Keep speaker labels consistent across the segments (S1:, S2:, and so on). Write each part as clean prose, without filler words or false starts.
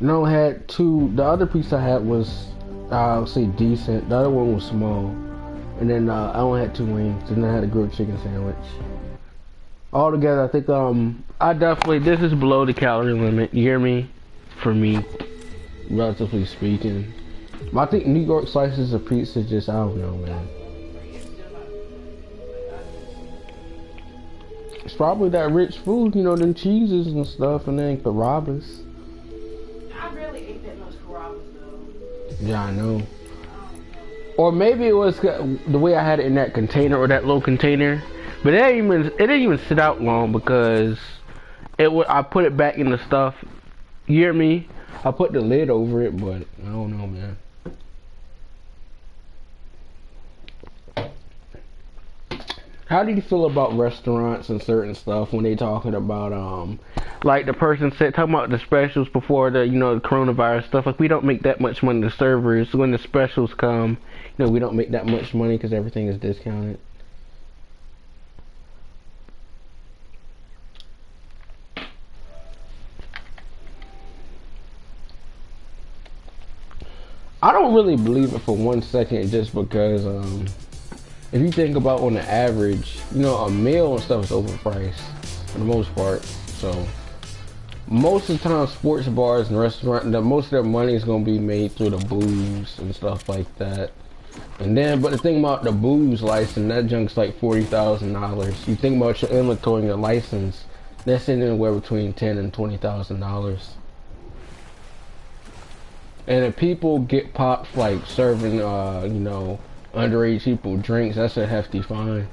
S1: No, I had two. The other piece I had was, I'll say decent. The other one was small. And then I only had two wings. And then I had a grilled chicken sandwich. Altogether, I think I definitely, this is below the calorie limit. You hear me? For me, relatively speaking. But I think New York slices of pizza just, I don't know, man. It's probably that rich food, you know, them cheeses and stuff, and then Carrabba's.
S2: I really ate that much Carrabba's though.
S1: Yeah, I know. Or maybe it was the way I had it in that container, or that little container. But it didn't even sit out long because I put it back in the stuff. You hear me? I put the lid over it, but I don't know, man. How do you feel about restaurants and certain stuff when they talking about like the person said talking about the specials before the the coronavirus stuff? Like we don't make that much money. The servers when the specials come, we don't make that much money because everything is discounted. I don't really believe it for 1 second, just because if you think about on the average, a meal and stuff is overpriced for the most part. So most of the time, sports bars and restaurants, most of their money is gonna be made through the booze and stuff like that. And then, but the thing about the booze license, that junk's like $40,000. You think about your inventory and your license, that's anywhere between $10,000 and $20,000. And if people get popped for like serving, underage people drinks, that's a hefty fine.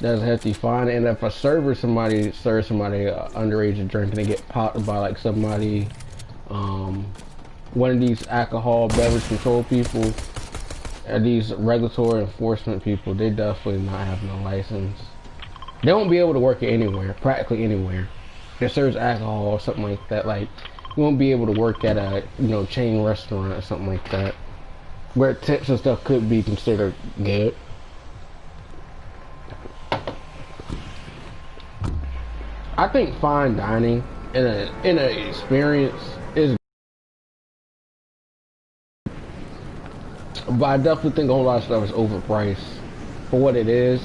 S1: That's a hefty fine. And if a serves somebody underage a drink and they get popped by like somebody, one of these alcohol beverage control people, or these regulatory enforcement people, they definitely not having a license. They won't be able to work it anywhere, practically anywhere that serves alcohol or something like that. Like, you won't be able to work at a chain restaurant or something like that, where tips and stuff could be considered good. I think fine dining in a experience is, but I definitely think a whole lot of stuff is overpriced for what it is.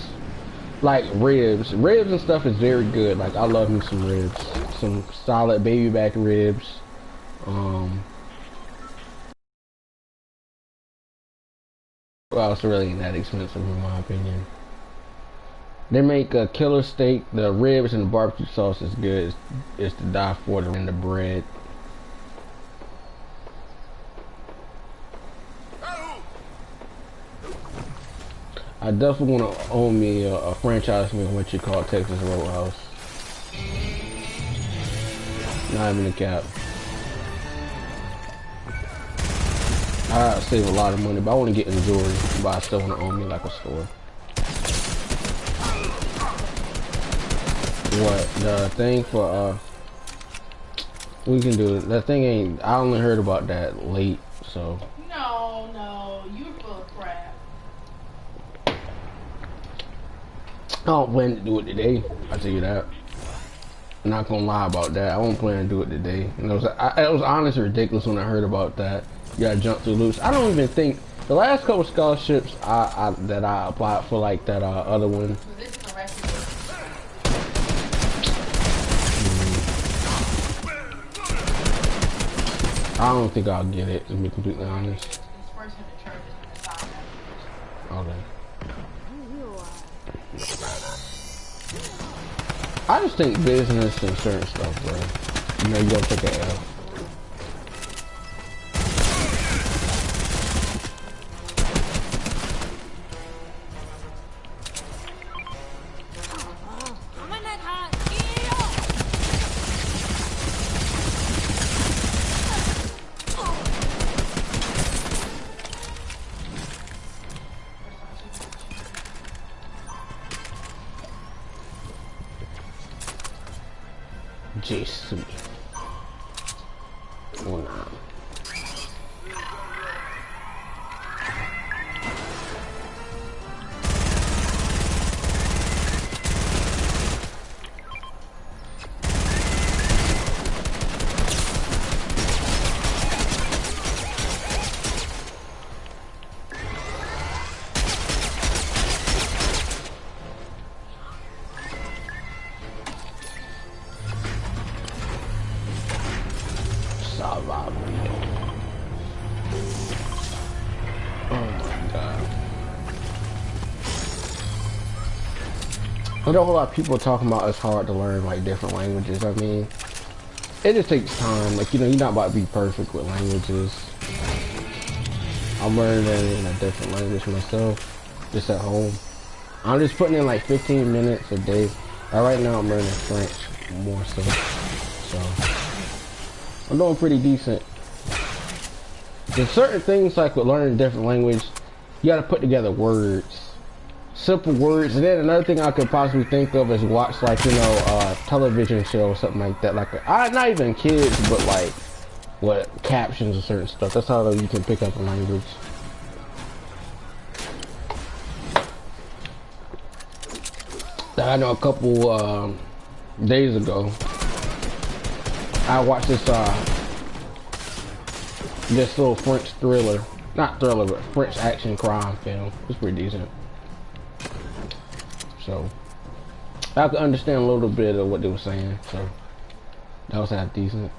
S1: Like ribs and stuff is very good. Like I love me some ribs, some solid baby back ribs. Well, it's really that expensive in my opinion. They make a killer steak. The ribs and the barbecue sauce is good. It's to die for. And the bread. I definitely want to own me a franchise with what you call Texas Roadhouse. Not even a cap. I save a lot of money, but I want to get in jewelry, but I still want to own me like a store. What? The thing for, we can do it. That thing ain't, I only heard about that late, so.
S2: No, you're full of crap.
S1: I don't plan to do it today, I'll tell you that. I'm not gonna lie about that. I won't plan to do it today. It was honestly ridiculous when I heard about that. You gotta jump through loops. I don't even think the last couple scholarships that I applied for, like that other one. I don't think I'll get it, to be completely honest. Okay. I just think business and certain stuff, bro. You gotta take an L. JC. Oh, nah. Oh my god. I know a lot of people talking about it's hard to learn like different languages. I mean, it just takes time. Like, you know, you're not about to be perfect with languages. I'm learning in a different language myself, just at home. I'm just putting in like 15 minutes a day. Right now I'm learning French more so. So I'm doing pretty decent. There's certain things like with learning a different language, you gotta put together words. Simple words. And then another thing I could possibly think of is watch like, you know, television show or something like that. Like, not even kids, but like, what, captions or certain stuff. That's how you can pick up a language. I know a couple days ago, I watched this little French thriller, not thriller, but French action crime film. It's pretty decent. So I could understand a little bit of what they were saying. So that was half decent.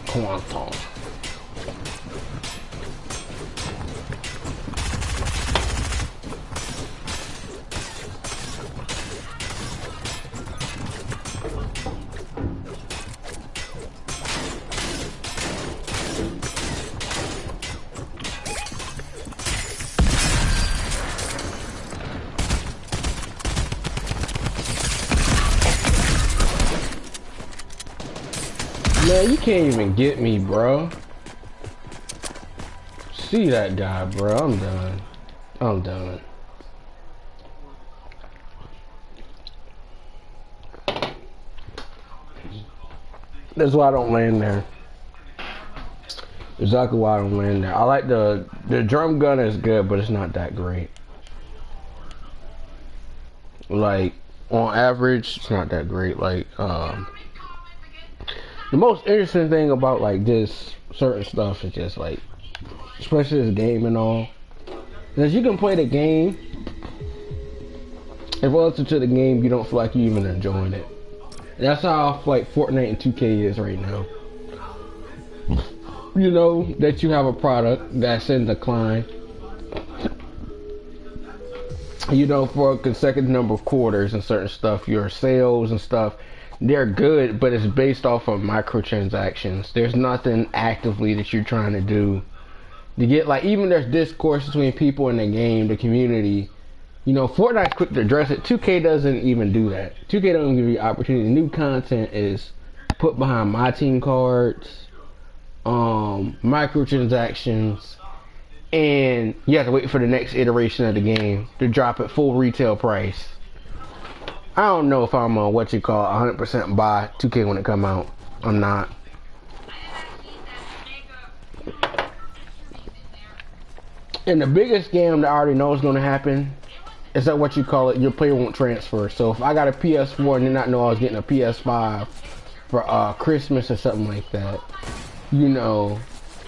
S1: Quantum. Man, you can't even get me, bro. See that guy, bro. I'm done. I'm done. That's why I don't land there. Exactly why I don't land there. I like the drum gun is good, but it's not that great. Like, on average, it's not that great. Like, the most interesting thing about like this certain stuff is just like, especially this game and all, is you can play the game, and relative to the game, you don't feel like you even enjoying it. And that's how like Fortnite and 2K is right now. You know that you have a product that's in decline. You know, for a consecutive number of quarters and certain stuff, your sales and stuff, they're good, but it's based off of microtransactions. There's nothing actively that you're trying to do to get, like, even there's discourse between people in the game, the community. You know, Fortnite's quick to address it. 2K doesn't even do that. 2K don't give you opportunity. New content is put behind my team cards, microtransactions, and you have to wait for the next iteration of the game to drop at full retail price. I don't know if I'm 100% buy 2K when it come out. I'm not. And the biggest scam that I already know is going to happen is that your player won't transfer. So if I got a PS4 and did not know I was getting a PS5 for Christmas or something like that, you know,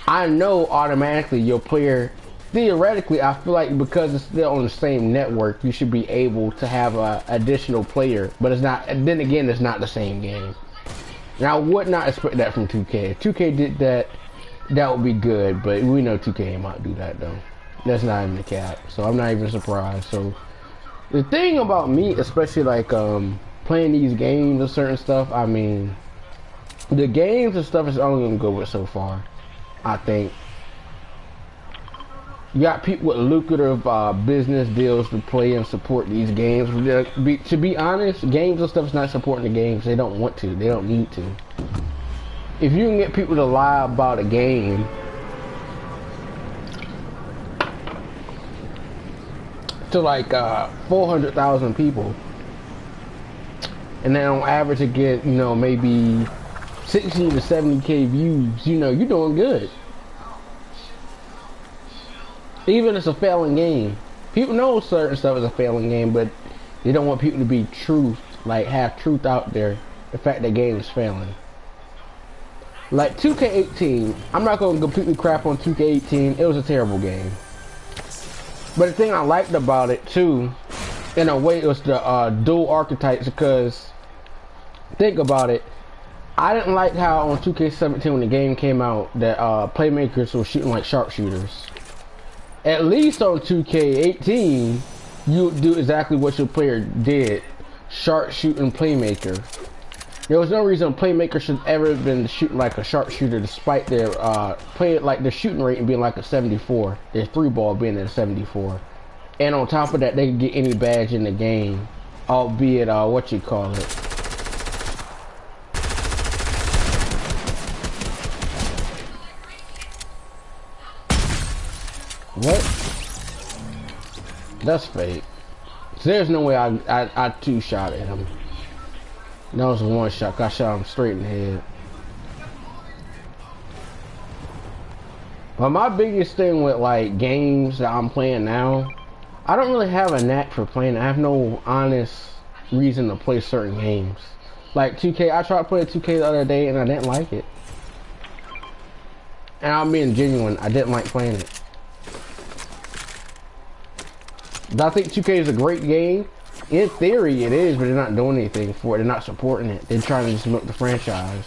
S1: I know automatically your player, theoretically, I feel like because it's still on the same network, you should be able to have a additional player, but it's not. And then again, it's not the same game. Now, I would not expect that from 2K. If 2K did that, that would be good, but we know 2K might do that though. That's not even the cap, so I'm not even surprised. So the thing about me, especially like playing these games and certain stuff, I mean, the games and stuff is only gonna go with so far, I think. You got people with lucrative business deals to play and support these games. To be honest, games and stuff is not supporting the games. They don't want to. They don't need to. If you can get people to lie about a game to like 400,000 people, and then on average it get, you know, maybe 60 to 70K views, you know, you're doing good. Even if it's a failing game. People know certain stuff is a failing game, but they don't want people to be have truth out there. The fact that game is failing. Like 2K18, I'm not going to completely crap on 2K18. It was a terrible game. But the thing I liked about it too, in a way, it was the dual archetypes, because Think about it. I didn't like how on 2K17 when the game came out that playmakers were shooting like sharpshooters. At least on 2K18, you do exactly what your player did. Sharpshooting playmaker. There was no reason a playmaker should ever have been shooting like a sharpshooter despite their their shooting rate and being like a 74. Their 3-ball being at a 74. And on top of that, they could get any badge in the game. Albeit what you call it. What? That's fake. There's no way I two-shot at him. That was a one-shot. I shot him straight in the head. But my biggest thing with like games that I'm playing now, I don't really have a knack for playing. I have no honest reason to play certain games. Like 2K, I tried playing 2K the other day and I didn't like it. And I'm being genuine, I didn't like playing it. But I think 2K is a great game. In theory, it is, but they're not doing anything for it. They're not supporting it. They're trying to just milk the franchise.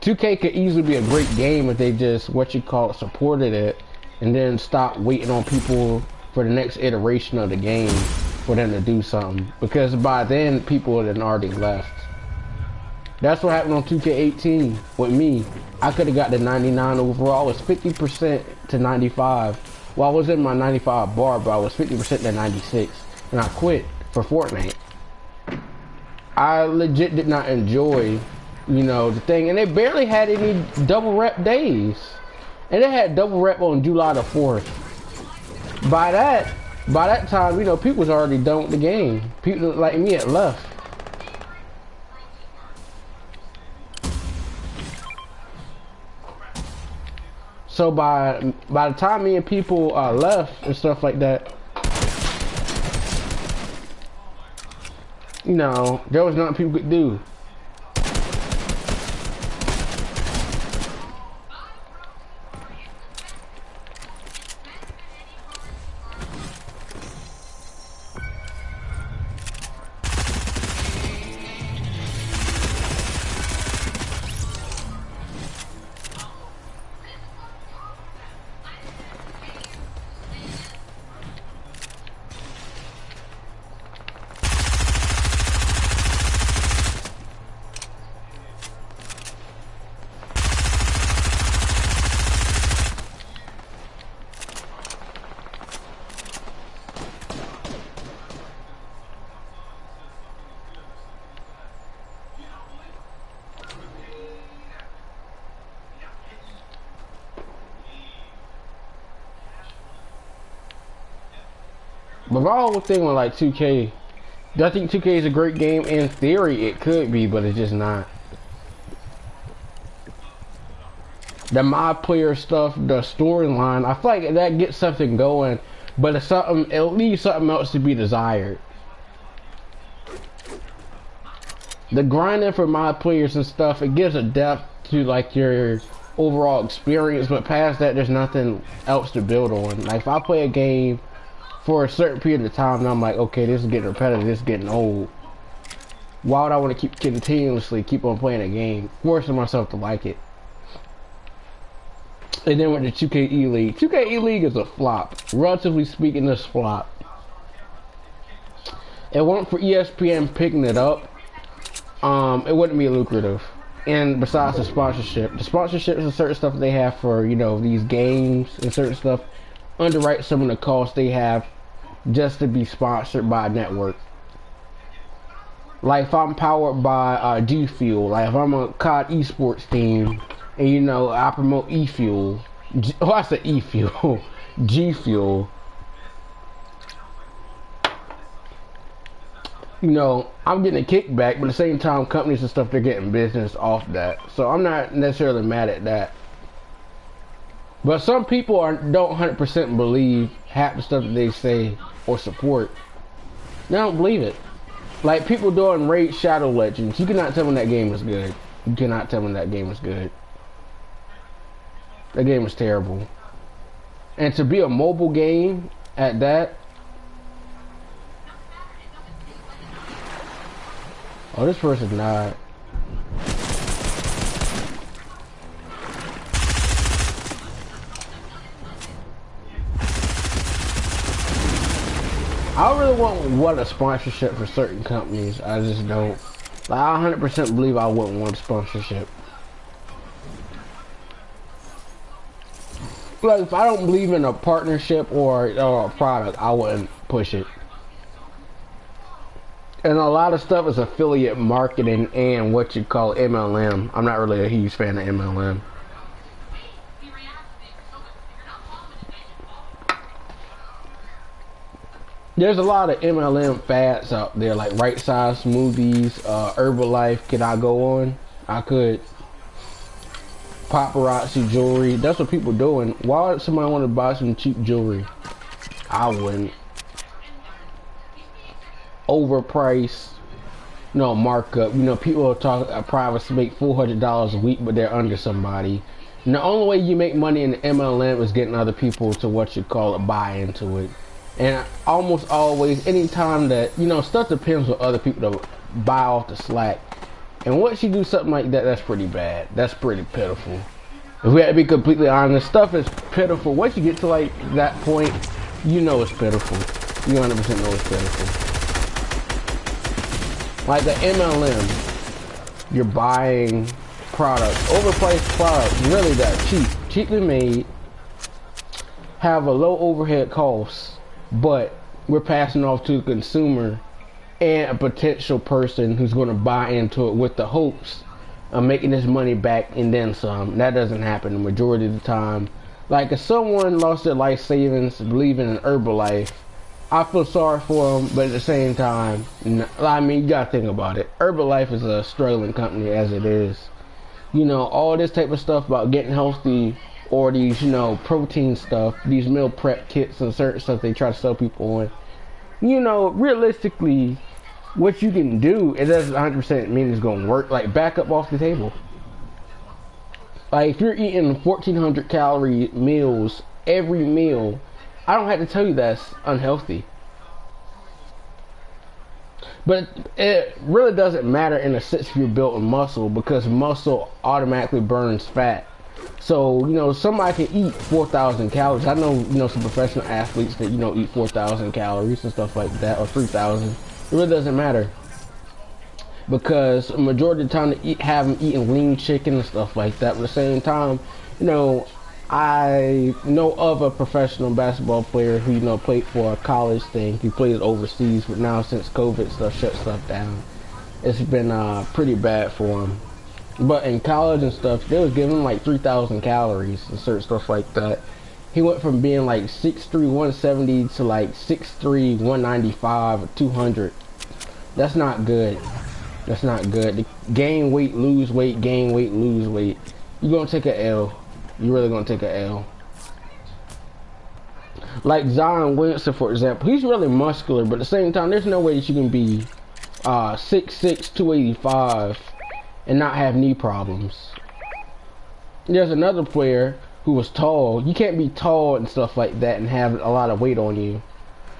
S1: 2K could easily be a great game if they just, supported it, and then stop waiting on people for the next iteration of the game for them to do something. Because by then, people had already left. That's what happened on 2K18 with me. I could have got the 99 overall. It was 50% to 95. Well, I was in my 95 bar, but I was 50% to 96. And I quit for Fortnite. I legit did not enjoy, the thing. And they barely had any double rep days. And they had double rep on July the 4th. By that time, people was already done with the game. People like me had left. So by the time me and people left and stuff like that, there was nothing people could do. But my whole thing with like 2K, I think 2K is a great game. In theory, it could be, but it's just not. The mod player stuff, the storyline, I feel like that gets something going, but it's something, it leaves something else to be desired. The grinding for mod players and stuff, it gives a depth to like your overall experience, but past that, there's nothing else to build on. Like if I play a game for a certain period of time and I'm like, okay, this is getting repetitive, this is getting old, why would I want to continuously keep on playing a game, forcing myself to like it? And then with the 2K E-League, 2K E-League is a flop. Relatively speaking, it's a flop. It wasn't for ESPN picking it up, it wouldn't be lucrative. And besides the sponsorship and certain stuff they have for, these games and certain stuff, underwrite some of the costs they have just to be sponsored by a network. Like if I'm powered by G Fuel, like if I'm a COD esports team, and I promote E Fuel. I said E Fuel, G Fuel. I'm getting a kickback, but at the same time, companies and stuff, they're getting business off that. So I'm not necessarily mad at that. But some people don't 100% believe half the stuff that they say or support. They don't believe it. Like people doing Raid Shadow Legends. You cannot tell me that game is good. You cannot tell me that game is good. That game is terrible. And to be a mobile game at that. Oh, this person died. I really want a sponsorship for certain companies. I just don't. Like, I 100% believe I wouldn't want a sponsorship. Like, if I don't believe in a partnership or a product, I wouldn't push it. And a lot of stuff is affiliate marketing and what you call MLM. I'm not really a huge fan of MLM. There's a lot of MLM fads out there, like right size smoothies, Herbalife. Could I go on? I could. Paparazzi jewelry. That's what people doing. Why would somebody want to buy some cheap jewelry? I wouldn't. Overpriced. No markup. You know, people are talking privates make $400 a week, but they're under somebody. And the only way you make money in the MLM is getting other people to what you call it, buy into it. And almost always, anytime that, you know, stuff depends on other people to buy off the slack. And once you do something like that, that's pretty bad. That's pretty pitiful. If we had to be completely honest, stuff is pitiful. Once you get to like that point, you know it's pitiful. You 100% know it's pitiful. Like the MLM, you're buying products, overpriced products, really that cheap, cheaply made, have a low overhead cost, but we're passing off to a consumer and a potential person who's going to buy into it with the hopes of making this money back and then some. That doesn't happen the majority of the time. Like if someone lost their life savings believing in Herbalife, I feel sorry for them, but at the same time, I mean, you gotta think about it. Herbalife is a struggling company as it is. You know, all this type of stuff about getting healthy, or these, you know, protein stuff, these meal prep kits and certain stuff they try to sell people on. You know, realistically, what you can do, it doesn't 100% mean it's gonna work. Like, back up off the table. Like, if you're eating 1,400 calorie meals every meal, I don't have to tell you that's unhealthy. But it really doesn't matter in a sense if you're building muscle, because muscle automatically burns fat. So, you know, somebody can eat 4,000 calories. I know, you know, some professional athletes that, you know, eat 4,000 calories and stuff like that, or 3,000. It really doesn't matter. Because the majority of the time they have them eating lean chicken and stuff like that. But at the same time, you know, I know of a professional basketball player who, you know, played for a college thing. He played overseas, but now since COVID stuff shut stuff down, it's been pretty bad for him. But in college and stuff, they was giving him like 3,000 calories and certain stuff like that. He went from being like 6'3", 170 to like 6'3", 195 or 200. That's not good. That's not good. Gain weight, lose weight, gain weight, lose weight. You're gonna take an L. You're really gonna take an L. Like Zion Williamson, for example, he's really muscular, but at the same time, there's no way that you can be 6'6", 285 and not have knee problems. There's another player who was tall. You can't be tall and stuff like that and have a lot of weight on you.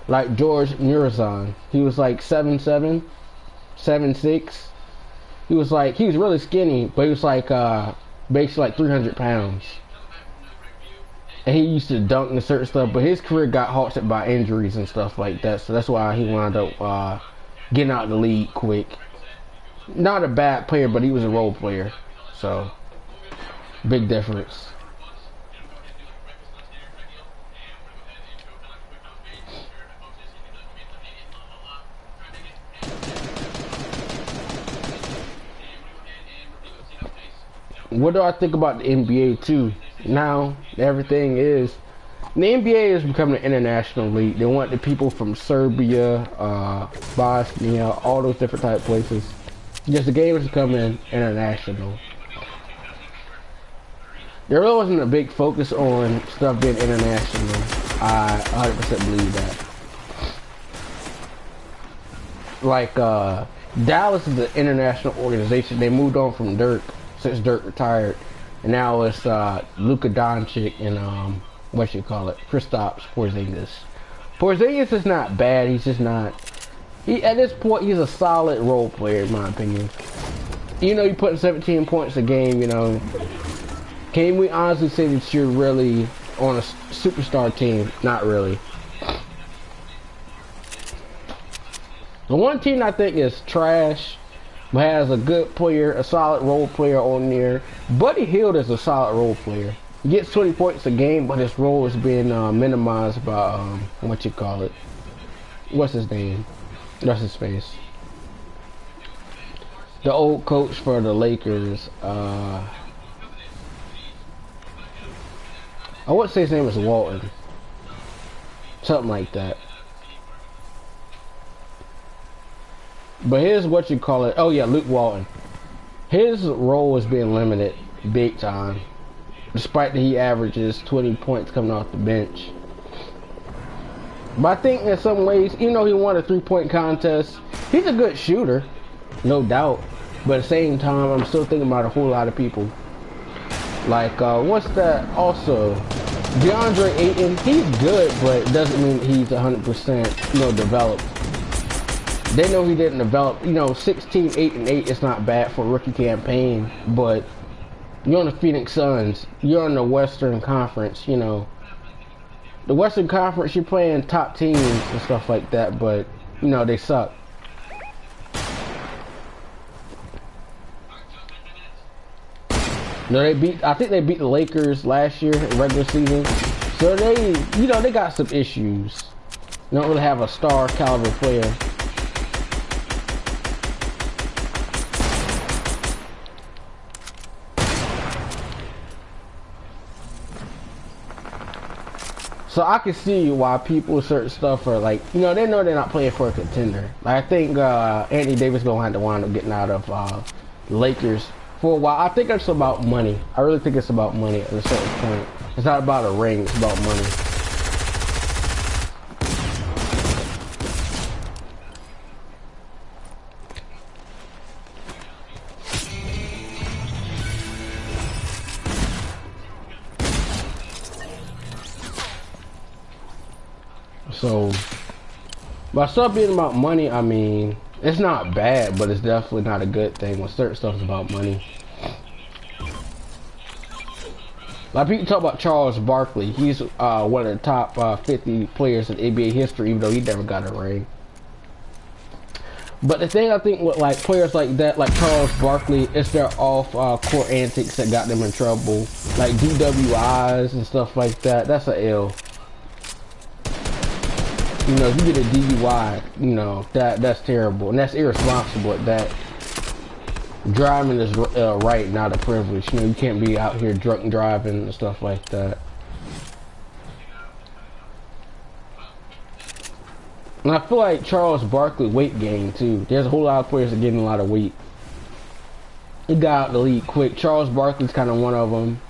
S1: Like George Muresan, he was like 7'7", 7'6". He was really skinny, but he was like basically like 300 pounds. And he used to dunk and certain stuff, but his career got halted by injuries and stuff like that. So that's why he wound up getting out of the league quick. Not a bad player, but he was a role player. So, big difference. What do I think about the NBA too? Now, everything is, the NBA is becoming an international league. They want the people from Serbia, Bosnia, all those different type of places. Just the game is becoming international. There really wasn't a big focus on stuff being international. I 100% believe that. Like, Dallas is an international organization. They moved on from Dirk since Dirk retired. And now it's Luka Doncic and Kristaps Porzingis. Porzingis is not bad. He's just not He at this point he's a solid role player in my opinion. You know, you putting 17 points a game. You know, can we honestly say that you're really on a superstar team? Not really. The one team I think is trash, but has a good player, a solid role player on there. Buddy Hield is a solid role player. He gets 20 points a game, but his role is being minimized by what you call it? What's his name? What's his face? The old coach for the Lakers. I wouldn't say his name is Walton. Something like that. But here's what you call it. Oh yeah, Luke Walton. His role is being limited big time. Despite that he averages 20 points coming off the bench. But I think in some ways, even though he won a 3-point contest, he's a good shooter. No doubt. But at the same time, I'm still thinking about a whole lot of people. Like, what's that also? DeAndre Ayton, he's good, but it doesn't mean he's 100%, you know, developed. They know he didn't develop, you know, 16, 8, and 8 is not bad for a rookie campaign, but you're on the Phoenix Suns, you're on the Western Conference, you know. The Western Conference, you're playing top teams and stuff like that, but, you know, they suck. No, I think they beat the Lakers last year in regular season. So they, you know, they got some issues. They don't really have a star caliber player. So I can see why people certain stuff are like, you know they're not playing for a contender. Like I think Anthony Davis gonna have to wind up getting out of the Lakers for a while. I think it's about money. I really think it's about money at a certain point. It's not about a ring, it's about money. So, by stuff being about money, I mean, it's not bad, but it's definitely not a good thing when certain stuff is about money. Like people talk about Charles Barkley. He's one of the top 50 players in NBA history, even though he never got a ring. But the thing I think with like players like that, like Charles Barkley, it's their off-court antics that got them in trouble, like DWIs and stuff like that. That's a L. You know, if you get a DUI, you know, that's terrible. And that's irresponsible at that. Driving is right, not a privilege. You know, you can't be out here drunk driving and stuff like that. And I feel like Charles Barkley weight gained too. There's a whole lot of players that getting a lot of weight. He got out the league quick. Charles Barkley's kind of one of them.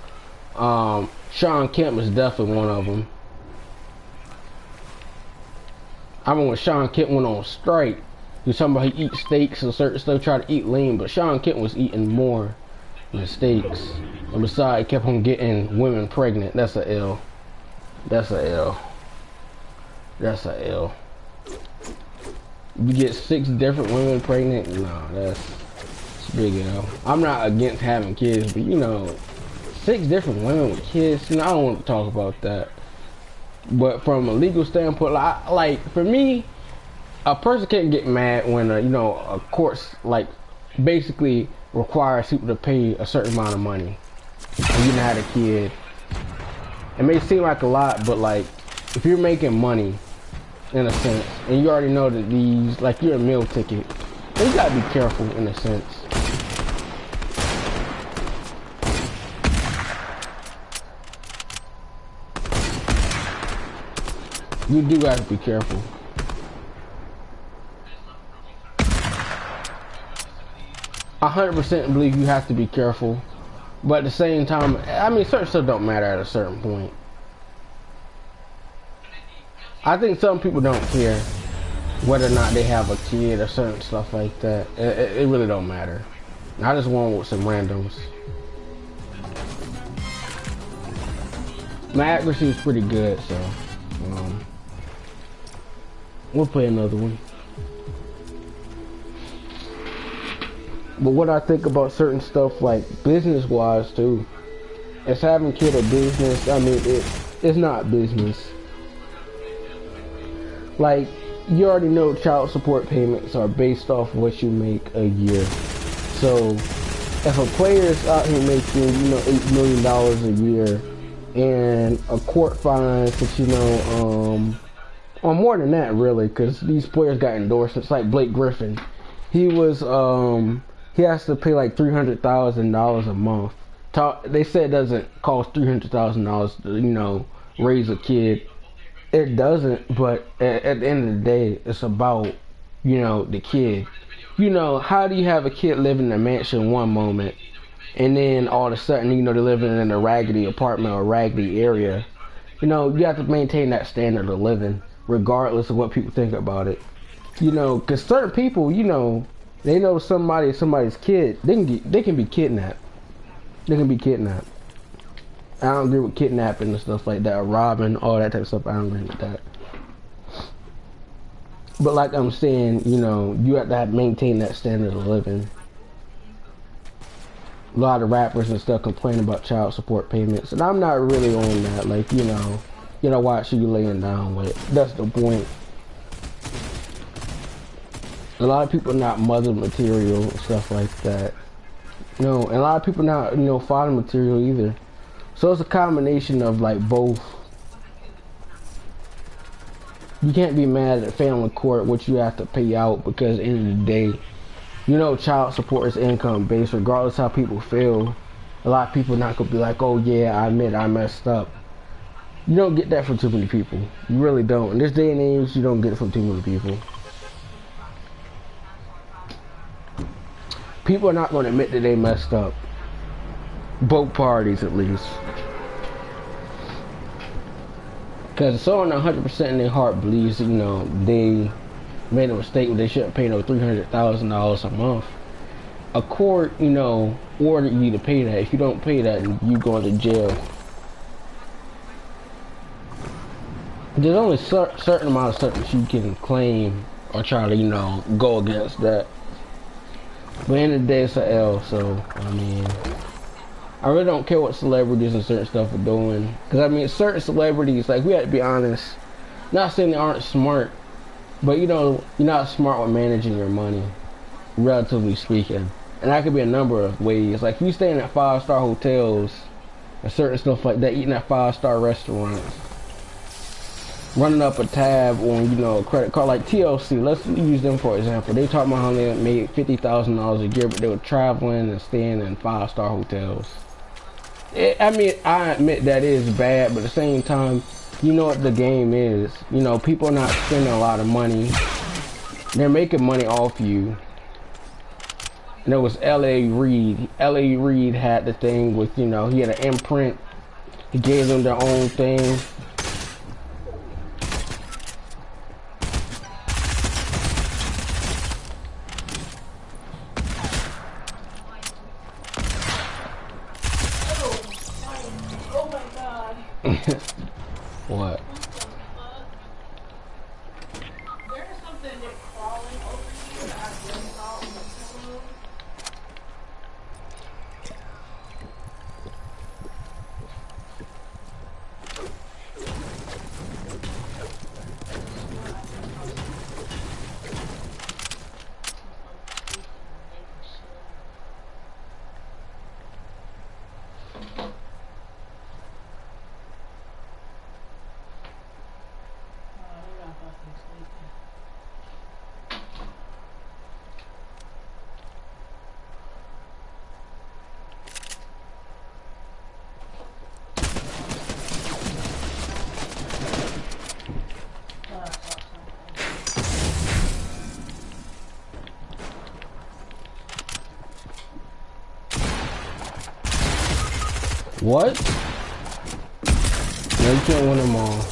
S1: Sean Kemp is definitely one of them. I remember when Sean Kemp went on strike, he was talking about he eats steaks and certain stuff, try to eat lean, but Sean Kemp was eating more than steaks. And besides, he kept on getting women pregnant. That's a L. That's a L. That's a L. You get 6 different women pregnant? No, that's a big L. I'm not against having kids, but you know, 6 different women with kids, you know, I don't want to talk about that. But from a legal standpoint, like for me, a person can't get mad when you know a court's like basically requires people to pay a certain amount of money. And you done had a kid. It may seem like a lot, but like if you're making money in a sense, and you already know that these, like you're a meal ticket, then you gotta be careful in a sense. You do have to be careful. I 100% believe you have to be careful, but at the same time, I mean, certain stuff don't matter at a certain point. I think some people don't care whether or not they have a kid or certain stuff like that. It really don't matter. I just went with some randoms. My accuracy is pretty good, so we'll play another one. But what I think about certain stuff, like business-wise too, is having kid a business. I mean, it's not business. Like, you already know child support payments are based off what you make a year. So, if a player is out here making, $8 million a year, and a court finds that, or more than that, really, because these players got endorsements, like Blake Griffin. He was, he has to pay like $300,000 a month. They said it doesn't cost $300,000 to, raise a kid. It doesn't, but at the end of the day, it's about, the kid. How do you have a kid living in a mansion one moment, and then all of a sudden, they're living in a raggedy apartment or raggedy area? You have to maintain that standard of living, regardless of what people think about it. Because certain people, they know somebody's kid, they can be kidnapped. They can be kidnapped. I don't agree with kidnapping and stuff like that, or robbing, all that type of stuff. I don't agree with that. But like I'm saying, you have to maintain that standard of living. A lot of rappers and stuff complain about child support payments, and I'm not really on that. Like, watch who you laying down with. That's the point. A lot of people are not mother material and stuff like that. No, and a lot of people not, father material either. So it's a combination of like both. You can't be mad at family court what you have to pay out, because at the end of the day, child support is income based, regardless how people feel. A lot of people not gonna be like, oh yeah, I admit I messed up. You don't get that from too many people. You really don't. In this day and age, you don't get it from too many people. People are not gonna admit that they messed up. Both parties, at least. Because someone 100% in their heart believes, they made a mistake, they shouldn't pay no $300,000 a month. A court, ordered you to pay that. If you don't pay that, you go to jail. There's only a certain amount of stuff that you can claim or try to, go against that. But in the day, it's an L, so, I mean, I really don't care what celebrities and certain stuff are doing. Because, certain celebrities, like, we have to be honest, not saying they aren't smart, but, you're not smart with managing your money, relatively speaking. And that could be a number of ways. Like, you staying at 5-star hotels and certain stuff like that, eating at 5-star restaurants, running up a tab on, a credit card, like TLC. Let's use them for example. They talking about how they made $50,000 a year, but they were traveling and staying in 5-star hotels. I admit that is bad, but at the same time, you know what the game is. People are not spending a lot of money. They're making money off you. And it was L.A. Reid. L.A. Reid had the thing with, he had an imprint. He gave them their own thing. What?
S2: There's something that's crawling over you that I just saw on the pillow.
S1: What? No, you can't win them all.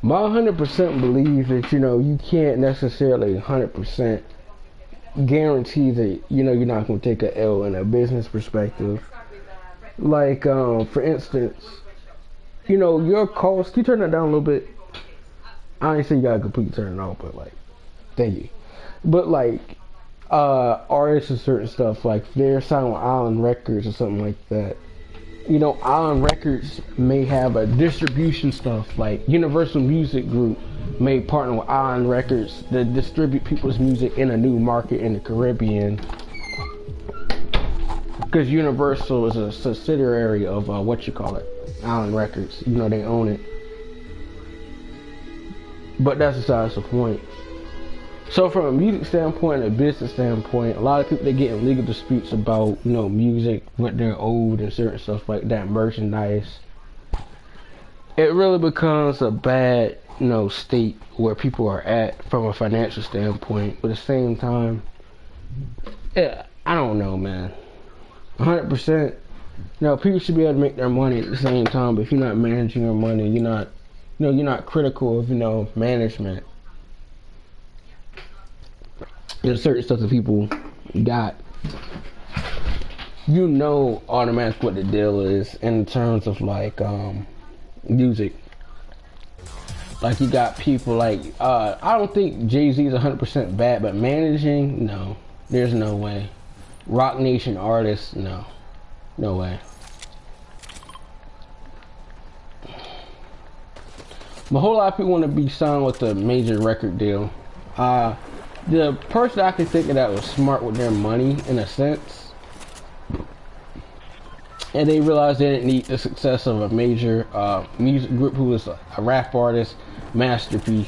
S1: My 100% belief that, you can't necessarily 100% guarantee that, you're not going to take a L in a business perspective. Like, for instance, your cost, can you turn that down a little bit? I ain't say you gotta completely turn it off, but like, thank you. But like, artists and certain stuff, like they're signed with Island Records or something like that. You know, Island Records may have a distribution stuff, like Universal Music Group may partner with Island Records to distribute people's music in a new market in the Caribbean. Because Universal is a subsidiary of what you call it, Island Records. You know, they own it. But that's besides the point. So from a music standpoint and a business standpoint, a lot of people, they get in legal disputes about, you know, music, what they're owed and certain stuff like that, merchandise. It really becomes a bad, you know, state where people are at from a financial standpoint. But at the same time, yeah, I don't know, man. 100%, you know, people should be able to make their money at the same time, but if you're not managing your money, you're not, you know, you're not critical of, you know, management. There's certain stuff that people got, you know, automatically what the deal is in terms of like music. Like you got people like I don't think Jay-Z is 100% bad, but managing, no, there's no way. Rock Nation artists, no way. But a whole lot of people want to be signed with a major record deal. The person I could think of that was smart with their money, in a sense, and they realized they didn't need the success of a major music group, who was a rap artist, Master P.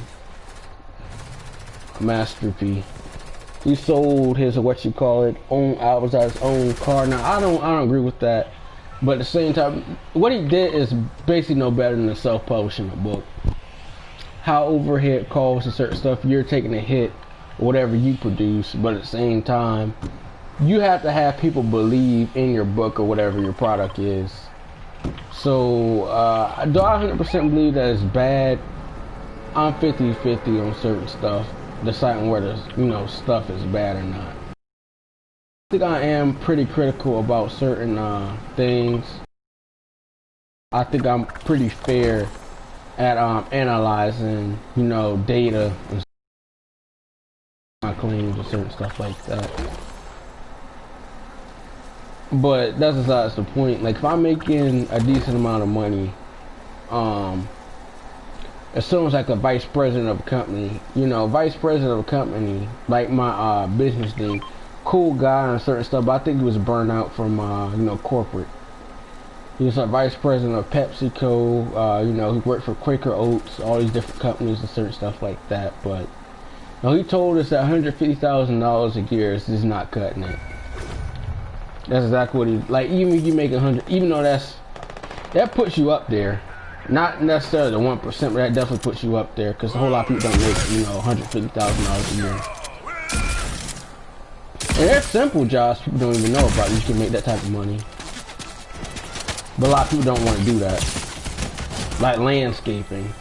S1: He sold his what you call it own albums out his own car. Now I don't agree with that, but at the same time, what he did is basically no better than self-publishing a book. How overhead costs and certain stuff, you're taking a hit, whatever you produce, but at the same time, you have to have people believe in your book or whatever your product is. So, do I 100% believe that it's bad? I'm 50-50 on certain stuff, deciding whether, you know, stuff is bad or not. I think I am pretty critical about certain things. I think I'm pretty fair at analyzing, you know, data and my claims and certain stuff like that. But that's besides the point. Like if I'm making a decent amount of money, as soon as like a vice president of a company, you know, vice president of a company, like my business thing, cool guy and certain stuff, but I think he was burned out from you know, corporate. He was a vice president of PepsiCo, you know, he worked for Quaker Oats, all these different companies and certain stuff like that. But you know, he told us that $150,000 a year is just not cutting it. That's exactly what he, like, even if you make 100, even though that puts you up there. Not necessarily the 1%, but that definitely puts you up there, because a whole lot of people don't make, you know, $150,000 a year. And there's simple jobs people don't even know about. You can make that type of money. But a lot of people don't want to do that. Like landscaping.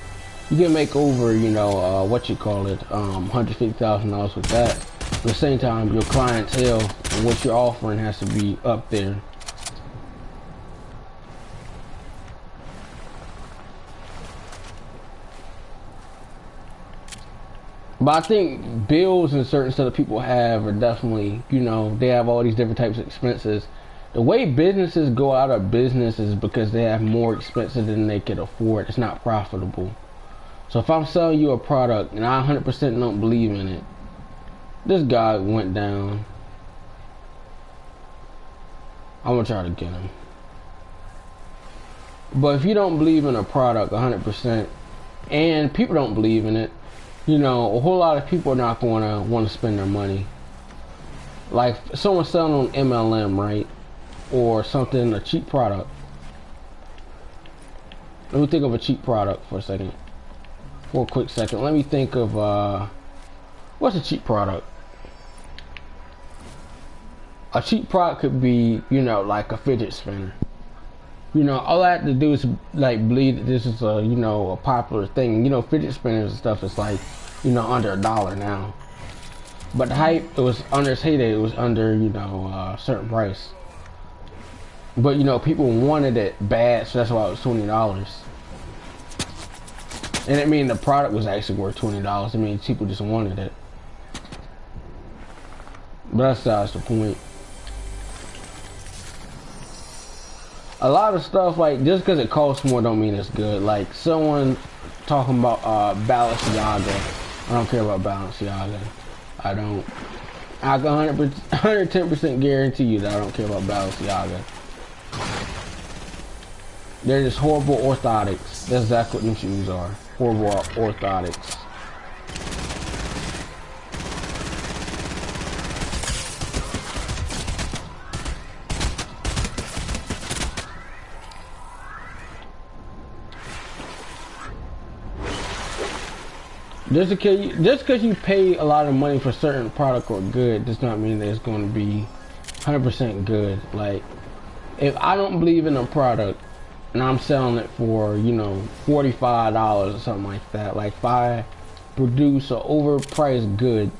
S1: You can make over, you know, what you call it, $150,000 with that. At the same time, your clientele and what you're offering has to be up there. But I think bills and certain stuff that people have are definitely, you know, they have all these different types of expenses. The way businesses go out of business is because they have more expenses than they can afford. It's not profitable. So if I'm selling you a product and I 100% don't believe in it, this guy went down. I'm gonna try to get him. But if you don't believe in a product 100% and people don't believe in it, you know, a whole lot of people are not going to want to spend their money. Like someone selling on MLM, right? Or something, a cheap product. Let me think of a cheap product for a second. For a quick second. Let me think of, what's a cheap product? A cheap product could be, you know, like a fidget spinner. You know, all I have to do is like believe that this is a, you know, a popular thing. You know, fidget spinners and stuff is like, you know, under $1 now. But the hype, it was under its heyday, it was under, you know, a certain price. But you know, people wanted it bad, so that's why it was $20. And I mean, the product was actually worth $20. I mean, people just wanted it. But that's the point. A lot of stuff, like, just because it costs more don't mean it's good. Like, someone talking about Balenciaga. I don't care about Balenciaga. I don't. I can 110% guarantee you that I don't care about Balenciaga. They're just horrible orthotics. That's exactly what them shoes are. Horrible orthotics. Just because you pay a lot of money for certain product or good does not mean that it's going to be 100% good. Like, if I don't believe in a product and I'm selling it for, you know, $45 or something like that, like if I produce an overpriced good,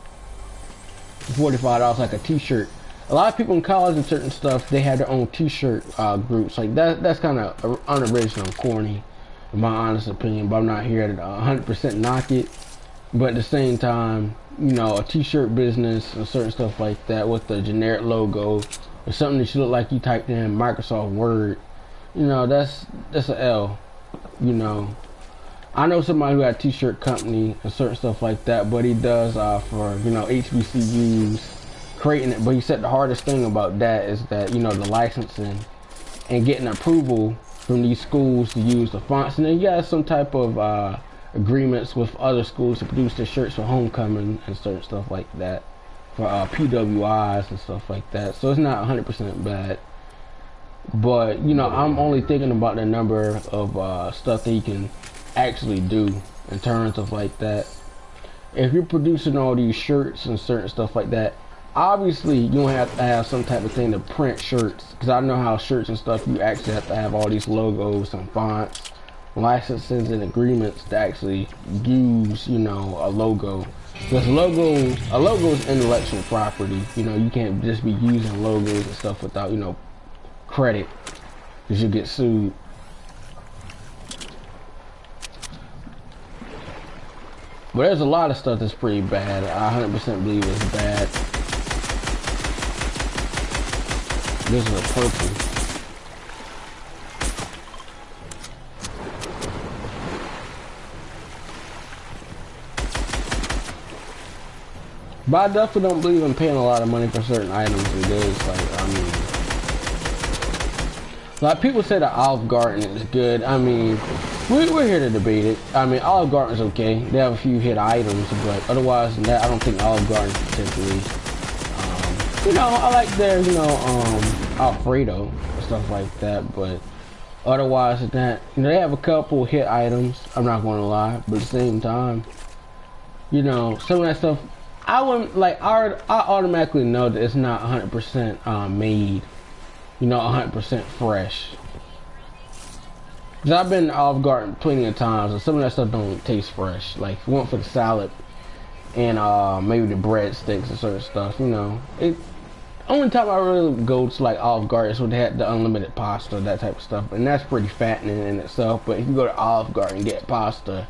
S1: $45 like a t-shirt. A lot of people in college and certain stuff, they have their own t-shirt groups. Like that's kind of unoriginal and corny, in my honest opinion. But I'm not here to 100% knock it. But at the same time, you know, a t-shirt business and certain stuff like that with the generic logo or something that should look like you typed in Microsoft Word, you know, that's an L. You know, I know somebody who had a t-shirt company and certain stuff like that, but he does for, you know, HBCUs creating it. But he said the hardest thing about that is that, you know, the licensing and getting approval from these schools to use the fonts, and then you got some type of agreements with other schools to produce their shirts for homecoming and certain stuff like that, for PWIs and stuff like that. So it's not 100% bad, but you know, I'm only thinking about the number of stuff that you can actually do in terms of like that. If you're producing all these shirts and certain stuff like that, obviously you don't have to have some type of thing to print shirts, because I know how shirts and stuff, you actually have to have all these logos and fonts, licenses and agreements to actually use, you know, a logo. Because a logo is intellectual property. You know, you can't just be using logos and stuff without, you know, credit, because you get sued. But there's a lot of stuff that's pretty bad. I 100% believe it's bad. This is a purple. But I definitely don't believe in paying a lot of money for certain items and goods. Like, I mean, like people say that Olive Garden is good. I mean, we're here to debate it. I mean, Olive Garden's okay. They have a few hit items, but otherwise than that, I don't think Olive Garden's particularly. You know, I like their, you know, Alfredo and stuff like that. But otherwise than that, you know, they have a couple hit items. I'm not going to lie, but at the same time, you know, some of that stuff, I wouldn't, like, I automatically know that it's not 100% made, you know, 100% fresh. Because I've been to Olive Garden plenty of times, and some of that stuff don't taste fresh. Like, if you went for the salad and maybe the breadsticks and certain stuff, you know. Only time I really go to, like, Olive Garden is when they had the unlimited pasta, that type of stuff. And that's pretty fattening in itself. But if you go to Olive Garden and get pasta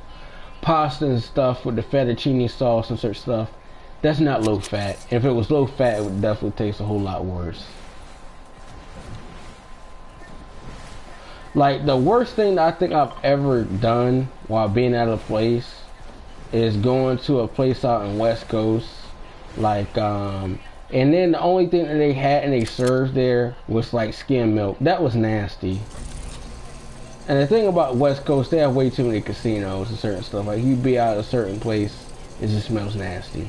S1: and stuff with the fettuccine sauce and certain stuff, that's not low fat. If it was low fat, it would definitely taste a whole lot worse. Like, the worst thing that I think I've ever done while being at a place is going to a place out in West Coast. Like, and then the only thing that they had and they served there was like skim milk. That was nasty. And the thing about West Coast, they have way too many casinos and certain stuff. Like, you'd be out at a certain place, it just smells nasty.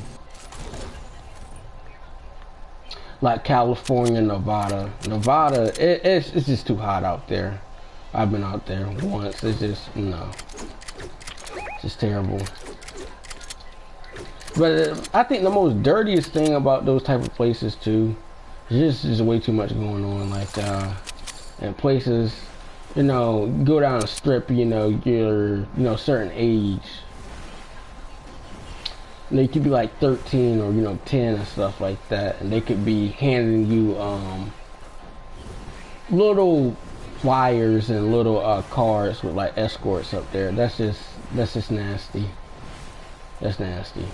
S1: Like California, Nevada, it's just too hot out there. I've been out there once. It's just, no, it's just terrible. But I think the most dirtiest thing about those type of places too is just way too much going on. Like, in places, you know, go down a strip, you know, you're, you know, certain age. They could be like 13 or, you know, 10 and stuff like that, and they could be handing you little flyers and little cards with like escorts up there. That's just That's just nasty. That's nasty.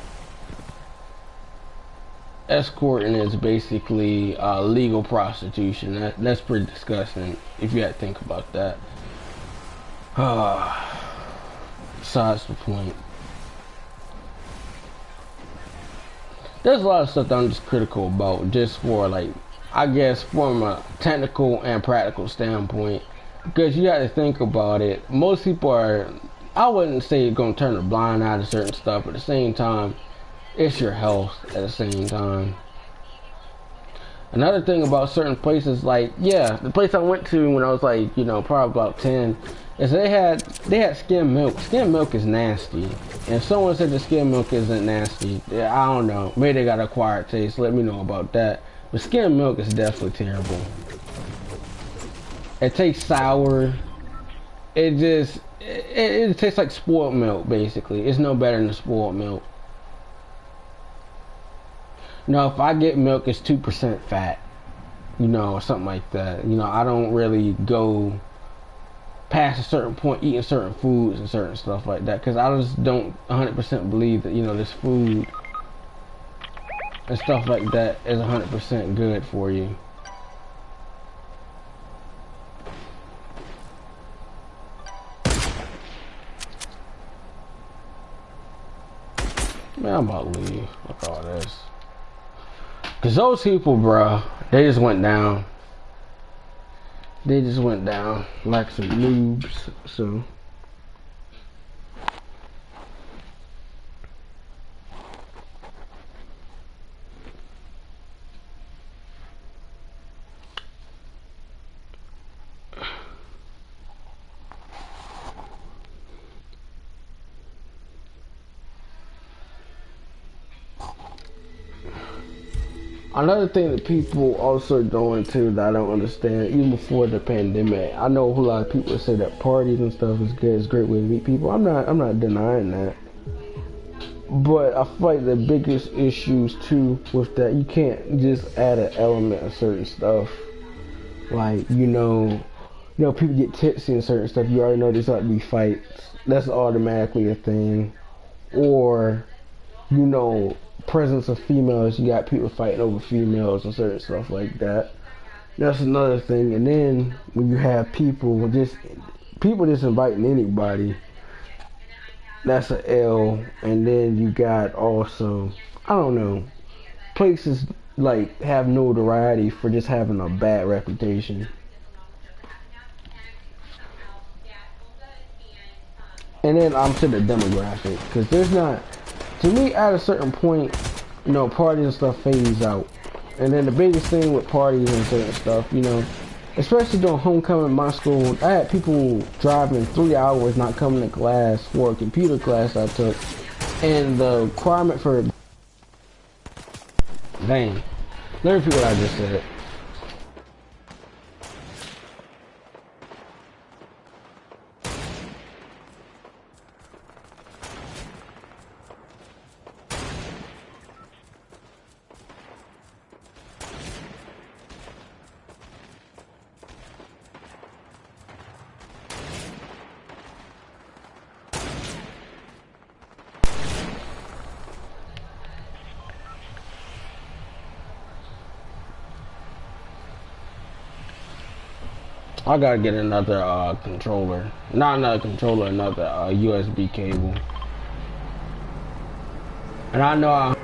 S1: Escorting is basically legal prostitution. That's pretty disgusting if you had to think about that. Besides the point. There's a lot of stuff that I'm just critical about, just for like, I guess from a technical and practical standpoint, because you got to think about it. Most people are, I wouldn't say gonna turn a blind eye to certain stuff, but at the same time, it's your health. At the same time, another thing about certain places, like yeah, the place I went to when I was like, probably about 10, is they had skim milk. Skim milk is nasty. And someone said the skim milk isn't nasty. Yeah, I don't know. Maybe they got acquired taste. Let me know about that. But skim milk is definitely terrible. It tastes sour. It tastes like spoiled milk basically. It's no better than spoiled milk. If I get milk, it's 2% fat. Or something like that. I don't really go past a certain point eating certain foods and certain stuff like that, because I just don't 100% believe that this food and stuff like that is 100% good for you. Man, I'm about to leave. Look at all this, because those people, bruh, they just went down. They just went down like some noobs. So another thing that people also doing too that I don't understand, even before the pandemic, I know a whole lot of people say that parties and stuff is good, it's a great way to meet people. I'm not denying that. But I feel like the biggest issues too with that, you can't just add an element of certain stuff. Like, people get tipsy and certain stuff, you already know there's not to be fights. That's automatically a thing. Or, presence of females, you got people fighting over females and certain stuff like that. That's another thing. And then when you have people just inviting anybody, that's an L. And then you got also, I don't know, places like have notoriety for just having a bad reputation. And then I'm to the demographic, because there's not, to me, at a certain point, parties and stuff phase out. And then the biggest thing with parties and certain stuff, especially during homecoming in my school, I had people driving 3 hours not coming to class for a computer class I took. And the requirement for, dang, let me repeat what I just said. I gotta get another controller. Not another controller, another USB cable. And I know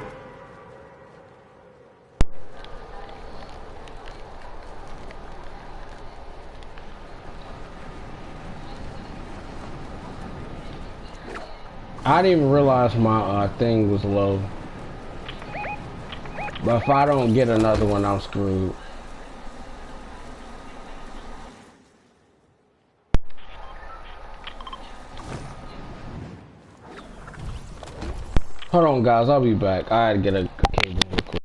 S1: I didn't even realize my thing was low. But if I don't get another one, I'm screwed. Hold on, guys. I'll be back. I had to get a cable real quick.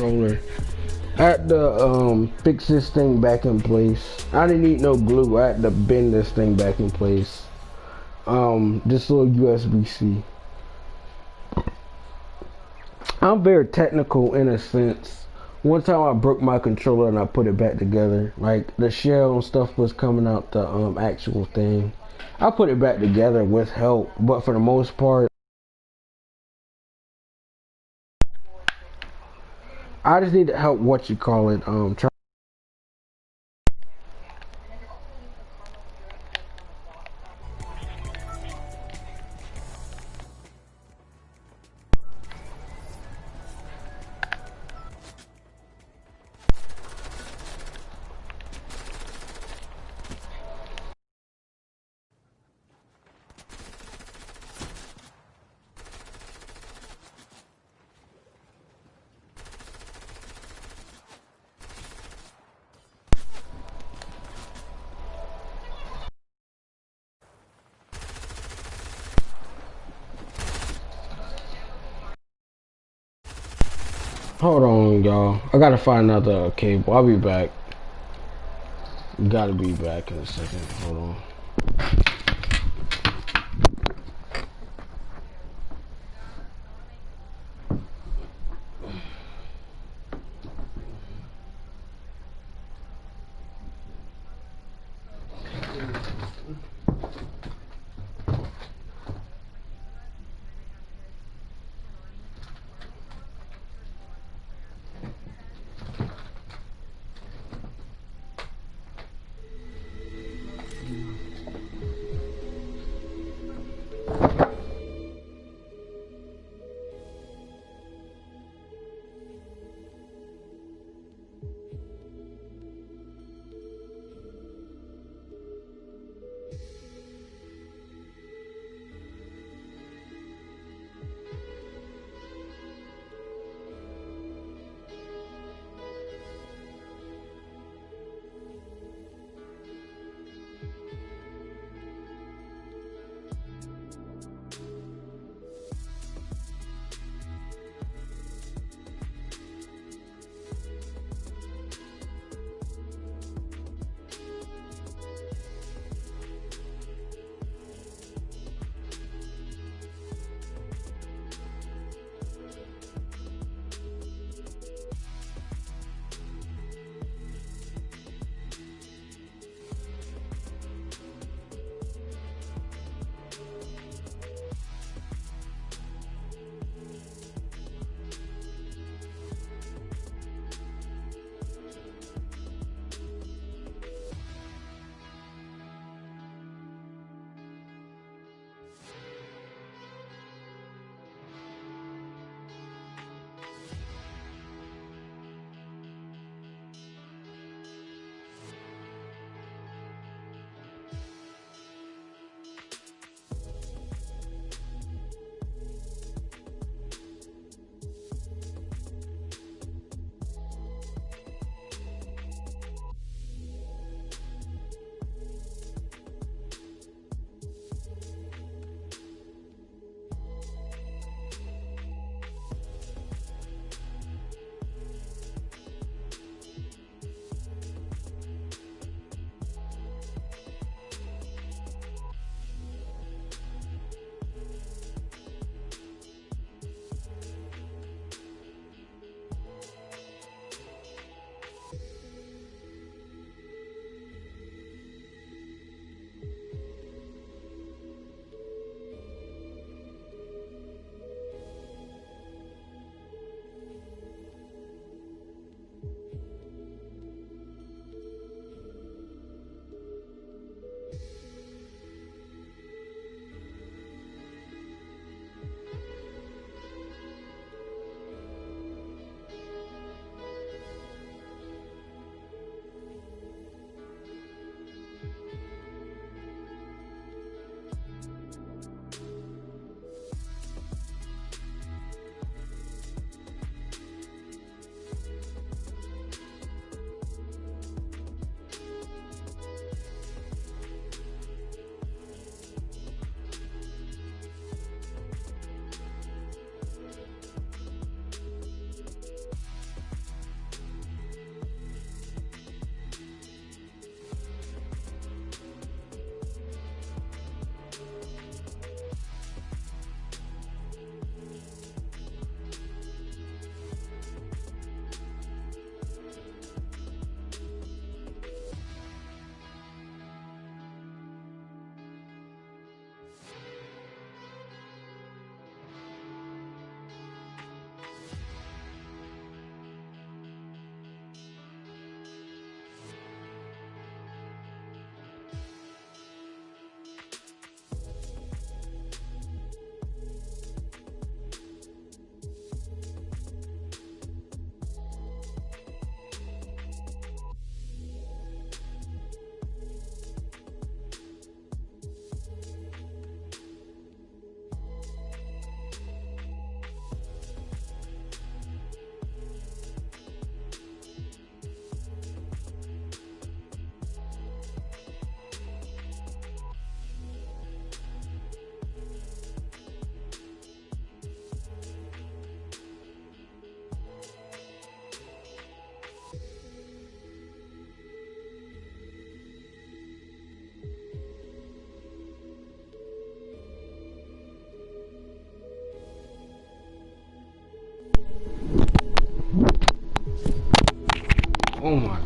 S1: controller. I had to fix this thing back in place. I didn't need no glue. I had to bend this thing back in place. This little USB-C. I'm very technical in a sense. One time I broke my controller and I put it back together. Like the shell and stuff was coming out the actual thing. I put it back together with help, but for the most part, I just need to help. What you call it? Try. Hold on, y'all. I gotta find another cable. I'll be back. Gotta be back in a second. Hold on.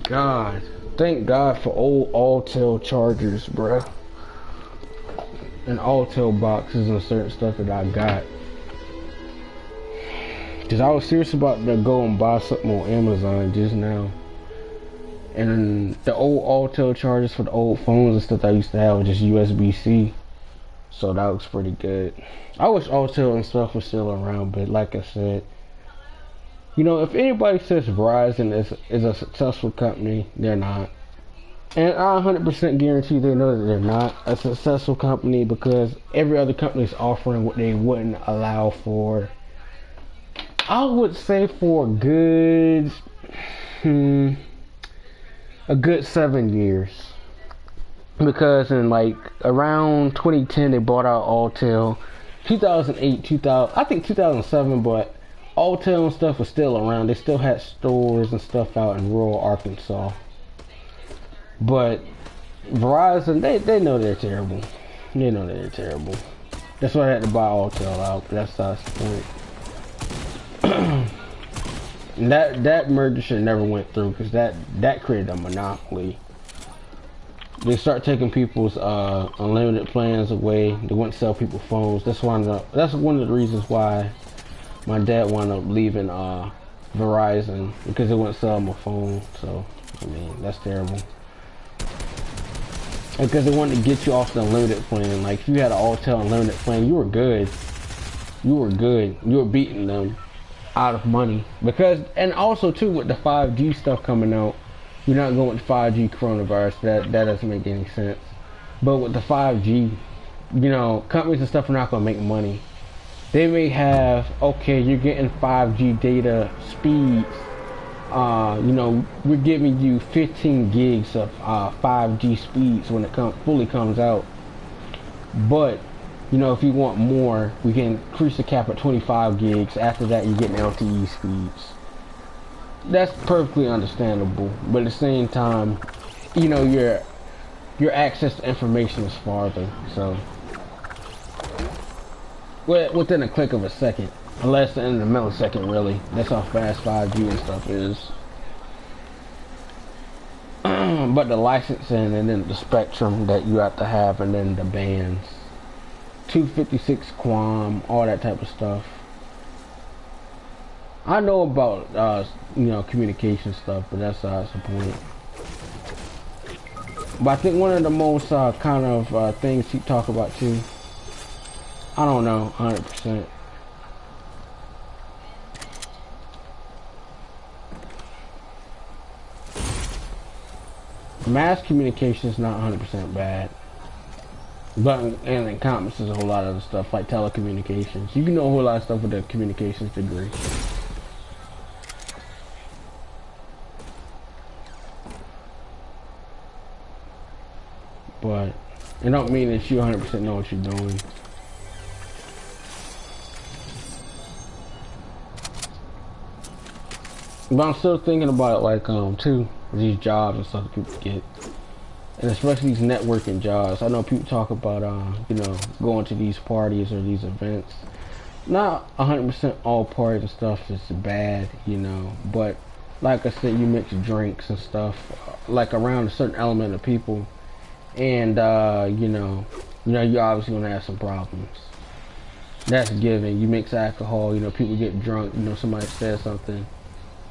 S1: God. Thank God for old Alltel chargers, bruh. And Alltel boxes and certain stuff that I got. Cause I was serious about to go and buy something on Amazon just now. And the old Alltel chargers for the old phones and stuff I used to have was just USB-C. So that looks pretty good. I wish Alltel and stuff was still around, but like I said, you know, if anybody says Verizon is a successful company, they're not. And I 100% guarantee they know that they're not a successful company because every other company is offering what they wouldn't allow for. I would say for a good 7 years. Because in like around 2010 they bought out Alltel. 2008, 2000, I think 2007, but Alltel and stuff was still around. They still had stores and stuff out in rural Arkansas. But Verizon, they know they're terrible. They know they're terrible. That's why I had to buy Alltel out, but that's not the point. that merger should never went through because that created a monopoly. They start taking people's unlimited plans away. They wouldn't sell people phones. That's one of the reasons why my dad wound up leaving Verizon because they wouldn't sell him a phone. So I mean that's terrible. Because they wanted to get you off the unlimited plan. Like if you had an Alltel unlimited plan, you were good. You were good. You were beating them out of money because, and also too with the 5G stuff coming out, you're not going with 5G coronavirus. That doesn't make any sense. But with the 5G, you know, companies and stuff are not going to make money. They may have, okay, you're getting 5G data speeds. You know, we're giving you 15 gigs of 5G speeds when it fully comes out. But you know, if you want more, we can increase the cap at 25 gigs. After that, you're getting LTE speeds. That's perfectly understandable, but at the same time, you know, your access to information is farther. So, within a click of a second, less than a millisecond, really. That's how fast 5G and stuff is. But the licensing and then the spectrum that you have to have, and then the bands. 256 QAM, all that type of stuff. I know about you know, communication stuff, but that's the point. But I think one of the most kind of things he talk about too, I don't know 100%. Mass communication is not 100% bad. But and encompasses a whole lot of other stuff like telecommunications. You can know a whole lot of stuff with a communications degree. But it don't mean that you 100% know what you're doing. But I'm still thinking about it like too, these jobs and stuff that people get. And especially these networking jobs. I know people talk about, you know, going to these parties or these events. Not 100% all parties and stuff is bad, you know. But like I said, you mix drinks and stuff, like around a certain element of people, and you know, you're obviously gonna have some problems. That's given. You mix alcohol, you know, people get drunk. You know, somebody says something,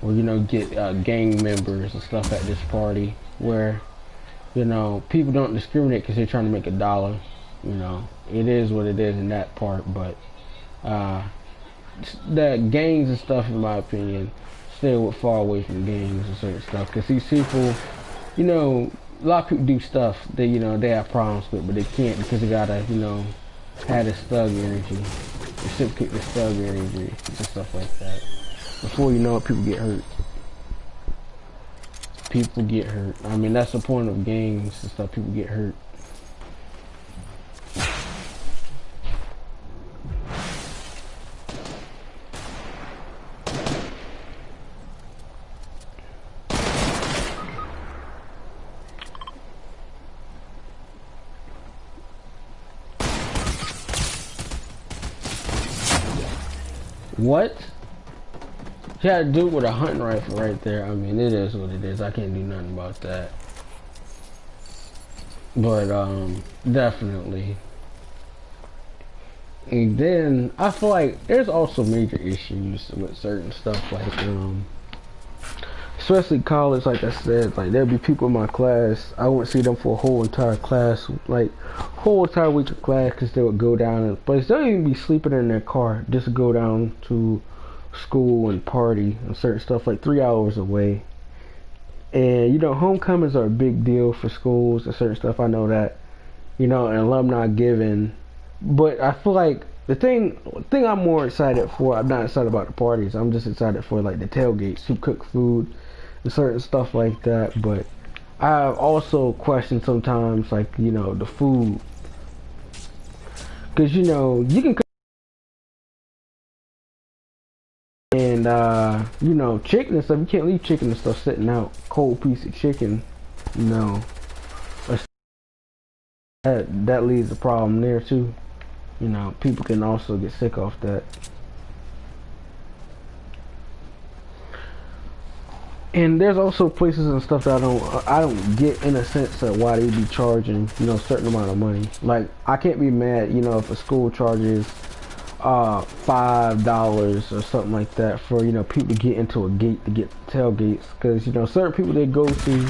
S1: or you know, get gang members and stuff at this party where, you know, people don't discriminate because they're trying to make $1. You know, it is what it is in that part, but the gangs and stuff, in my opinion, stay far away from gangs and certain stuff. Because these people, you know, a lot of people do stuff that, you know, they have problems with, but they can't because they gotta, you know, have this thug energy, reciprocate this thug energy, and stuff like that. Before you know it, people get hurt. People get hurt. I mean, that's the point of gangs and stuff. People get hurt. What? He had to do it with a hunting rifle right there. I mean, it is what it is. I can't do nothing about that. But definitely. And then I feel like there's also major issues with certain stuff, like especially college. Like I said, like there'd be people in my class, I wouldn't see them for a whole entire class, like whole entire week of class, because they would go down in a place. They'll even be sleeping in their car just to go down to school and party and certain stuff, like 3 hours away. And you know, homecomings are a big deal for schools and certain stuff. I know that, you know, and alumni giving. But I feel like the thing I'm more excited for, I'm not excited about the parties. I'm just excited for like the tailgates, who cook food and certain stuff like that. But I also question sometimes, like, you know, the food, because you know you can cook, and you know, chicken and stuff. You can't leave chicken and stuff sitting out. Cold piece of chicken, you know, that leaves a problem there too. You know, people can also get sick off that. And there's also places and stuff that I don't get, in a sense of why they be charging, you know, a certain amount of money. Like, I can't be mad, you know, if a school charges $5 or something like that for, you know, people to get into a gate to get tailgates, because, you know, certain people they go to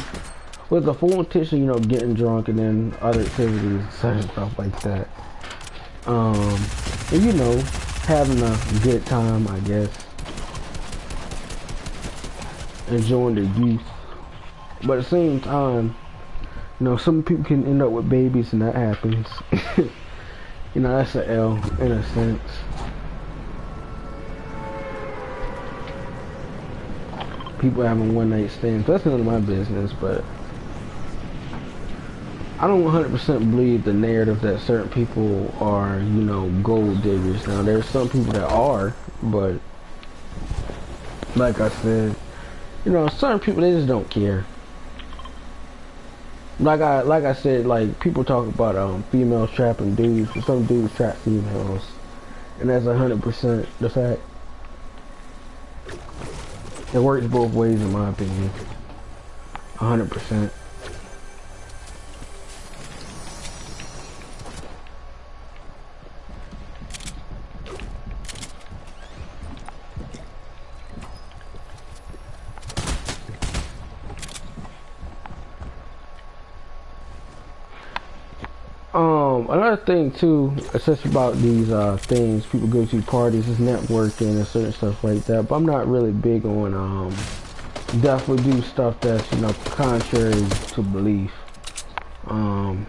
S1: with the full intention, you know, getting drunk and then other activities, certain stuff like that. And you know, having a good time, I guess, enjoying the youth. But at the same time, you know, some people can end up with babies, and that happens. You know, that's an L in a sense. People having one night stands, that's none of my business, but I don't 100% believe the narrative that certain people are, you know, gold diggers. Now, there's some people that are, but like I said, you know, certain people, they just don't care. Like I said, like people talk about females trapping dudes, but some dudes trap females, and that's 100% the fact. It works both ways, in my opinion. 100%. Another thing too, especially about these things, people go to parties, is networking and certain stuff like that. But I'm not really big on definitely do stuff that's, you know, contrary to belief. Um,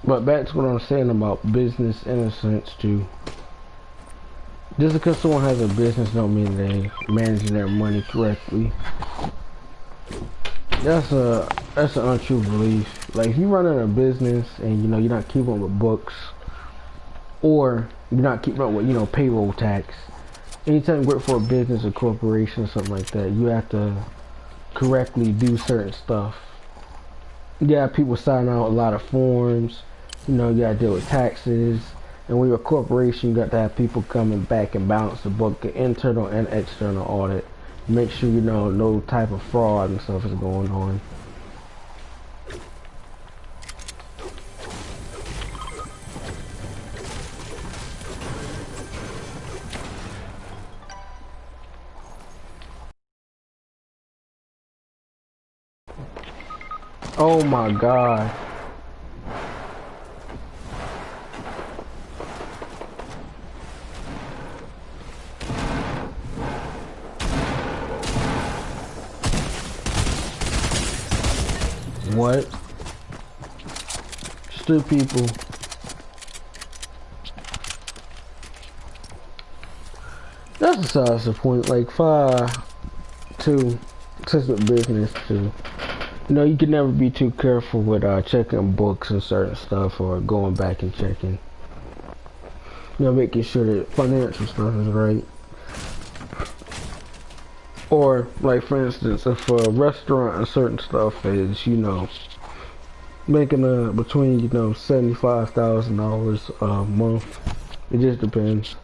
S1: but back to what I'm saying about business in a sense too. Just because someone has a business don't mean they managing their money correctly. That's an untrue belief. Like, if you're running a business and, you know, you're not keeping up with books, or you're not keeping up with, you know, payroll tax. Anytime you work for a business or corporation or something like that, you have to correctly do certain stuff. Yeah, people sign out a lot of forms. You know, you gotta deal with taxes. And when you're a corporation, you got to have people coming back and balance the book, the internal and external audit. Make sure, you know, no type of fraud and stuff is going on. Oh my god. What? Stupid people. That's besides the point. Like, 5, 2, consistent business too. You know, you can never be too careful with checking books and certain stuff, or going back and checking. You know, making sure that financial stuff is right. Or, like, for instance, if a restaurant and certain stuff is, you know, making between, you know, $75,000 a month, it just depends.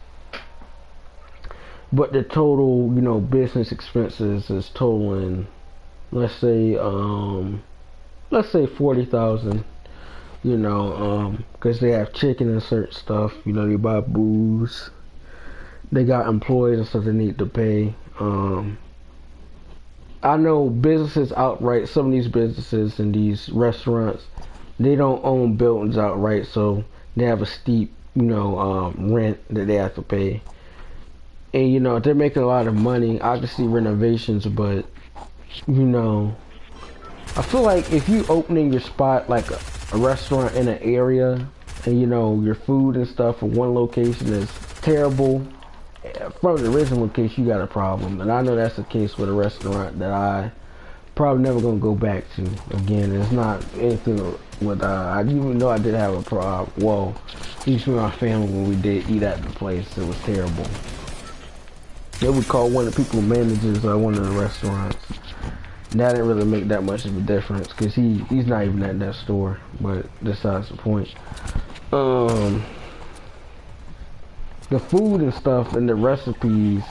S1: But the total, you know, business expenses is totaling, let's say 40,000. You know, because they have chicken and certain stuff. You know, they buy booze. They got employees and stuff they need to pay. I know businesses outright. Some of these businesses and these restaurants, they don't own buildings outright, so they have a steep, you know, rent that they have to pay. And you know, they're making a lot of money. I can see renovations, but you know, I feel like if you opening your spot like a restaurant in an area, and you know your food and stuff from one location is terrible, from the original location you got a problem. And I know that's the case with a restaurant that I probably never gonna go back to again. It's not anything with I even know I did have a problem. Well, at least with my family when we did eat at the place, it was terrible. They would call one of the people who manages one of the restaurants. That didn't really make that much of a difference because he's not even at that store. But besides the point, the food and stuff and the recipes,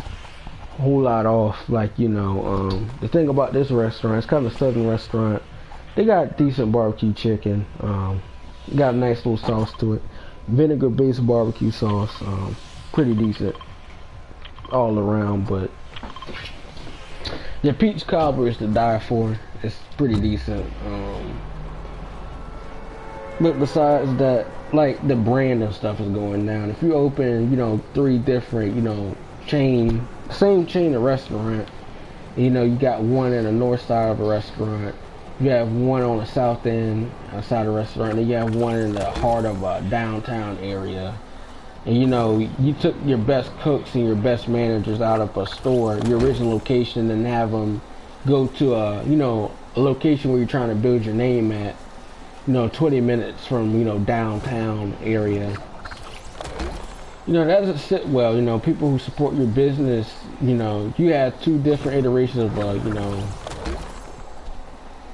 S1: a whole lot off. Like, you know, the thing about this restaurant, it's kind of a southern restaurant. They got decent barbecue chicken. Got a nice little sauce to it, vinegar-based barbecue sauce. Pretty decent all around, but the peach cobbler is to die for. It's pretty decent. But besides that, like, the brand and stuff is going down. If you open, you know, 3 different, you know, same chain of restaurant, you know, you got one in the north side of a restaurant, you have one on the south end outside the restaurant, and you have one in the heart of a downtown area. And you know, you took your best cooks and your best managers out of a store, your original location, and have them go to a, you know, a location where you're trying to build your name at, you know, 20 minutes from, you know, downtown area. You know, that doesn't sit well. You know, people who support your business, you know, you have 2 different iterations of you know,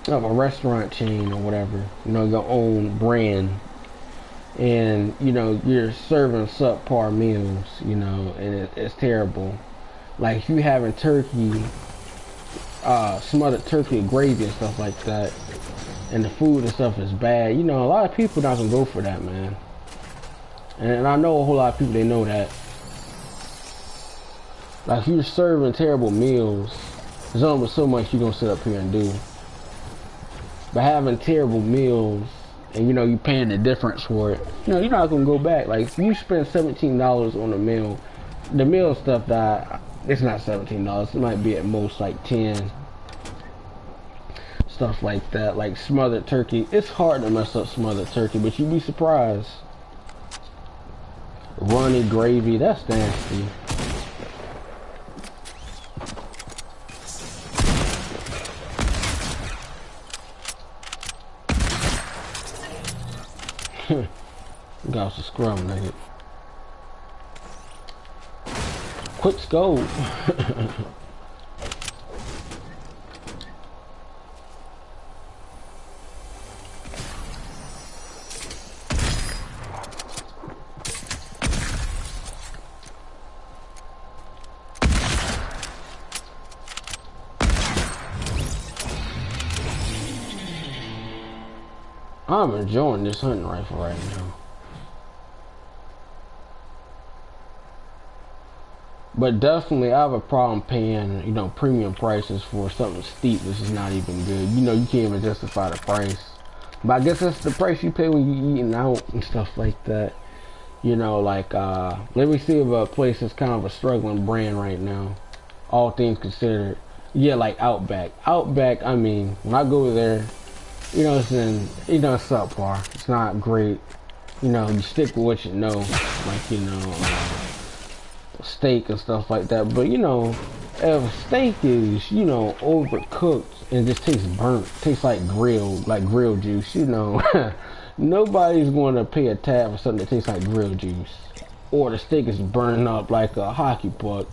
S1: of a restaurant chain or whatever, you know, your own brand. And you know, you're serving subpar meals, you know, and it's terrible. Like, if you having turkey, smothered turkey gravy and stuff like that, and the food and stuff is bad, you know, a lot of people not gonna go for that, man. And I know a whole lot of people, they know that. Like, if you're serving terrible meals, there's only so much you're gonna sit up here and do. But having terrible meals, and you know, you paying the difference for it, you know, you're not gonna go back. Like, if you spend $17 on a meal, the meal stuff that it's not $17, it might be at most like 10. Stuff like that, like smothered turkey. It's hard to mess up smothered turkey, but you'd be surprised. Runny gravy, that's nasty. Got some scrum, nigga. Quick scope. I'm enjoying this hunting rifle right now. But definitely, I have a problem paying, premium prices for something steep. This is not even good. You can't even justify the price. But I guess that's the price you pay when you eating out and stuff like that. Like, let me see if a place is kind of a struggling brand right now. All things considered. Yeah, like Outback. Outback, I mean, when I go there, it's subpar. It's not great. You stick with what you know. Like, steak and stuff like that. But, if steak is, overcooked and just tastes burnt, tastes like grilled juice, nobody's going to pay a tab for something that tastes like grilled juice. Or the steak is burning up like a hockey puck.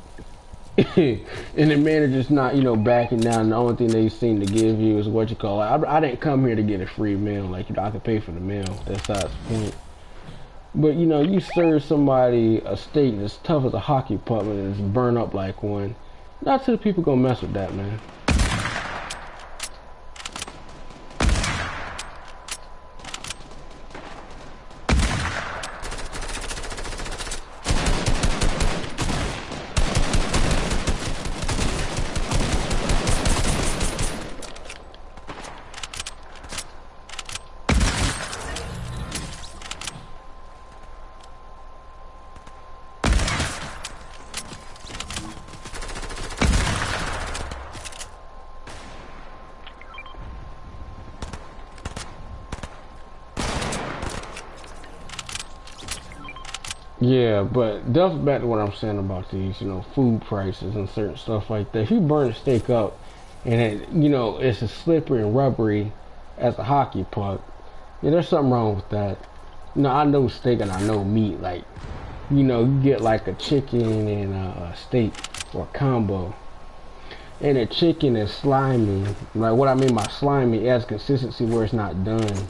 S1: And the manager's not, backing down. The only thing they seem to give you is what you call it. I didn't come here to get a free meal. Like, I could pay for the meal. That's not the point. But, you serve somebody a steak that's tough as a hockey puck and it's burn up like one. Not too people gonna mess with that, man. Yeah, but that's back to what I'm saying about these, food prices and certain stuff like that. If you burn a steak up and it, it's as slippery and rubbery as a hockey puck, yeah, there's something wrong with that. I know steak and I know meat. Like, you get like a chicken and a steak or a combo. And the chicken is slimy. Like, what I mean by slimy, it has consistency where it's not done.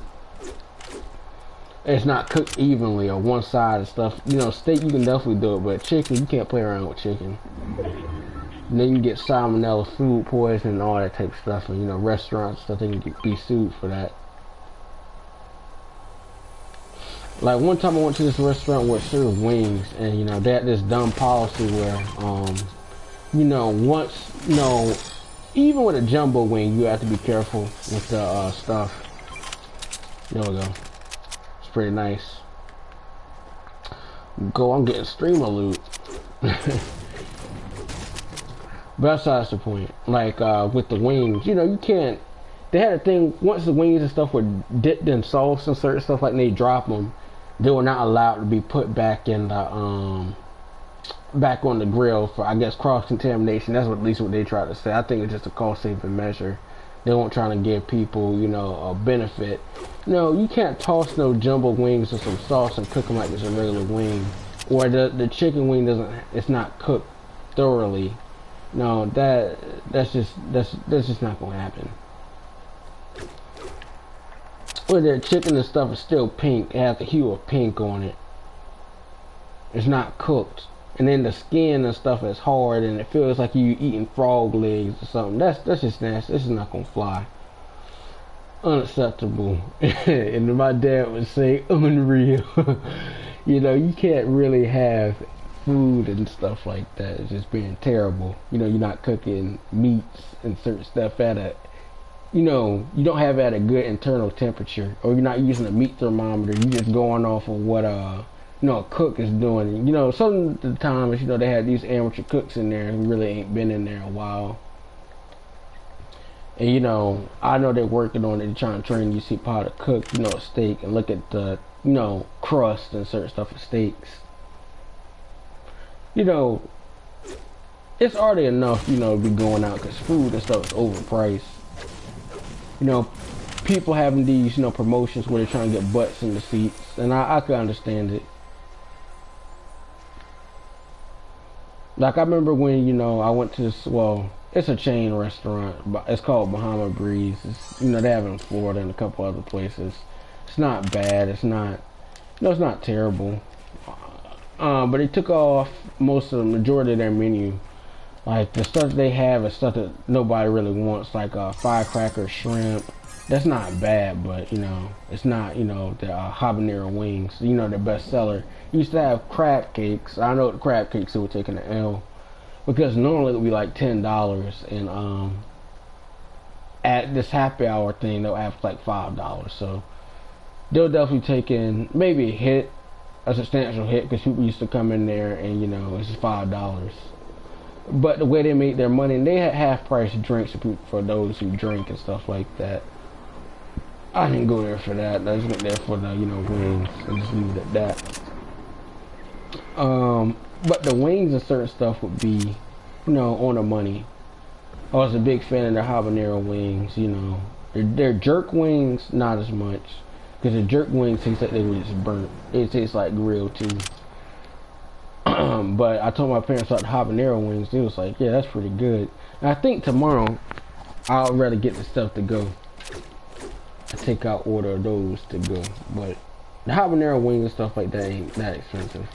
S1: It's not cooked evenly or one side and stuff. Steak you can definitely do it, but chicken, you can't play around with chicken. And then you get salmonella, food poisoning, and all that type of stuff. And restaurants stuff, they can be sued for that. Like, one time I went to this restaurant where it served wings, and they had this dumb policy where once even with a jumbo wing, you have to be careful with the stuff. There we go. Pretty nice. I'm getting streamer loot. But that's the point. Like, with the wings, you can't. They had a thing, once the wings and stuff were dipped in sauce and certain stuff, like, and they drop them, they were not allowed to be put back in the, back on the grill for, I guess, cross-contamination. That's at least what they tried to say. I think it's just a cost-saving measure. They weren't trying to give people, a benefit. You can't toss no jumbo wings with some sauce and cook them like it's a regular wing. Or the chicken wing it's not cooked thoroughly. No, that's just not gonna happen. Or the chicken and stuff is still pink. It has the hue of pink on it. It's not cooked. And then the skin and stuff is hard and it feels like you eating frog legs or something. That's just nasty. This is not gonna fly. Unacceptable. And my dad would say unreal. You can't really have food and stuff like that. It's just being terrible. You're not cooking meats and certain stuff at a, you don't have it at a good internal temperature, or you're not using a meat thermometer. You're just going off of what a cook is doing. Some of the times, they had these amateur cooks in there who really ain't been in there a while. And, I know they're working on it, they're trying to train you, see how to cook, a steak, and look at the, crust and certain stuff of steaks. It's already enough, to be going out, because food and stuff is overpriced. People having these, promotions where they're trying to get butts in the seats, and I can understand it. Like, I remember when, I went to this, it's a chain restaurant, but it's called Bahama Breeze. It's, they have it in Florida and a couple other places. It's not bad. It's not, it's not terrible. But they took off most of the majority of their menu. Like, the stuff they have is stuff that nobody really wants, like firecracker shrimp. That's not bad, but, it's not, the habanero wings, their best seller. Used to have crab cakes. I know the crab cakes who were taking the L. because normally it would be like $10, and at this happy hour thing they'll ask like $5. So they'll definitely take in maybe a substantial hit, because people used to come in there and it's just $5. But the way they make their money, and they had half price drinks for those who drink and stuff like that. I didn't go there for that. I just went there for the wings, and just leave it at that. But the wings and certain stuff would be on the money. I was a big fan of their habanero wings. Their jerk wings not as much, because the jerk wings taste like they were just burnt. It tastes like grilled too. But I told my parents about the habanero wings. They was like, yeah, that's pretty good. And I think tomorrow I'll rather get the stuff to go. I take out order of those to go. But the habanero wings and stuff like that ain't that expensive.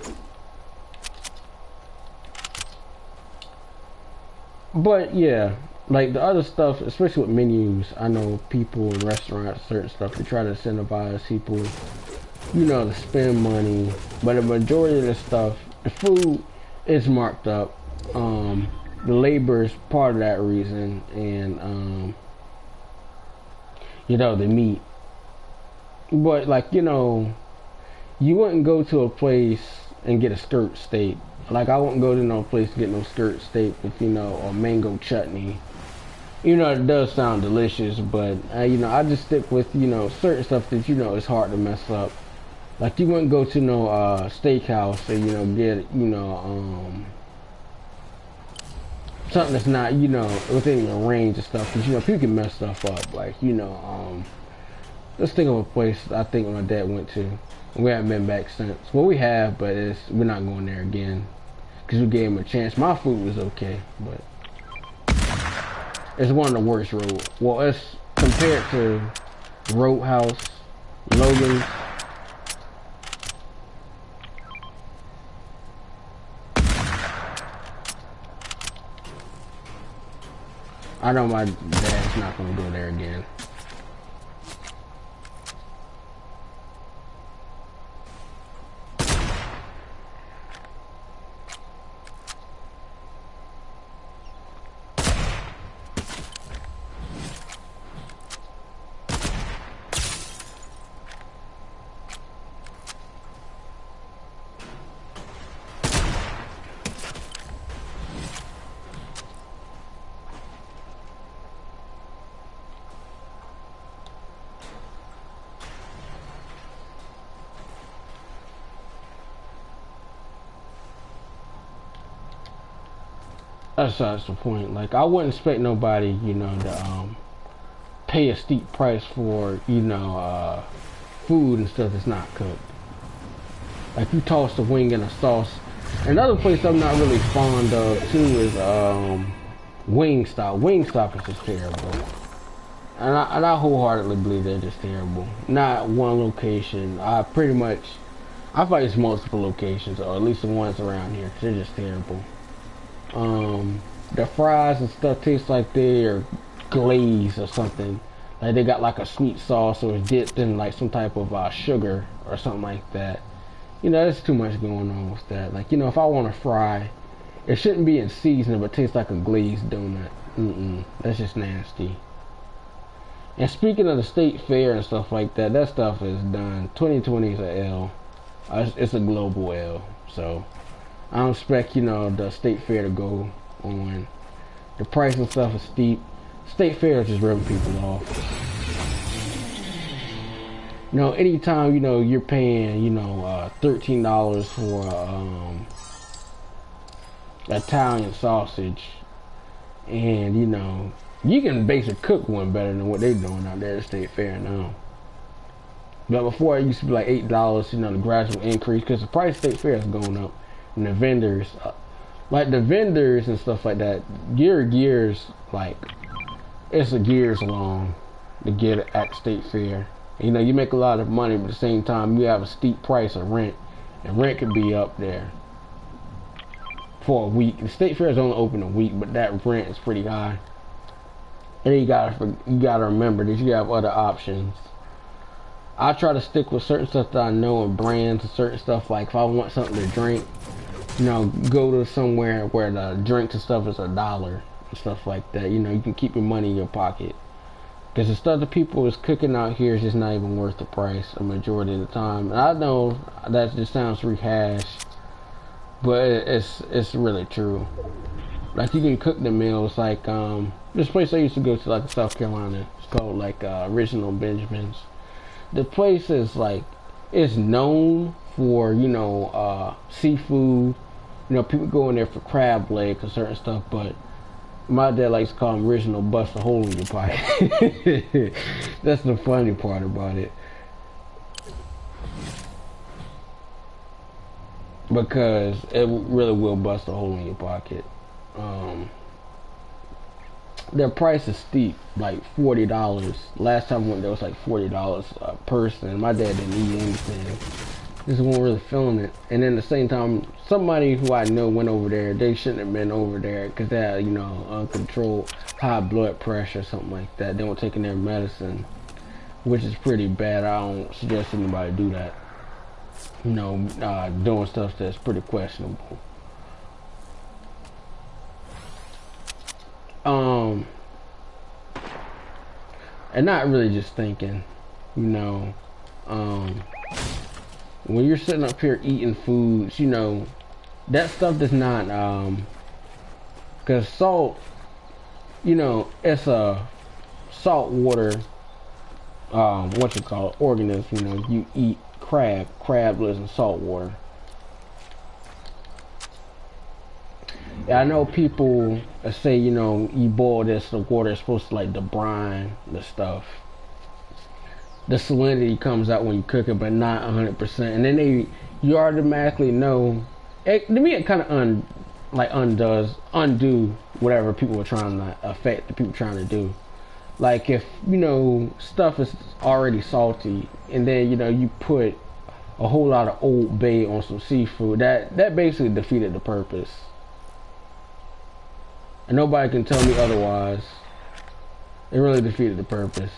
S1: But yeah, like the other stuff, especially with menus, I know people in restaurants, certain stuff, they try to incentivize people, to spend money. But the majority of the stuff, the food is marked up. The labor is part of that reason, and the meat. But like you wouldn't go to a place and get a skirt steak. Like I wouldn't go to no place to get no skirt steak with a mango chutney. It does sound delicious, but I just stick with certain stuff that is hard to mess up. Like you wouldn't go to no steakhouse and get something that's not within your range of stuff, because people can mess stuff up. Like let's think of a place I think my dad went to. We haven't been back since. Well, we have, but we're not going there again, because we gave him a chance. My food was okay, but it's one of the worst road. Well, it's compared to Roadhouse, Logan's. I know my dad's not gonna go there again. That's the point. Like I wouldn't expect nobody, to pay a steep price for, food and stuff that's not cooked. Like you toss the wing in a sauce. Another place I'm not really fond of too is Wingstop. Wingstop is just terrible. And I wholeheartedly believe they're just terrible. Not one location. I feel like it's multiple locations, or at least the ones around here, 'cause they're just terrible. The fries and stuff taste like they're glazed or something. Like they got like a sweet sauce, or it's dipped in like some type of sugar or something like that. There's too much going on with that. Like, if I want to fry, it shouldn't be in seasoning, but taste like a glazed donut. That's just nasty. And speaking of the state fair and stuff like that, that stuff is done. 2020 is a L. It's a global L. So I don't expect, the state fair to go on. The price and stuff is steep. State fair is just ripping people off. Anytime, you're paying, $13 for Italian sausage, and, you can basically cook one better than what they're doing out there at State Fair now. But before it used to be like $8, the gradual increase, because the price of State Fair is going up. And the vendors, like the vendors and stuff like that, gears, like, it's a gears long to get it at State Fair. You make a lot of money, but at the same time, you have a steep price of rent. And rent could be up there for a week. The State Fair is only open a week, but that rent is pretty high. And then you gotta remember that you have other options. I try to stick with certain stuff that I know and brands and certain stuff. Like if I want something to drink, You know, go to somewhere where the drinks and stuff is $1 and stuff like that. You know, you can keep your money in your pocket. Because the stuff that people is cooking out here is just not even worth the price a majority of the time. And I know that just sounds rehashed, but it's really true. Like you can cook the meals. Like this place I used to go to, like in South Carolina. It's called like Original Benjamin's. The place is like it's known for seafood. You know, people go in there for crab legs and certain stuff, but my dad likes to call them original bust a hole in your pocket. That's the funny part about it. Because it really will bust a hole in your pocket. Their price is steep, like $40. Last time I went there was like $40 a person. My dad didn't eat anything. Just wasn't really feeling it. And then at the same time, somebody who I know went over there. They shouldn't have been over there because they had, uncontrolled high blood pressure or something like that. They weren't taking their medicine, which is pretty bad. I don't suggest anybody do that. Doing stuff that's pretty questionable. And not really just thinking, when you're sitting up here eating foods, that stuff does not, because salt, it's a salt water, organism. You eat crab lives in salt water. Yeah, I know people say, you boil this, the water is supposed to like debrine the stuff. The salinity comes out when you cook it, but not 100%. And then you automatically know. To me, it kind of undo whatever people were trying to affect the people trying to do. Like if stuff is already salty, and then you put a whole lot of Old Bay on some seafood, that basically defeated the purpose. And nobody can tell me otherwise. It really defeated the purpose.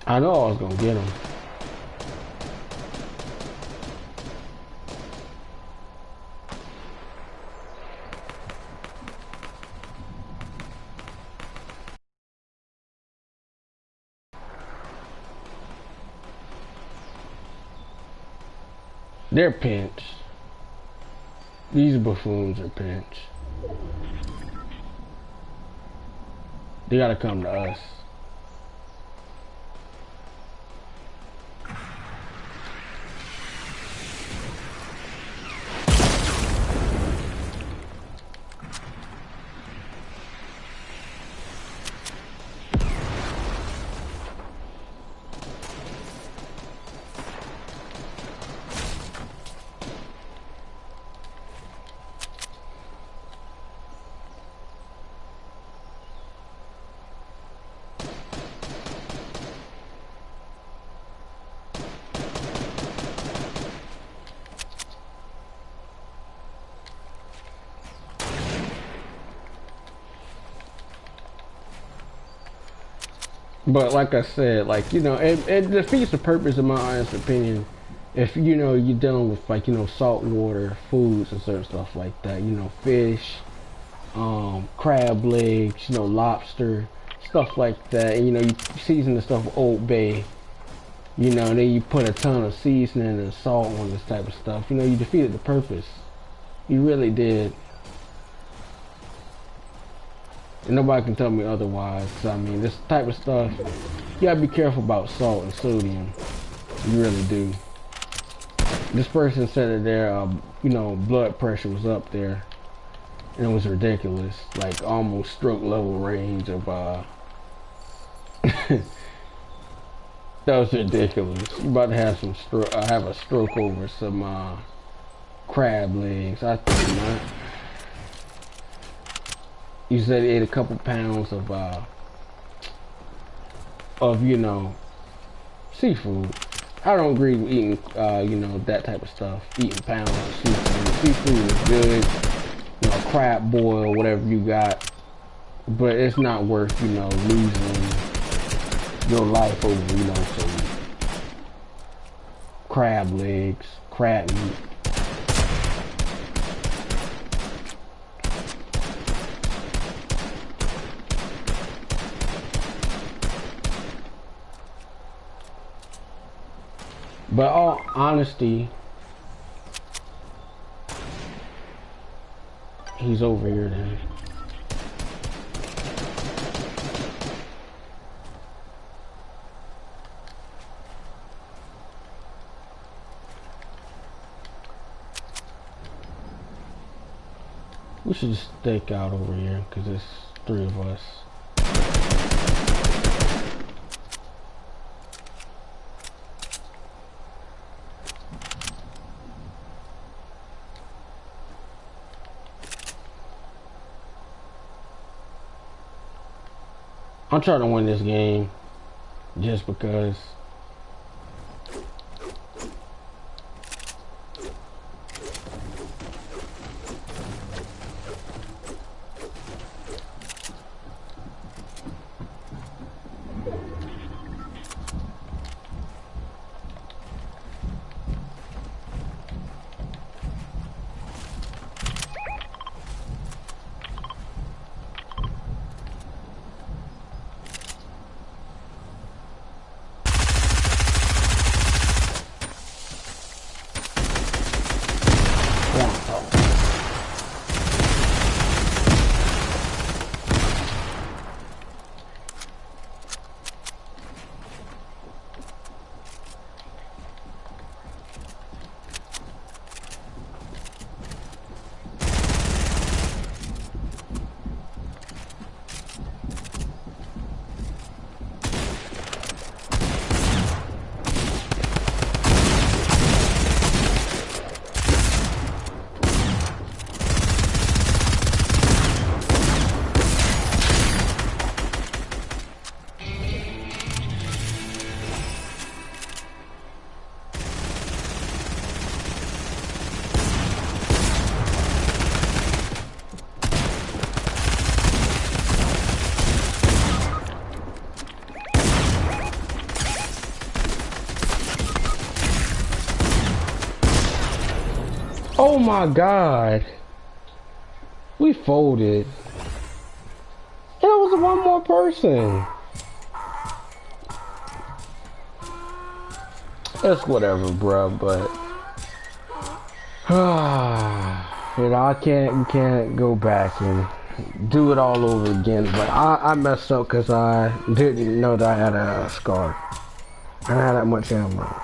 S1: I know I was gonna get them. They're pinched. These buffoons are pinched. They gotta come to us. But like I said, it defeats the purpose in my honest opinion. If you're dealing with salt water foods and certain stuff like that, fish, crab legs, lobster, stuff like that. And, you season the stuff with Old Bay, and then you put a ton of seasoning and salt on this type of stuff. You defeated the purpose. You really did. And nobody can tell me otherwise. So, I mean, this type of stuff, you gotta be careful about salt and sodium. You really do. This person said that their, blood pressure was up there. And it was ridiculous. Like, almost stroke level range of, that was ridiculous. You about to have have a stroke over some, Crab legs. I think not. You said he ate a couple pounds of you know, seafood. I don't agree with eating you know, that type of stuff. Eating pounds of seafood. Seafood is good. You know, crab boil, whatever you got. But it's not worth, you know, losing your life over, you know, some crab legs, crab meat. But all honesty, he's over here then. We should just stake out over here because there's 3 of us. I'm trying to win this game just because. Oh my god. We folded. There was one more person. It's whatever, bruh, but you know, I can't go back and do it all over again. But I messed up because I didn't know that I had a scar. I didn't have that much ammo.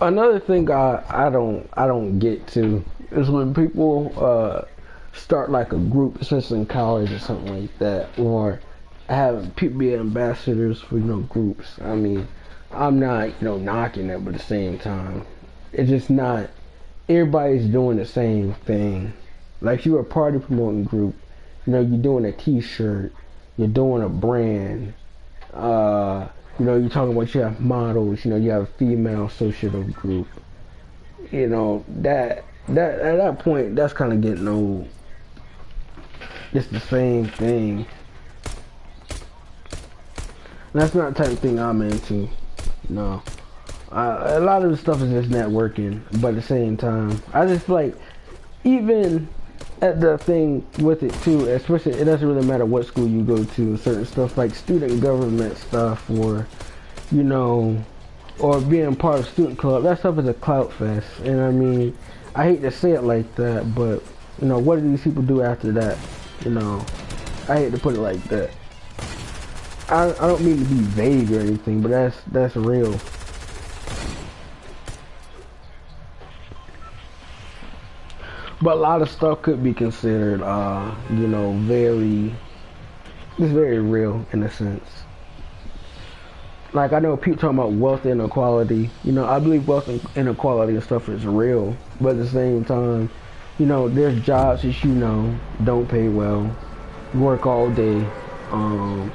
S1: Another thing I don't get to is when people start like a group, especially in college or something like that, or have people be ambassadors for, you know, groups. I mean, I'm not, you know, knocking it, but at the same time, it's just not everybody's doing the same thing. Like, you're a party promoting group, you know, you're doing a T-shirt, you're doing a brand. You know, you're talking about you have models, you know, you have a female associative group. You know, that at that point, that's kind of getting old. It's the same thing. That's not the type of thing I'm into. No. A lot of the stuff is just networking, but at the same time, I just like, even at the thing with it too, especially, it doesn't really matter what school you go to, certain stuff like student government stuff, or, you know, or being part of student club, that stuff is a clout fest. And I mean, I hate to say it like that, but, you know, what do these people do after that? You know, I hate to put it like that. I don't mean to be vague or anything, but that's real. But a lot of stuff could be considered, you know, it's very real in a sense. Like I know people talking about wealth inequality. You know, I believe wealth inequality and stuff is real, but at the same time, you know, there's jobs that you know don't pay well. You work all day. You're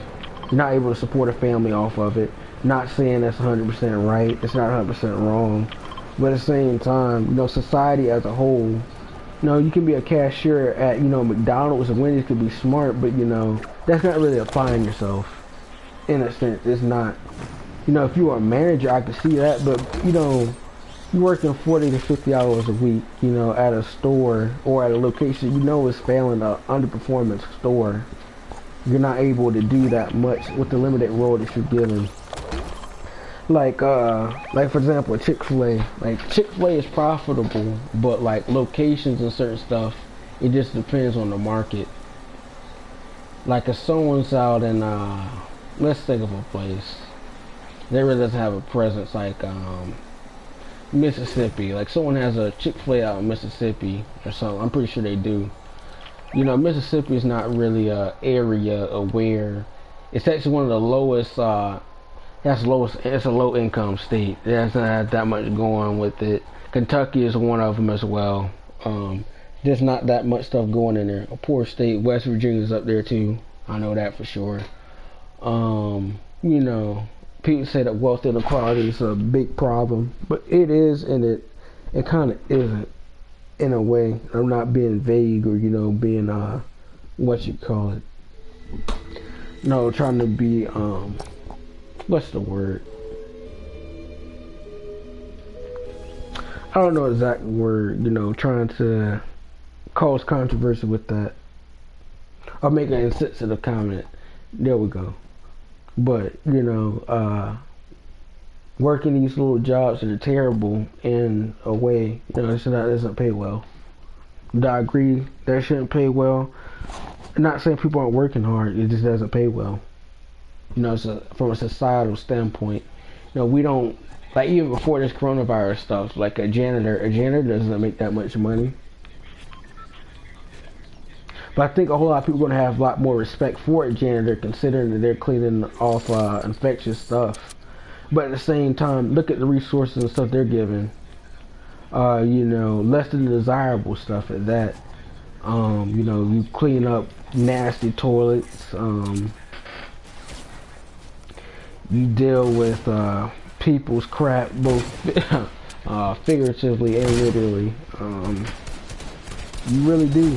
S1: not able to support a family off of it. Not saying that's 100% right. It's not 100% wrong. But at the same time, you know, society as a whole, you know, you can be a cashier at, you know, McDonald's and Wendy's could be smart, but, you know, that's not really applying yourself. In a sense, it's not. You know, if you were a manager, I could see that, but, you know, you're working 40 to 50 hours a week, you know, at a store or at a location you know is failing, a underperforming store. You're not able to do that much with the limited role that you're given. Like for example, Chick-fil-A. Like Chick-fil-A is profitable, but like locations and certain stuff, it just depends on the market. Like if someone's out in let's think of a place. They really doesn't have a presence like Mississippi. Like someone has a Chick-fil-A out in Mississippi or something. I'm pretty sure they do. You know, Mississippi is not really a area aware. It's actually one of the lowest. It's a low income state. It doesn't have that much going with it. Kentucky is one of them as well. There's not that much stuff going in there. A poor state. West Virginia's up there too. I know that for sure. You know, people say that wealth inequality is a big problem, but it is, and it kind of isn't in a way. I'm not being vague or, you know, being what you call it. No, trying to be what's the word? I don't know the exact word, you know, trying to cause controversy with that. Or make an insensitive comment. There we go. But, you know, working these little jobs that are terrible in a way, you know, it doesn't pay well. But I agree that shouldn't pay well. I'm not saying people aren't working hard, it just doesn't pay well. You know, from a societal standpoint, you know, we don't, like even before this coronavirus stuff, like a janitor doesn't make that much money. But I think a whole lot of people are going to have a lot more respect for a janitor considering that they're cleaning off infectious stuff. But at the same time, look at the resources and stuff they're given. You know, less than desirable stuff at that. You know, you clean up nasty toilets. You deal with people's crap, both figuratively and literally. You really do.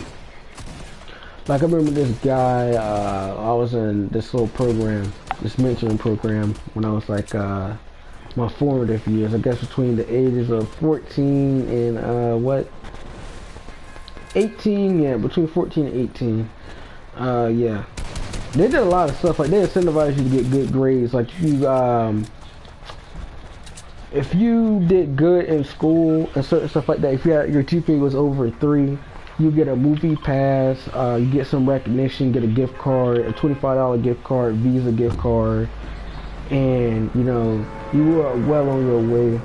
S1: Like I remember this guy, I was in this little program, this mentoring program, when I was like my formative years, I guess between the ages of 14 and 18, yeah, between 14 and 18. Yeah. They did a lot of stuff, like they incentivized you to get good grades, like if you did good in school and certain stuff like that, if your GPA was over 3, you get a movie pass, you get some recognition, get a gift card, a $25 gift card, Visa gift card, and you know, you were well on your way.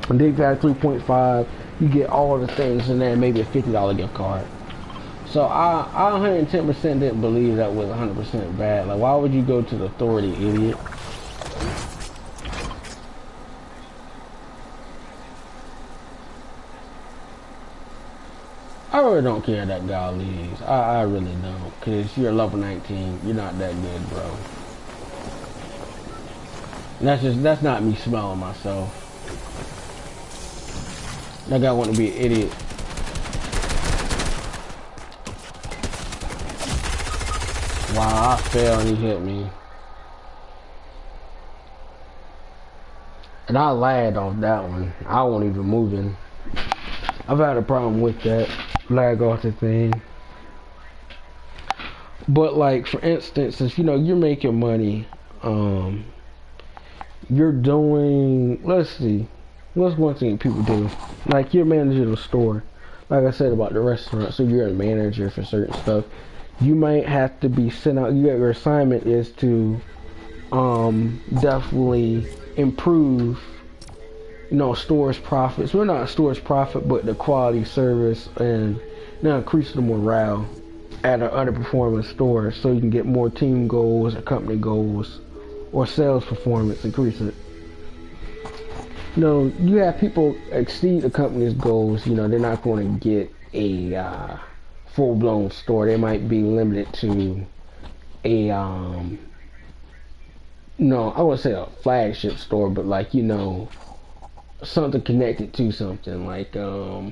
S1: And then if you had 3.5, you get all the things and then maybe a $50 gift card. So I 110% didn't believe that was 100% bad. Like, why would you go to the authority, idiot? I really don't care that guy leaves. I really don't. Because you're level 19. You're not that good, bro. And that's not me smelling myself. That guy want to be an idiot. Wow, I fell and he hit me. And I lagged off that one. I wasn't even moving. I've had a problem with that. Lag off the thing. But like, for instance, if you know you're making money, you're doing, let's see, what's one thing people do? Like, you're managing a store. Like I said about the restaurant, so you're a manager for certain stuff. You might have to be sent out. Your assignment is to definitely improve you know, stores profits. Well, not stores profit, but the quality service and increase the morale at an underperforming store, so you can get more team goals or company goals or sales performance, increase it. You know, you have people exceed the company's goals. You know, they're not going to get a full-blown store. They might be limited to a no, I wouldn't say a flagship store, but like, you know, something connected to something like a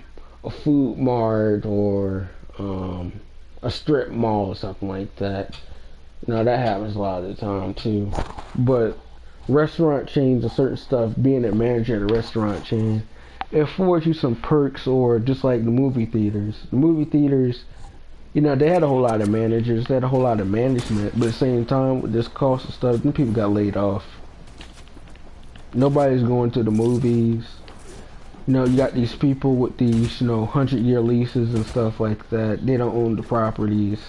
S1: food mart or a strip mall or something like that. You know, that happens a lot of the time too. But restaurant chains and certain stuff, being a manager at a restaurant chain, it affords you some perks, or just like the movie theaters. The movie theaters, you know, they had a whole lot of managers, they had a whole lot of management, but at the same time, with this cost and stuff, them people got laid off. Nobody's going to the movies. You know, you got these people with these, you know, 100-year leases and stuff like that. They don't own the properties.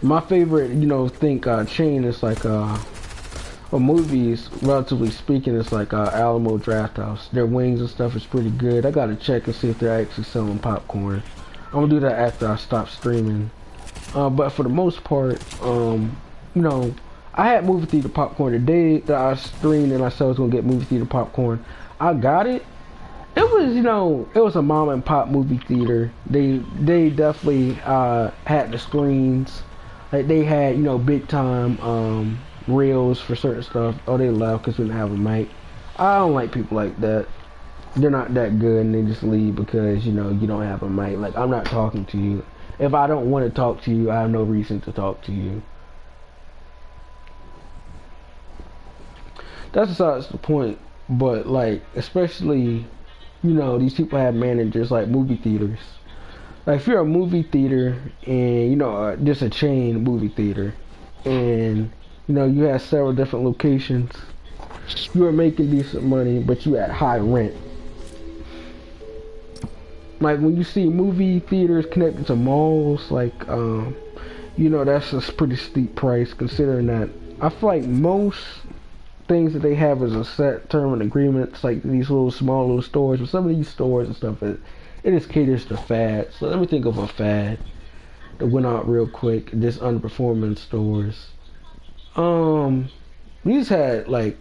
S1: My favorite, you know, chain is like or movies, relatively speaking, it's like Alamo Drafthouse. Their wings and stuff is pretty good. I gotta check and see if they're actually selling popcorn. I'm gonna do that after I stop streaming. But for the most part, you know, I had movie theater popcorn the day that I streamed and I said I was gonna get movie theater popcorn. I got it. It was, you know, it was a mom and pop movie theater. They definitely had the screens. Like they had, you know, big time reels for certain stuff. Oh, they left because we didn't have a mic. I don't like people like that. They're not that good and they just leave because, you know, you don't have a mic. Like, I'm not talking to you. If I don't want to talk to you, I have no reason to talk to you. That's besides the point. But like, especially, you know, these people have managers like movie theaters. Like if you're a movie theater and, you know, just a chain movie theater, and, you know, you have several different locations, you are making decent money, but you at high rent. Like when you see movie theaters connected to malls, like, you know, that's a pretty steep price considering that I feel like most things that they have is a set term and agreements, like these little small little stores, but some of these stores and stuff, it just caters to fads. So let me think of a fad that went out real quick. This underperforming stores. These had like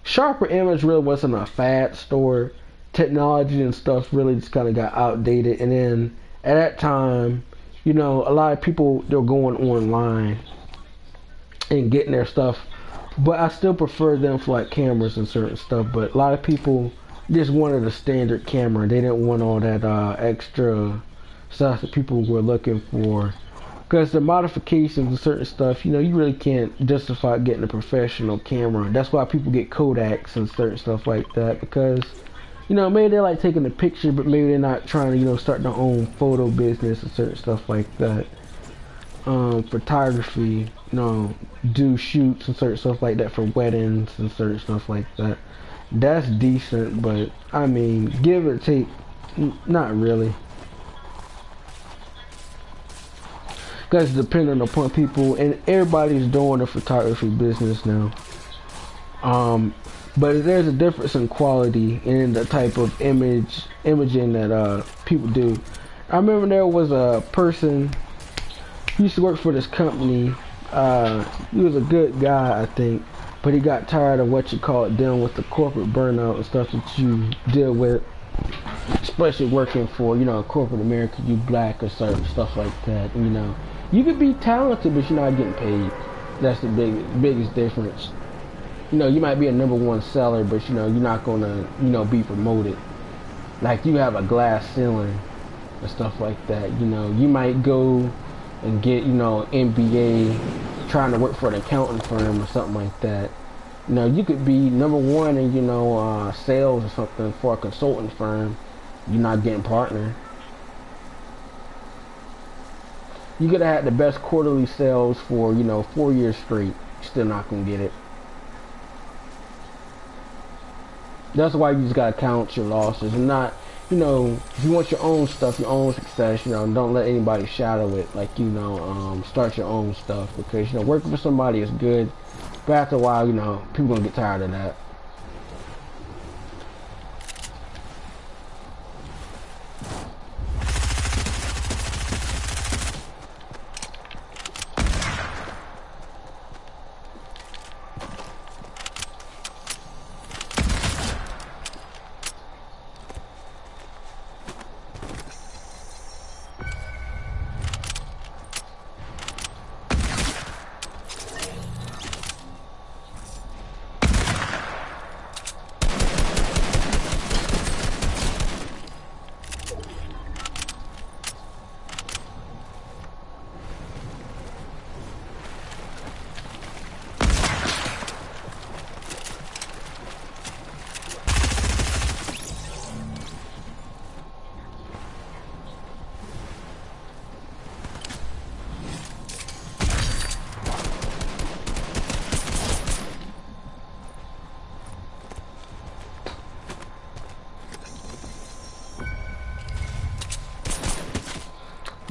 S1: Sharper Image really wasn't a fad store. Technology and stuff really just kind of got outdated, and then at that time, you know, a lot of people, they're going online and getting their stuff. But I still prefer them for like cameras and certain stuff. But a lot of people just wanted a standard camera. They didn't want all that extra stuff that people were looking for. Because the modifications and certain stuff, you know, you really can't justify getting a professional camera. That's why people get Kodaks and certain stuff like that. Because, you know, maybe they like taking a picture, but maybe they're not trying to, you know, start their own photo business and certain stuff like that. Photography, you know, do shoots and certain stuff like that for weddings and certain stuff like that. That's decent, but I mean, give or take, not really. Because depending upon people, and everybody's doing the photography business now. But there's a difference in quality and the type of imaging that people do. I remember there was a person. He used to work for this company. He was a good guy, I think, but he got tired of what you call it, dealing with the corporate burnout and stuff that you deal with, especially working for, you know, corporate America, you black or certain stuff like that. You know, you could be talented, but you're not getting paid. That's the biggest difference. You know, you might be a #1 seller, but, you know, you're not gonna, you know, be promoted. Like you have a glass ceiling and stuff like that. You know, you might go and get, you know, MBA, trying to work for an accounting firm or something like that. You know, you could be #1 in, you know, sales or something for a consulting firm. You're not getting partner. You could have had the best quarterly sales for, you know, 4 years straight. You're still not gonna get it. That's why you just gotta count your losses and not, you know, if you want your own stuff, your own success, you know, don't let anybody shadow it. Like, you know, start your own stuff, because, you know, working for somebody is good, but after a while, you know, people gonna get tired of that.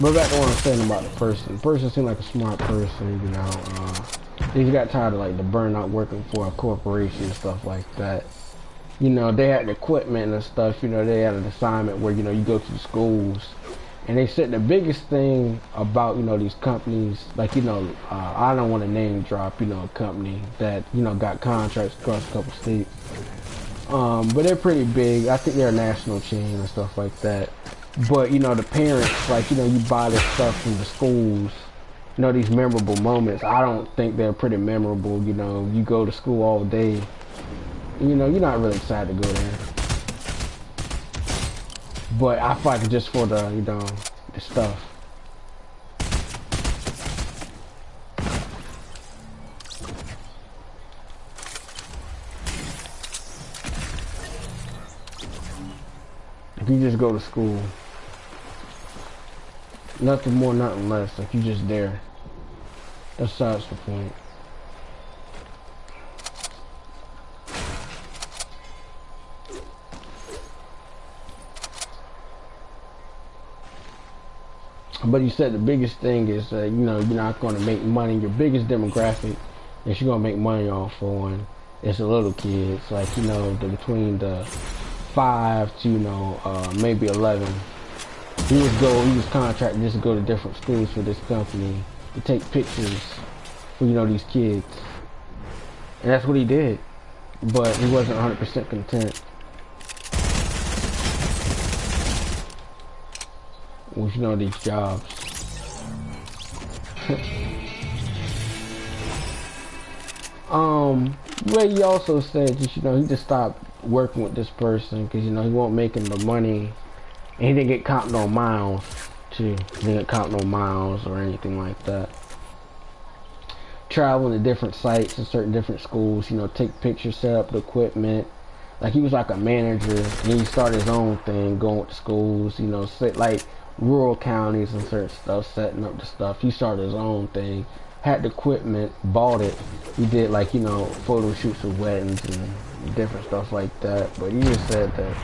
S1: But back to what I'm saying about the person. The person seemed like a smart person, you know. He just got tired of like the burnout working for a corporation and stuff like that. You know, they had the equipment and stuff, you know, they had an assignment where, you know, you go to the schools. And they said the biggest thing about, you know, these companies, like, you know, I don't want to name drop, you know, a company that, you know, got contracts across a couple states. But they're pretty big. I think they're a national chain and stuff like that. But, you know, the parents, like, you know, you buy this stuff from the schools, you know, these memorable moments. I don't think they're pretty memorable, you know. You go to school all day, you know, you're not really excited to go there. But I feel like just for the, you know, the stuff. If you just go to school, nothing more, nothing less. Like you just there. That's the point. But you said the biggest thing is that, you know, you're not going to make money. Your biggest demographic that you're going to make money off on is the little kids. Like, you know, between the 5 to, you know, maybe 11. He was contracted just to go to different schools for this company to take pictures for, you know, these kids. And that's what he did. But he wasn't 100% content with, you know, these jobs. But he also said just, you know, he just stopped working with this person because, you know, he wasn't making the money, and he didn't get counting on miles too. He didn't get counting on miles or anything like that. Traveling to different sites and certain different schools, you know, take pictures, set up the equipment. Like he was like a manager, and he started his own thing, going with the schools, you know, set like rural counties and certain stuff, setting up the stuff. He started his own thing, had the equipment, bought it. He did like, you know, photo shoots of weddings and different stuff like that. But he just said that,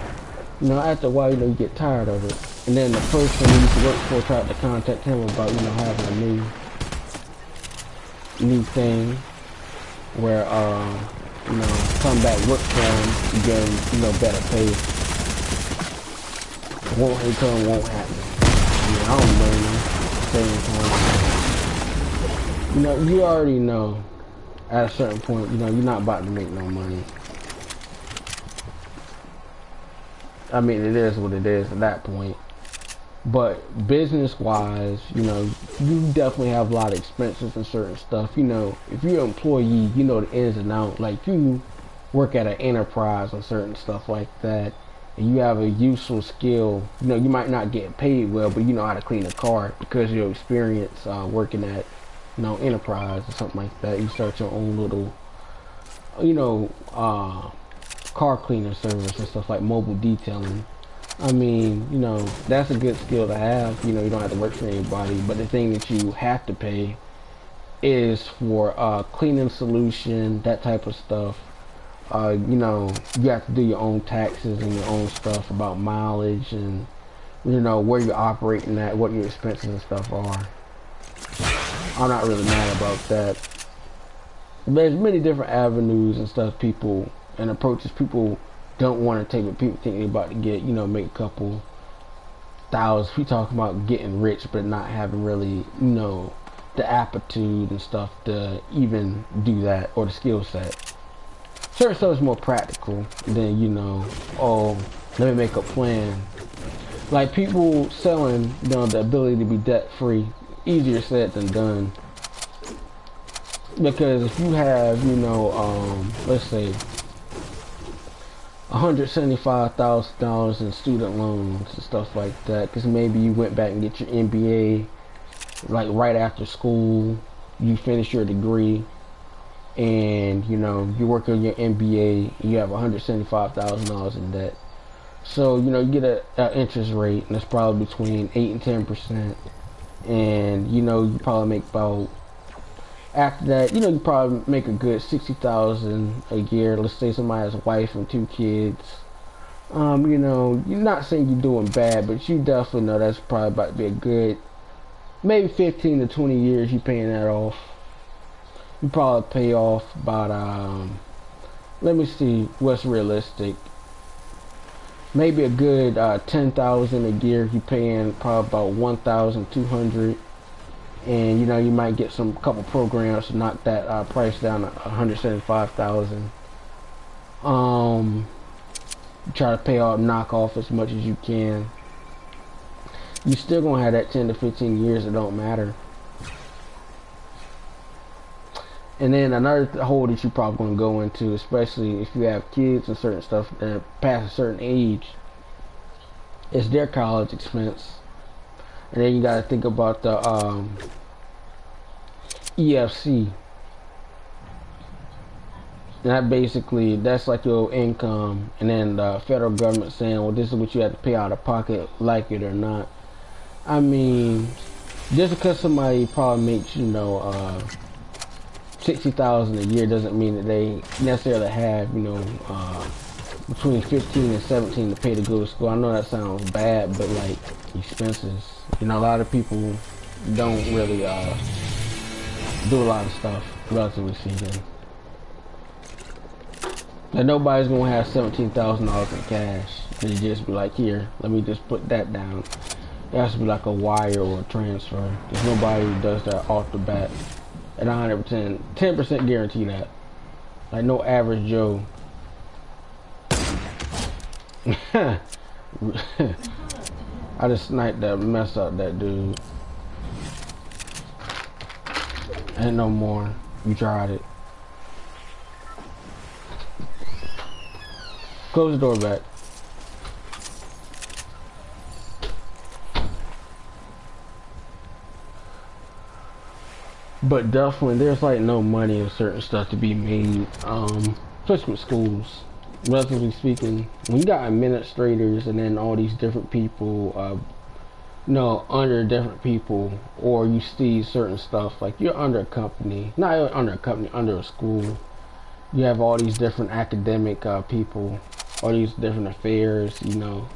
S1: you know, after a while, you know, you get tired of it. And then the person he used to work for tried to contact him about, you know, having a new thing where, you know, come back work for him, again, you know, better pay. Won't happen. I mean, I don't blame him. Same time. You know, you already know at a certain point, you know, you're not about to make no money. I mean, it is what it is at that point. But business-wise, you know, you definitely have a lot of expenses and certain stuff. You know, if you're an employee, you know the ins and outs. Like, you work at an enterprise and certain stuff like that, and you have a useful skill. You know, you might not get paid well, but you know how to clean a car because of your experience working at, you know, enterprise or something like that. You start your own little, you know, car cleaning service and stuff like mobile detailing. I mean, you know, that's a good skill to have. You know, you don't have to work for anybody, but the thing that you have to pay is for cleaning solution, that type of stuff. You know, you have to do your own taxes and your own stuff about mileage and, you know, where you're operating at, what your expenses and stuff are. I'm not really mad about that. There's many different avenues and stuff people and approaches people don't want to take, but people think they're about to get, you know, make a couple thousands. We talking about getting rich, but not having really, you know, the aptitude and stuff to even do that, or the skill set. Certain stuff is more practical than, you know, oh, let me make a plan. Like people selling, you know, the ability to be debt free, easier said than done. Because if you have, you know, let's say $175,000 in student loans and stuff like that, because maybe you went back and get your MBA like right after school, you finish your degree, and you know you work on your MBA, you have $175,000 in debt. So you know you get an interest rate, and it's probably between 8 and 10%, and you know you probably make about, after that, you know, you probably make a good $60,000 a year. Let's say somebody has a wife and 2 kids. You know, you're not saying you're doing bad, but you definitely know that's probably about to be a good maybe 15 to 20 years you paying that off. You probably pay off about let me see what's realistic. Maybe a good 10,000 a year. You paying probably about 1,200, and you know you might get some couple programs to knock that price down to 175,000. Try to pay off, knock off as much as you can. You still gonna have that 10 to 15 years. It don't matter. And then another hole that you probably gonna go into, especially if you have kids and certain stuff that pass a certain age, is their college expense. And then you gotta think about the EFC. And that basically, that's like your income, and then the federal government saying, well, this is what you have to pay out of pocket, like it or not. I mean, just because somebody probably makes, you know, 60,000 a year doesn't mean that they necessarily have, you know, between 15 and 17 to pay to go to school. I know that sounds bad, but like expenses, you know, a lot of people don't really do a lot of stuff, relatively speaking. And nobody's gonna have $17,000 in cash and just be like, here, let me just put that down. It has to be like a wire or a transfer. There's nobody who does that off the bat. And 100%, 10% guarantee that. Like no average Joe. I just sniped that, mess up that dude. Ain't no more. You tried it. Close the door back. But definitely, there's like no money or certain stuff to be made, especially with schools. Relatively speaking, when you got administrators and then all these different people, no, under different people, or you see certain stuff, like you're under a company, not under a company, under a school. You have all these different academic people, all these different affairs, you know,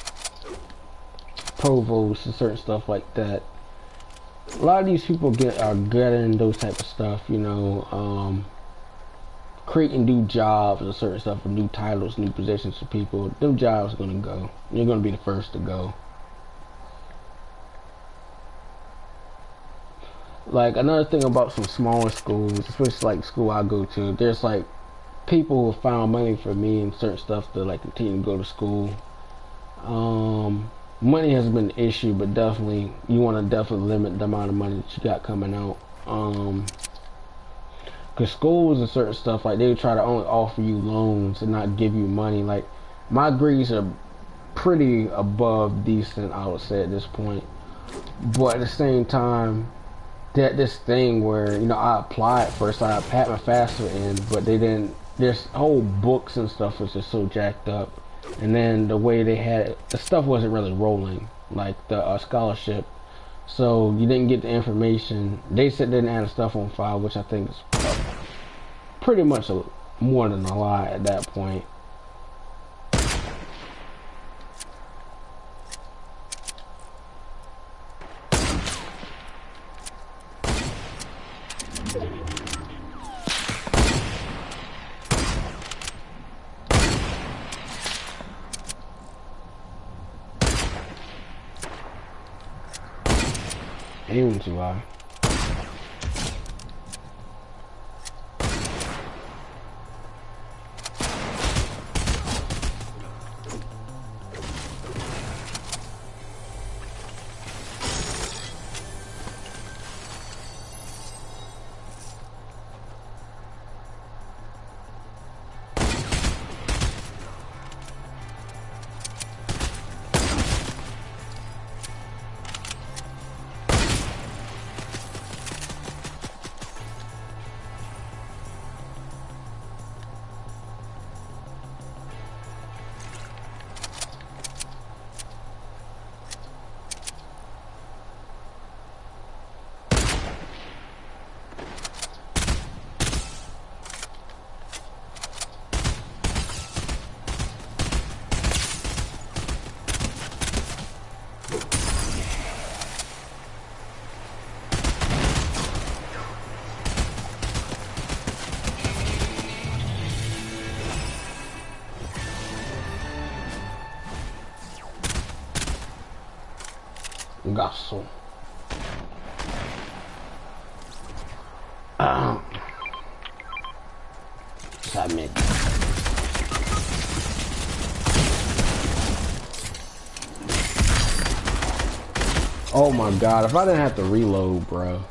S1: provosts and certain stuff like that. A lot of these people are getting those type of stuff, you know, creating new jobs and certain stuff, for new titles, new positions for people. Them jobs are gonna go. You're gonna be the first to go. Like another thing about some smaller schools, especially like the school I go to, there's like people who found money for me and certain stuff to like continue to go to school. Money has been an issue, but definitely you want to definitely limit the amount of money that you got coming out. Cause schools and certain stuff, like they try to only offer you loans and not give you money. Like my grades are pretty above decent, I would say at this point. But at the same time, that this thing where, you know, I applied first, I had my FAFSA in, but they didn't. There's whole books and stuff was just so jacked up, and then the way they had it, the stuff wasn't really rolling, like the scholarship. So you didn't get the information. They said they didn't have the stuff on file, which I think is pretty much more than a lie at that point. Aiming too high. Gasso. Submit. Oh my god, if I didn't have to reload, bro.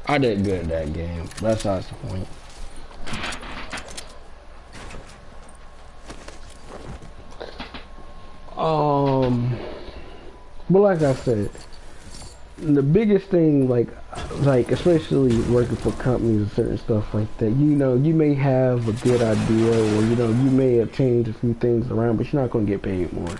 S1: I did good at that game. That's not the point. But like I said, the biggest thing, like especially working for companies and certain stuff like that, you know, you may have a good idea, or you know, you may have changed a few things around, but you're not gonna get paid more.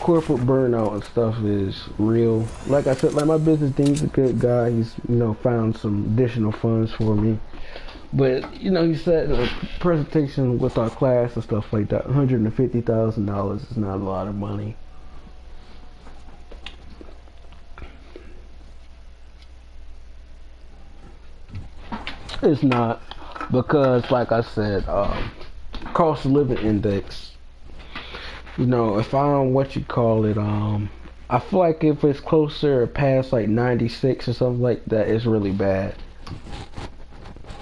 S1: Corporate burnout and stuff is real. Like I said, like my business thing's a good guy. He's, you know, found some additional funds for me. But, you know, he said a presentation with our class and stuff like that, $150,000 is not a lot of money. It's not, because like I said, cost of living index, you know, if I'm what you call it, I feel like if it's closer past like 96 or something like that, it's really bad.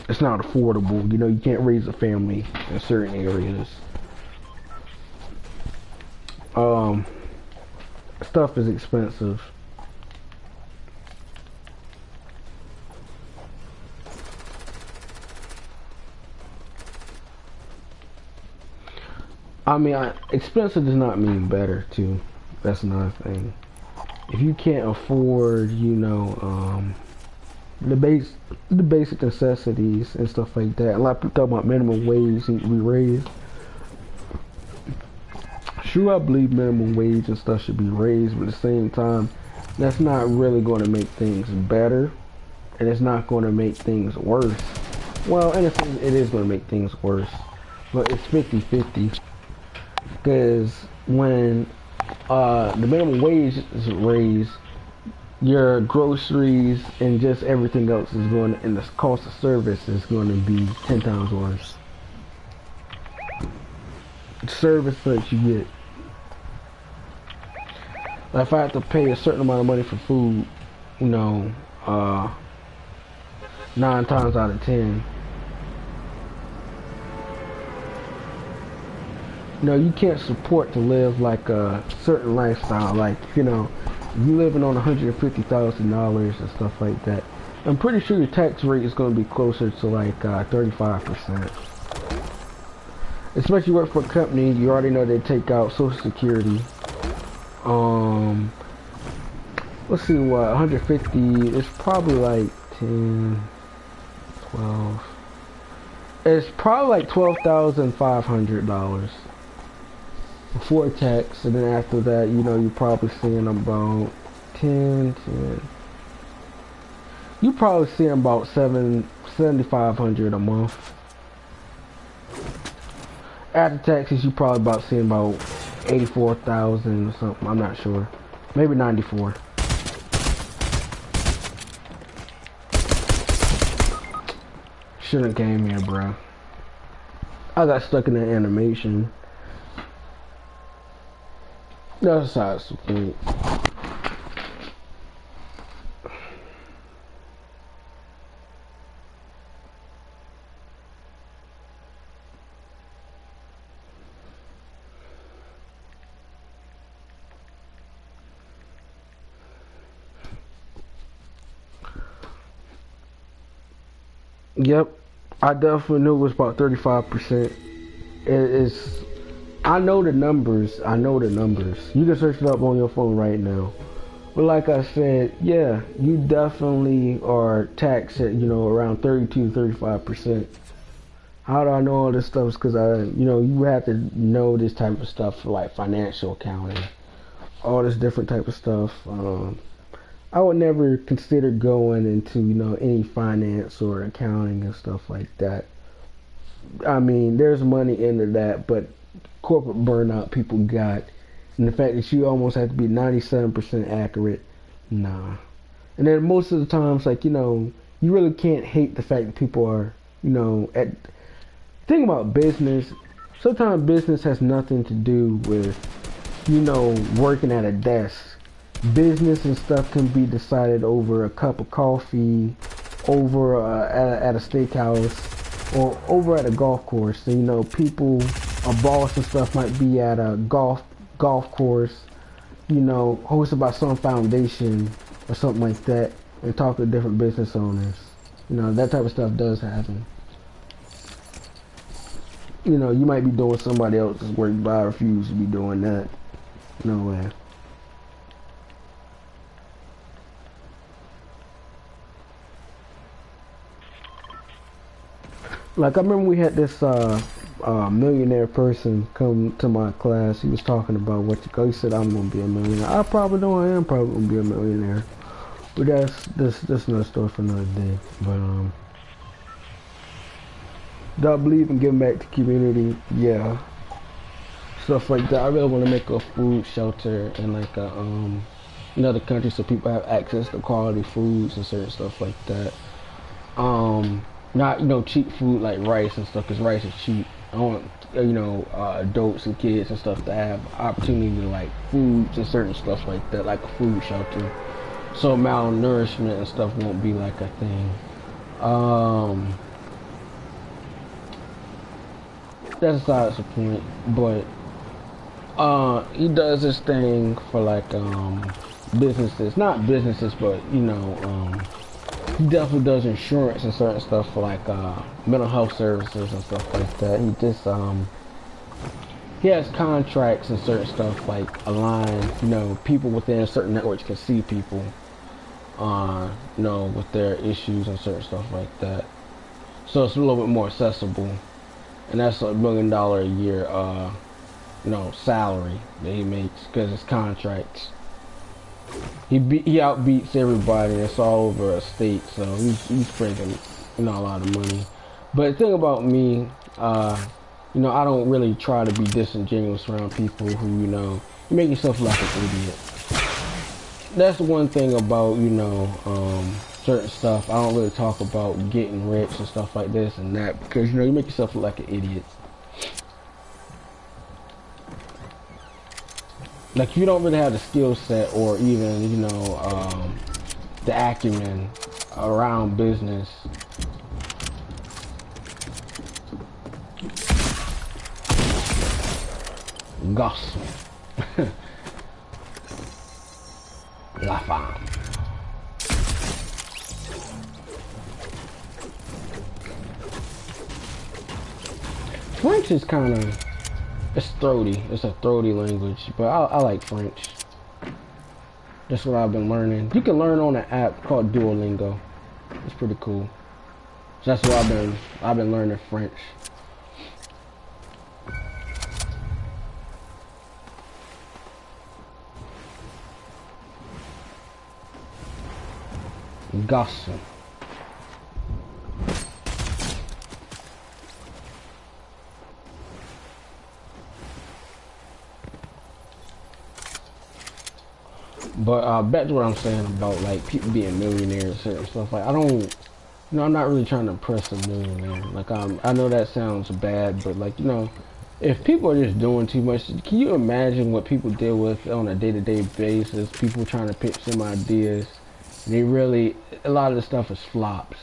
S1: It's not affordable. You know, you can't raise a family in certain areas. Stuff is expensive. I mean, expensive does not mean better, too. That's another thing. If you can't afford, you know, the basic necessities and stuff like that. A lot of people talk about minimum wage need to be raised. Sure, I believe minimum wage and stuff should be raised, but at the same time, that's not really going to make things better, and it's not going to make things worse. Well, in a sense, it is going to make things worse, but it's 50-50. Because when the minimum wage is raised, your groceries and just everything else is going to, and the cost of service is going to be 10 times worse. The service that you get. Like if I have to pay a certain amount of money for food, you know, 9 times out of 10, you know, you can't support to live like a certain lifestyle. Like, you know, you living on $150,000 and stuff like that. I'm pretty sure your tax rate is going to be closer to like 35%. Especially work for a company, you already know they take out Social Security. Let's see what 150. It's probably like 10, 12. It's probably like $12,500 before tax, and then after that, you know, you're probably seeing about 10. You probably seeing about 7,500 a month. After taxes, you probably about seeing about 84,000 or something. I'm not sure. Maybe 94. Shouldn't came here, bro. I got stuck in that animation. That's how it's sweet. Yep, I definitely knew it was about 35%. It's, I know the numbers. I know the numbers. You can search it up on your phone right now. But like I said, yeah, you definitely are taxed at, you know, around 32-35%. How do I know all this stuff? Is because you know, you have to know this type of stuff for like financial accounting, all this different type of stuff. I would never consider going into, you know, any finance or accounting and stuff like that. I mean, there's money into that, but corporate burnout people got, and the fact that you almost have to be 97% accurate, nah. And then most of the times, like, you know, you really can't hate the fact that people are, you know, think about business. Sometimes business has nothing to do with, you know, working at a desk. Business and stuff can be decided over a cup of coffee, over at a steakhouse, or over at a golf course. So, you know, people, a boss and stuff might be at a golf course, you know, hosted by some foundation or something like that, and talk to different business owners. You know, that type of stuff does happen. You know, you might be doing somebody else's work, but I refuse to be doing that. No way. Like, I remember we had this millionaire person come to my class. He was talking about what you go. He said, I'm going to be a millionaire. I probably know I am probably going to be a millionaire. But that's another story for another day. But, do I believe in giving back to community? Yeah. Stuff like that. I really want to make a food shelter in like a, another country so people have access to quality foods and certain stuff like that. Not, you know, cheap food like rice and stuff, because rice is cheap. I want, you know, adults and kids and stuff to have opportunity to like foods and certain stuff like that, like a food shelter. So malnourishment and stuff won't be like a thing. That's besides the point. But he does this thing for like businesses, not businesses, but you know, he definitely does insurance and certain stuff for like mental health services and stuff like that. He just he has contracts and certain stuff like aligned, you know, people within certain networks can see people you know, with their issues and certain stuff like that. So it's a little bit more accessible. And that's $1 million a year you know, salary that he makes because it's contracts. He outbeats everybody. It's all over a state, so he's breaking, you know, a lot of money. But the thing about me, you know, I don't really try to be disingenuous around people who, you know, you make yourself look like an idiot. That's one thing about, you know, certain stuff. I don't really talk about getting rich and stuff like this and that because, you know, you make yourself look like an idiot. Like, you don't really have the skill set or even, you know, the acumen around business. Gossip. La femme. French is kind of, it's throaty. It's a throaty language, but I like French. That's what I've been learning. You can learn on an app called Duolingo. It's pretty cool. So that's what I've been learning French. Gossip. But back to what I'm saying about like people being millionaires and stuff. Like, I don't, you know, I'm not really trying to impress a millionaire. Like, I know that sounds bad, but like, you know, if people are just doing too much, can you imagine what people deal with on a day-to-day basis? People trying to pitch them ideas. They really, a lot of the stuff is flops.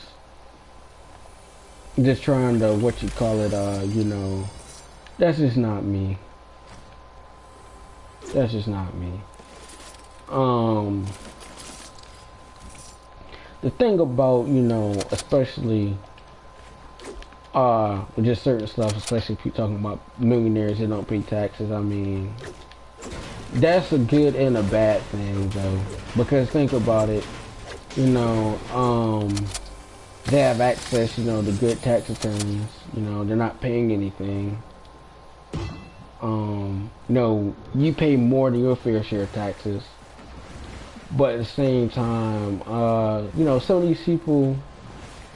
S1: Just trying to, what you call it, you know, that's just not me. That's just not me. The thing about, you know, especially, with just certain stuff, especially if you're talking about millionaires that don't pay taxes, I mean, that's a good and a bad thing, though. Because think about it, you know, they have access, you know, to good tax attorneys. You know, they're not paying anything. You know, you pay more than your fair share of taxes. But at the same time, you know, some of these people,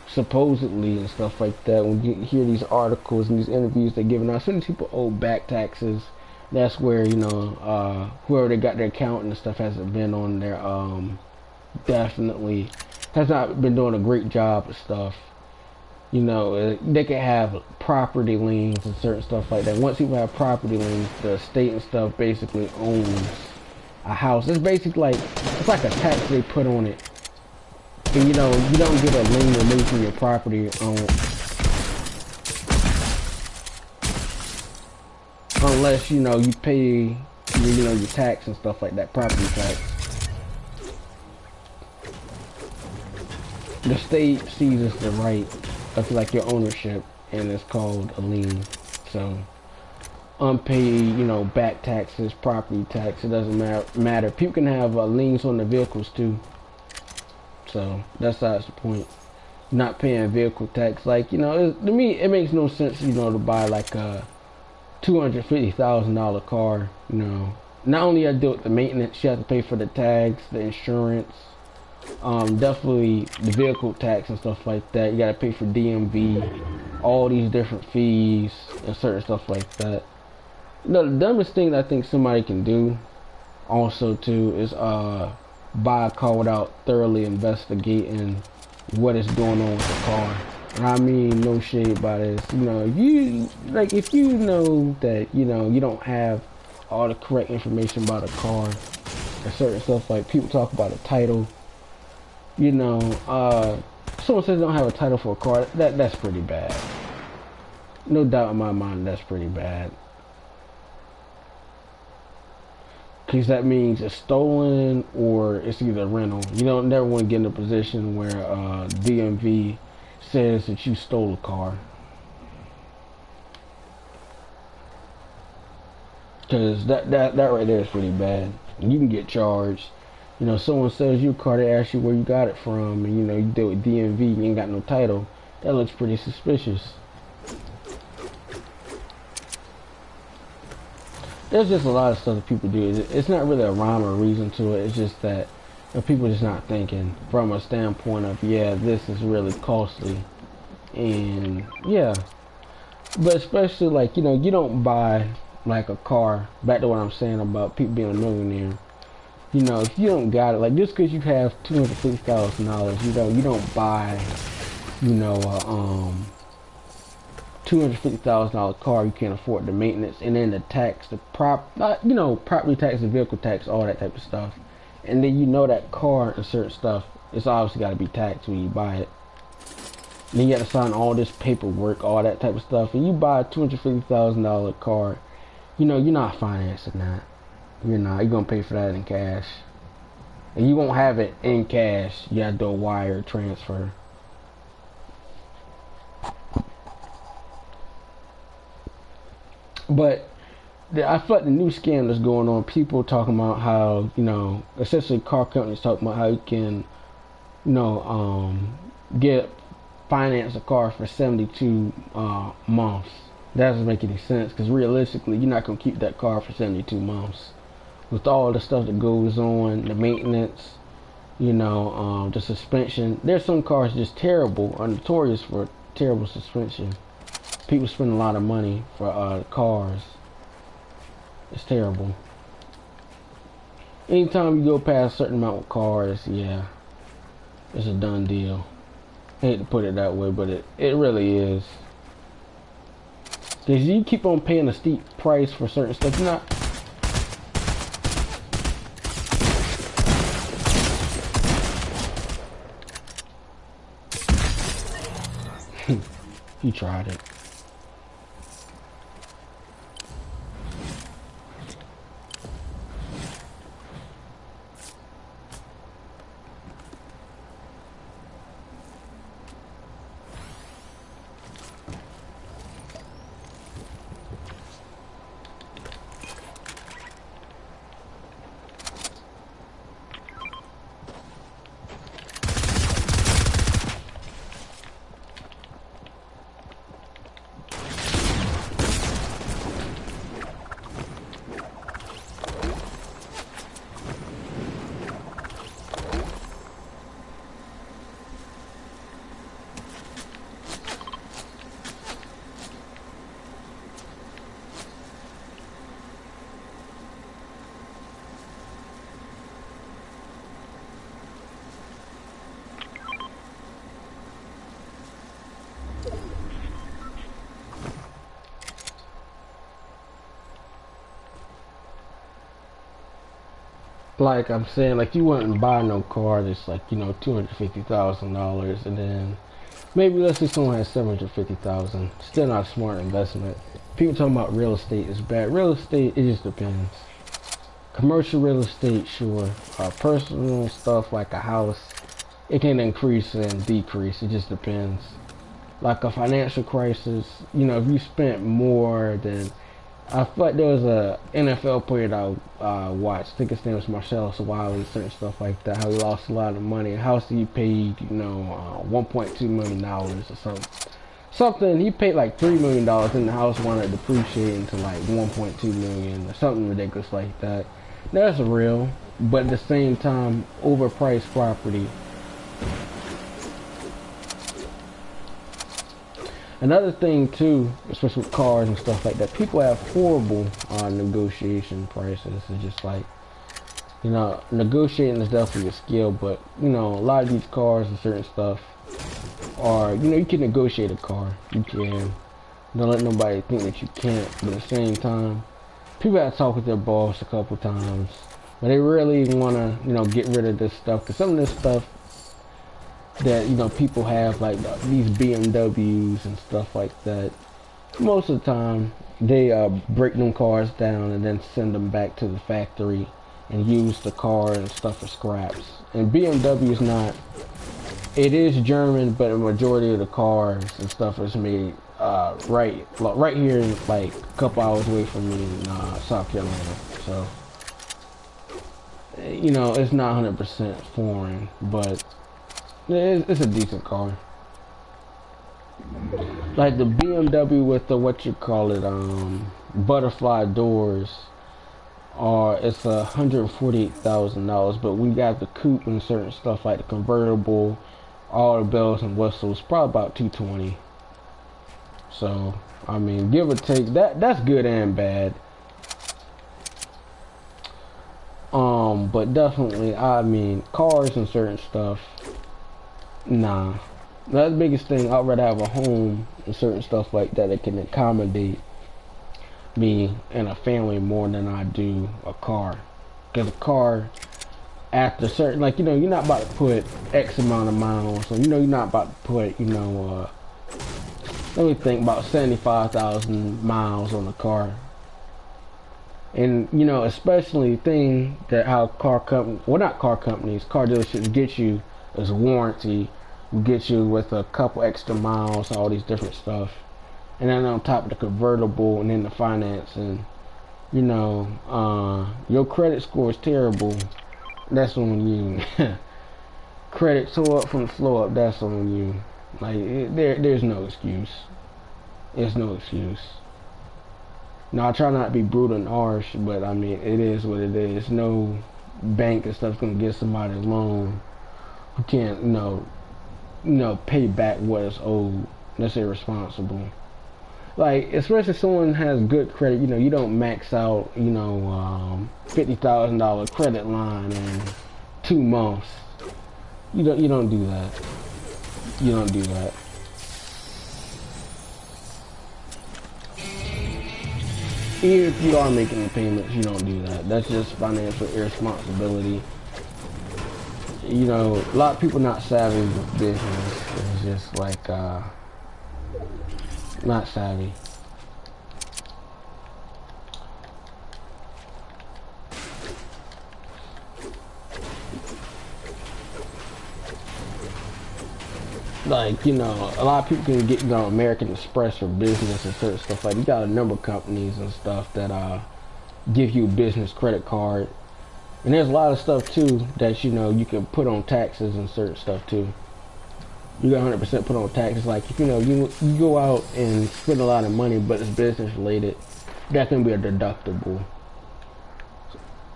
S1: supposedly and stuff like that, when you hear these articles and these interviews they're giving out, some of these people owe back taxes. That's where, you know, whoever they got their accountant and stuff hasn't been on their, definitely has not been doing a great job of stuff. You know, they can have property liens and certain stuff like that. Once people have property liens, the state and stuff basically owns a house. It's basically like, it's like a tax they put on it. And you know, you don't get a lien removed from your property unless, you know, you pay, you know, your tax and stuff like that, property tax. The state seizes the right of like your ownership, and it's called a lien. So unpaid, you know, back taxes, property tax, it doesn't matter. People can have liens on the vehicles too. So that's the point. Not paying vehicle tax, like, you know, to me it makes no sense, you know, to buy like a $250,000 car. You know, not only you have to deal with the maintenance, you have to pay for the tags, the insurance, definitely the vehicle tax and stuff like that. You gotta pay for DMV, all these different fees and certain stuff like that. You know, the dumbest thing I think somebody can do also too is buy a car without thoroughly investigating what is going on with the car. And I mean, no shade by this. You know, you like, if you know that, you know, you don't have all the correct information about a car and certain stuff, like people talk about a title. You know, someone says they don't have a title for a car. That's pretty bad. No doubt in my mind, that's pretty bad. Because that means it's stolen or it's either a rental. You don't never want to get in a position where DMV says that you stole a car. Because that right there is pretty bad. And you can get charged. You know, someone sells you a car, they ask you where you got it from, and you know, you deal with DMV, you ain't got no title. That looks pretty suspicious. There's just a lot of stuff that people do. It's not really a rhyme or reason to it. It's just that, you know, people are just not thinking from a standpoint of, yeah, this is really costly. And yeah, but especially like, you know, you don't buy like a car, back to what I'm saying about people being a millionaire. You know, if you don't got it, like just because you have $250,000, you know, you don't buy, you know, $250,000 car you can't afford the maintenance, and then the tax, the you know, property tax and vehicle tax, all that type of stuff. And then you know that car and certain stuff, it's obviously got to be taxed when you buy it. And then you got to sign all this paperwork, all that type of stuff. And you buy a $250,000 car, you know, you're not financing that. You're not. You're gonna pay for that in cash, and you won't have it in cash. You have to do a wire transfer. But I feel like the new scam that's going on, people talking about how, you know, essentially car companies talking about how you can, you know, finance a car for 72 months. That doesn't make any sense, because realistically, you're not gonna keep that car for 72 months. With all the stuff that goes on, the maintenance, you know, the suspension. There's some cars just terrible, are notorious for terrible suspension. People spend a lot of money for cars. It's terrible. Anytime you go past a certain amount of cars, yeah, it's a done deal. I hate to put it that way, but it really is. Because you keep on paying a steep price for certain stuff. You're not... You tried it. Like I'm saying, like you wouldn't buy no car that's like, you know, $250,000, and then maybe let's say someone has 750,000. Still not a smart investment. People talking about real estate is bad. Real estate, it just depends. Commercial real estate, sure. Personal stuff like a house, it can increase and decrease. It just depends. Like a financial crisis, you know, if you spent more than, I feel like there was a NFL player that I watched. I think his name was Marcellus Wiley, certain stuff like that. How he lost a lot of money. A house he paid, you know, $1.2 million or something. Something he paid like $3 million, and the house wound up depreciating to like 1.2 million or something ridiculous like that. That's real, but at the same time, overpriced property. Another thing too, especially with cars and stuff like that, people have horrible negotiation prices. It's just like, you know, negotiating is definitely a skill, but you know, a lot of these cars and certain stuff are, you know, you can negotiate a car. You can. Don't let nobody think that you can't, but at the same time, people have to talk with their boss a couple times. But they really want to, you know, get rid of this stuff, because some of this stuff that, you know, people have, like these BMWs and stuff like that, most of the time they break them cars down and then send them back to the factory and use the car and stuff for scraps. And BMW is not, it is German, but a majority of the cars and stuff is made right here, like a couple hours away from me in South Carolina. So, you know, it's not 100% foreign, but it's a decent car. Like the BMW with the, what you call it, butterfly doors, are, it's $148,000. But we got the coupe and certain stuff like the convertible, all the bells and whistles, probably about 220. So I mean, give or take, that's good and bad. But definitely, I mean, cars and certain stuff, nah. That's the biggest thing. I'd rather have a home and certain stuff like that that can accommodate me and a family more than I do a car. Because a car, after certain, like, you know, you're not about to put X amount of miles, so you know, you're not about to put, you know, let me think, about 75,000 miles on a car. And, you know, especially the thing that how car companies, well, not car companies, car dealerships get you is warranty, get you with a couple extra miles, all these different stuff. And then on top of the convertible and then the finance, and, you know, your credit score is terrible, that's on you. Credit tore up from the floor up, that's on you. Like, there's no excuse. There's no excuse. Now, I try not to be brutal and harsh, but I mean, it is what it is. No bank and stuff's gonna give somebody a loan who can't, you know, pay back what is owed. That's irresponsible. Like, especially if someone has good credit, you know, you don't max out, you know, $50,000 credit line in 2 months. You don't do that. You don't do that. Even if you are making the payments, you don't do that. That's just financial irresponsibility. You know, a lot of people not savvy with business. It's just like, not savvy. Like, you know, a lot of people can get, you know, American Express for business and certain stuff. Like, you got a number of companies and stuff that give you a business credit card. And there's a lot of stuff too that, you know, you can put on taxes and certain stuff too. You got 100% put on taxes. Like, if, you know, you go out and spend a lot of money, but it's business related, that can be a deductible.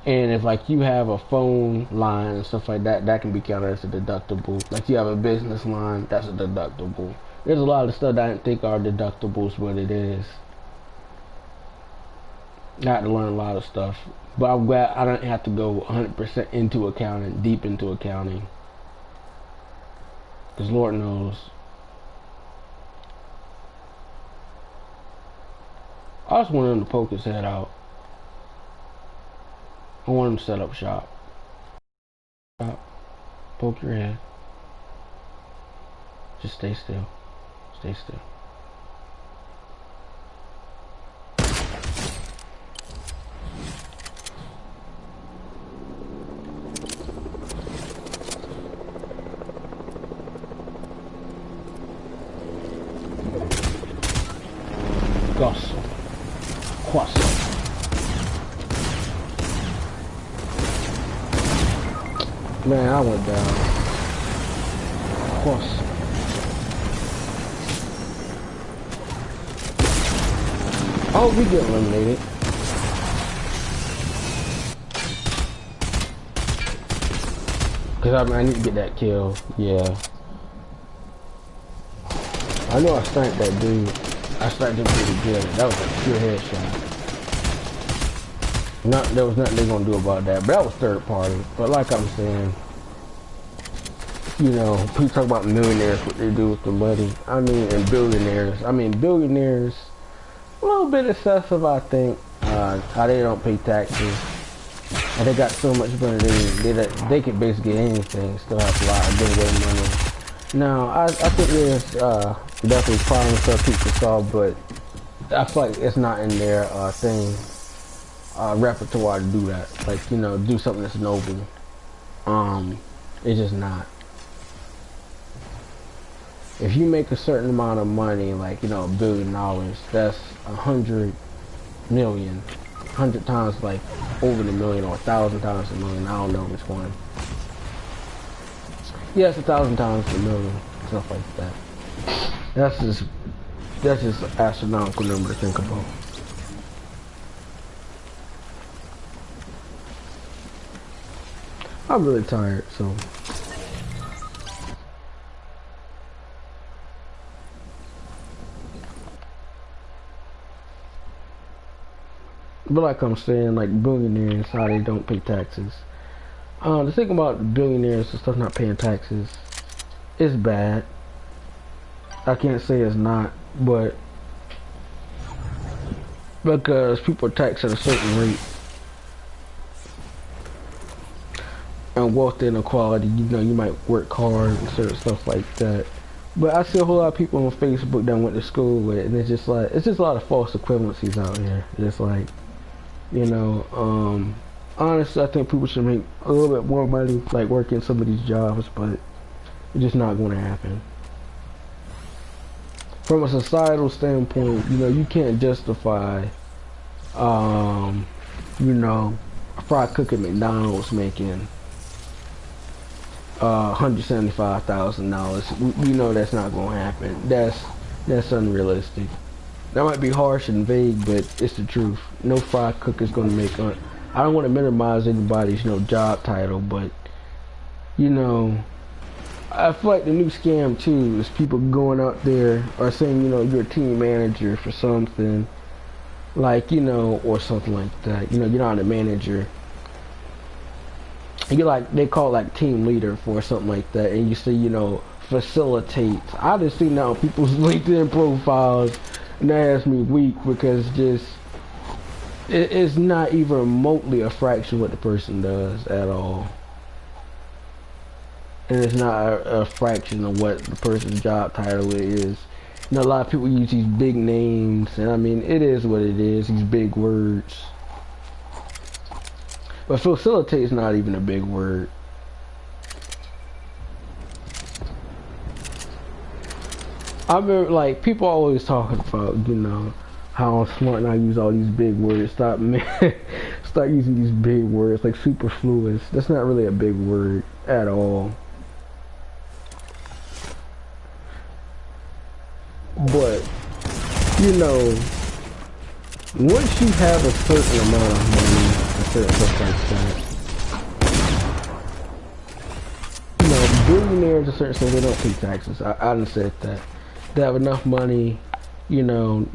S1: And if, like, you have a phone line and stuff like that, that can be counted as a deductible. Like, you have a business line, that's a deductible. There's a lot of stuff that I didn't think are deductibles, but it is. I had to learn a lot of stuff. But I'm glad I don't have to go 100% into accounting, deep into accounting. Because Lord knows. I just wanted him to poke his head out. I want him to set up shop. Stop. Poke your head. Just stay still. Stay still. Goss. Quas. Man, I went down. Quas. Oh, we get eliminated. Cause I need to get that kill. Yeah. I know I sniped that dude. I sniped him pretty good. That was a pure headshot. There was nothing they're gonna do about that. But that was third party. But like I'm saying, you know, people talk about millionaires, what they do with the money. I mean, and billionaires. I mean, billionaires, a little bit excessive, I think. How they don't pay taxes. And they got so much money, they can basically get anything, still have a lot of good way money. Now, I think there's definitely problems that people can solve, but I feel like it's not in their repertoire to do that. Like, you know, do something that's noble. It's just not. If you make a certain amount of money, like, you know, $1 billion, that's 100 million. 100 times, like, over the million, or 1,000 times the million. I don't know which one. Yeah, it's 1,000 times the million, stuff like that. That's just an astronomical number to think about. I'm really tired, so. But like I'm saying, like billionaires, how they don't pay taxes. The thing about billionaires and stuff not paying taxes is bad. I can't say it's not, but because people are taxed at a certain rate, and wealth inequality, you know, you might work hard and certain stuff like that. But I see a whole lot of people on Facebook that I went to school with, and it's just a lot of false equivalencies out here. It's like, you know, honestly, I think people should make a little bit more money, like working some of these jobs, but it's just not going to happen. From a societal standpoint, you know, you can't justify, you know, a fried cook at McDonald's making $175,000. You know that's not going to happen. That's unrealistic. That might be harsh and vague, but it's the truth. No fry cook is going to make. I don't want to minimize anybody's, you know, job title, but you know, I feel like the new scam too is people going out there or saying, you know, you're a team manager for something, like, you know, or something like that. You know, you're not a manager. You're like, they call it like team leader for something like that, and you say, you know, facilitate. I just see now people's LinkedIn profiles. And that has me weak because just it's not even remotely a fraction of what the person does at all, and it's not a fraction of what the person's job title is. You know, a lot of people use these big names, and I mean, it is what it is. These big words, but facilitate is not even a big word. I remember, like, people always talking about, you know, how I'm smart and I use all these big words. Start using these big words like superfluous. That's not really a big word at all. But, you know, once you have a certain amount of money, a certain stuff like that, you know, billionaires, a certain stuff, they don't pay taxes. I done said that. They have enough money, you know,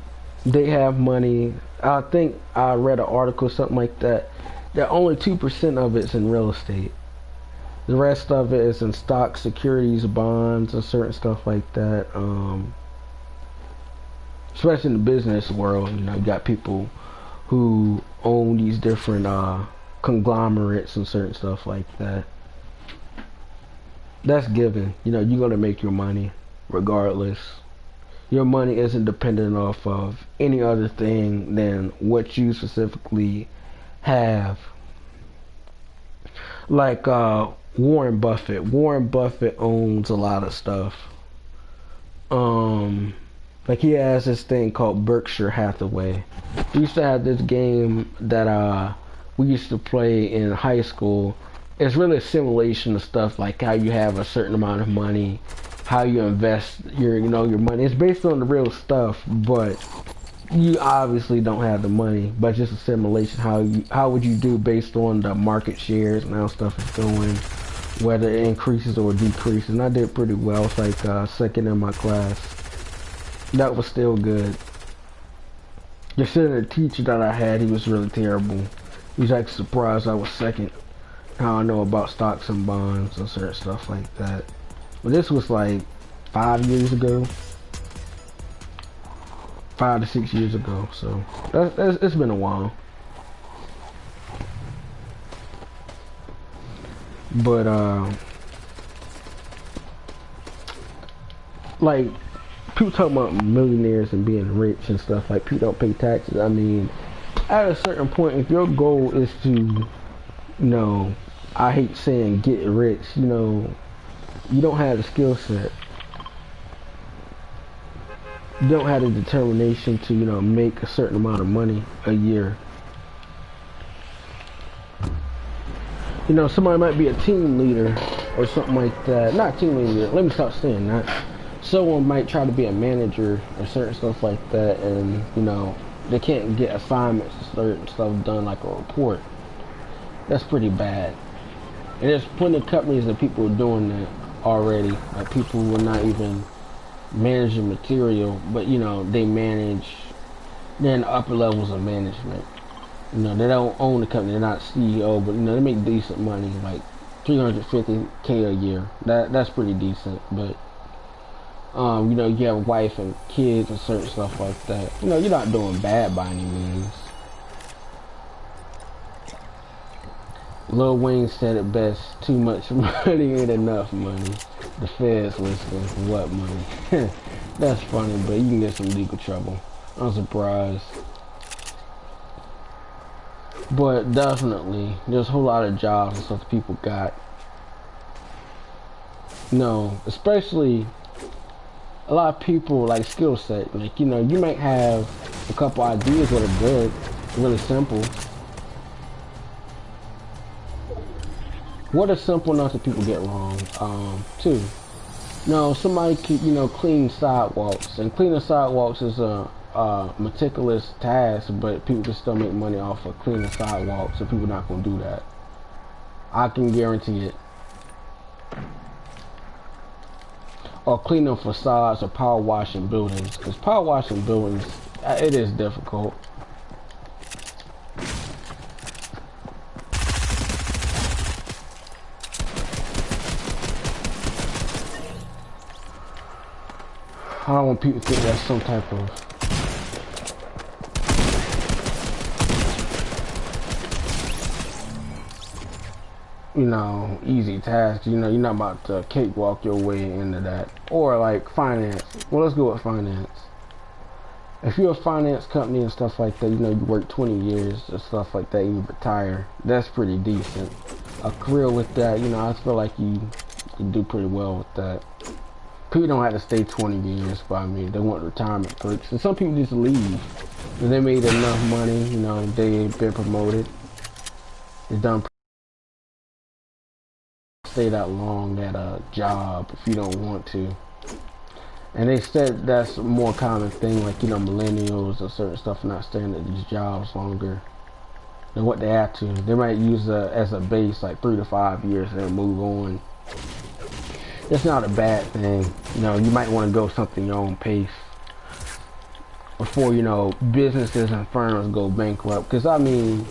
S1: they have money. I think I read an article, something like that only 2% of it's in real estate. The rest of it is in stocks, securities, bonds, and certain stuff like that. Especially in the business world, you know, you got people who own these different conglomerates and certain stuff like that. That's given. You know, you're gonna make your money regardless. Your money isn't dependent off of any other thing than what you specifically have. Like Warren Buffett. Warren Buffett owns a lot of stuff. Um, like he has this thing called Berkshire Hathaway. We used to have this game that we used to play in high school. It's really a simulation of stuff like how you have a certain amount of money, how you invest your money. It's based on the real stuff, but you obviously don't have the money. But just a simulation. How would you do based on the market shares and how stuff is going, whether it increases or decreases. And I did pretty well. It's like second in my class. That was still good. Just the teacher that I had, he was really terrible. He was like surprised I was second. How I know about stocks and bonds and certain stuff like that. But this was like 5 years ago. 5 to 6 years ago. So it's been a while. But like people talk about millionaires and being rich and stuff. Like people don't pay taxes. I mean, at a certain point, if your goal is to, I hate saying get rich, you don't have the skill set. You don't have the determination to, make a certain amount of money a year. Somebody might be a team leader or something like that. Not team leader, let me stop saying that. Someone might try to be a manager or certain stuff like that, and, they can't get assignments and certain stuff done like a report. That's pretty bad. And there's plenty of companies that people are doing that already. Like people who are not even managing material, but they manage. They're in the upper levels of management. They don't own the company. They're not CEO, but they make decent money, like $350K a year. That's pretty decent. But you have a wife and kids and certain stuff like that. You're not doing bad by any means. Lil Wayne said it best, too much money ain't enough money. The feds listening for what money? That's funny, but you can get some legal trouble. I'm surprised. But definitely, there's a whole lot of jobs and stuff that people got. Especially a lot of people like skill set. Like, you might have a couple ideas that are good, really simple. What is simple enough that people get wrong? Too. Somebody could, clean sidewalks, and cleaning sidewalks is a meticulous task, but people can still make money off of cleaning sidewalks, so people are not gonna do that. I can guarantee it. Or cleaning facades or power washing buildings, because power washing buildings, it is difficult. I don't want people to think that's some type of easy task. You're not about to cakewalk your way into that. Or like finance. Well, let's go with finance. If you're a finance company and stuff like that, you work 20 years or stuff like that, you retire. That's pretty decent. A career with that, I feel like you do pretty well with that. People don't have to stay 20 years, but I mean, they want retirement perks. And some people just leave. If they made enough money, they've been promoted. They've done stay that long at a job if you don't want to. And they said that's a more common thing, like, millennials or certain stuff not staying at these jobs longer than what they have to. They might use as a base like 3 to 5 years and then move on. It's not a bad thing. You might want to go something your own pace before, businesses and firms go bankrupt. Because, I mean,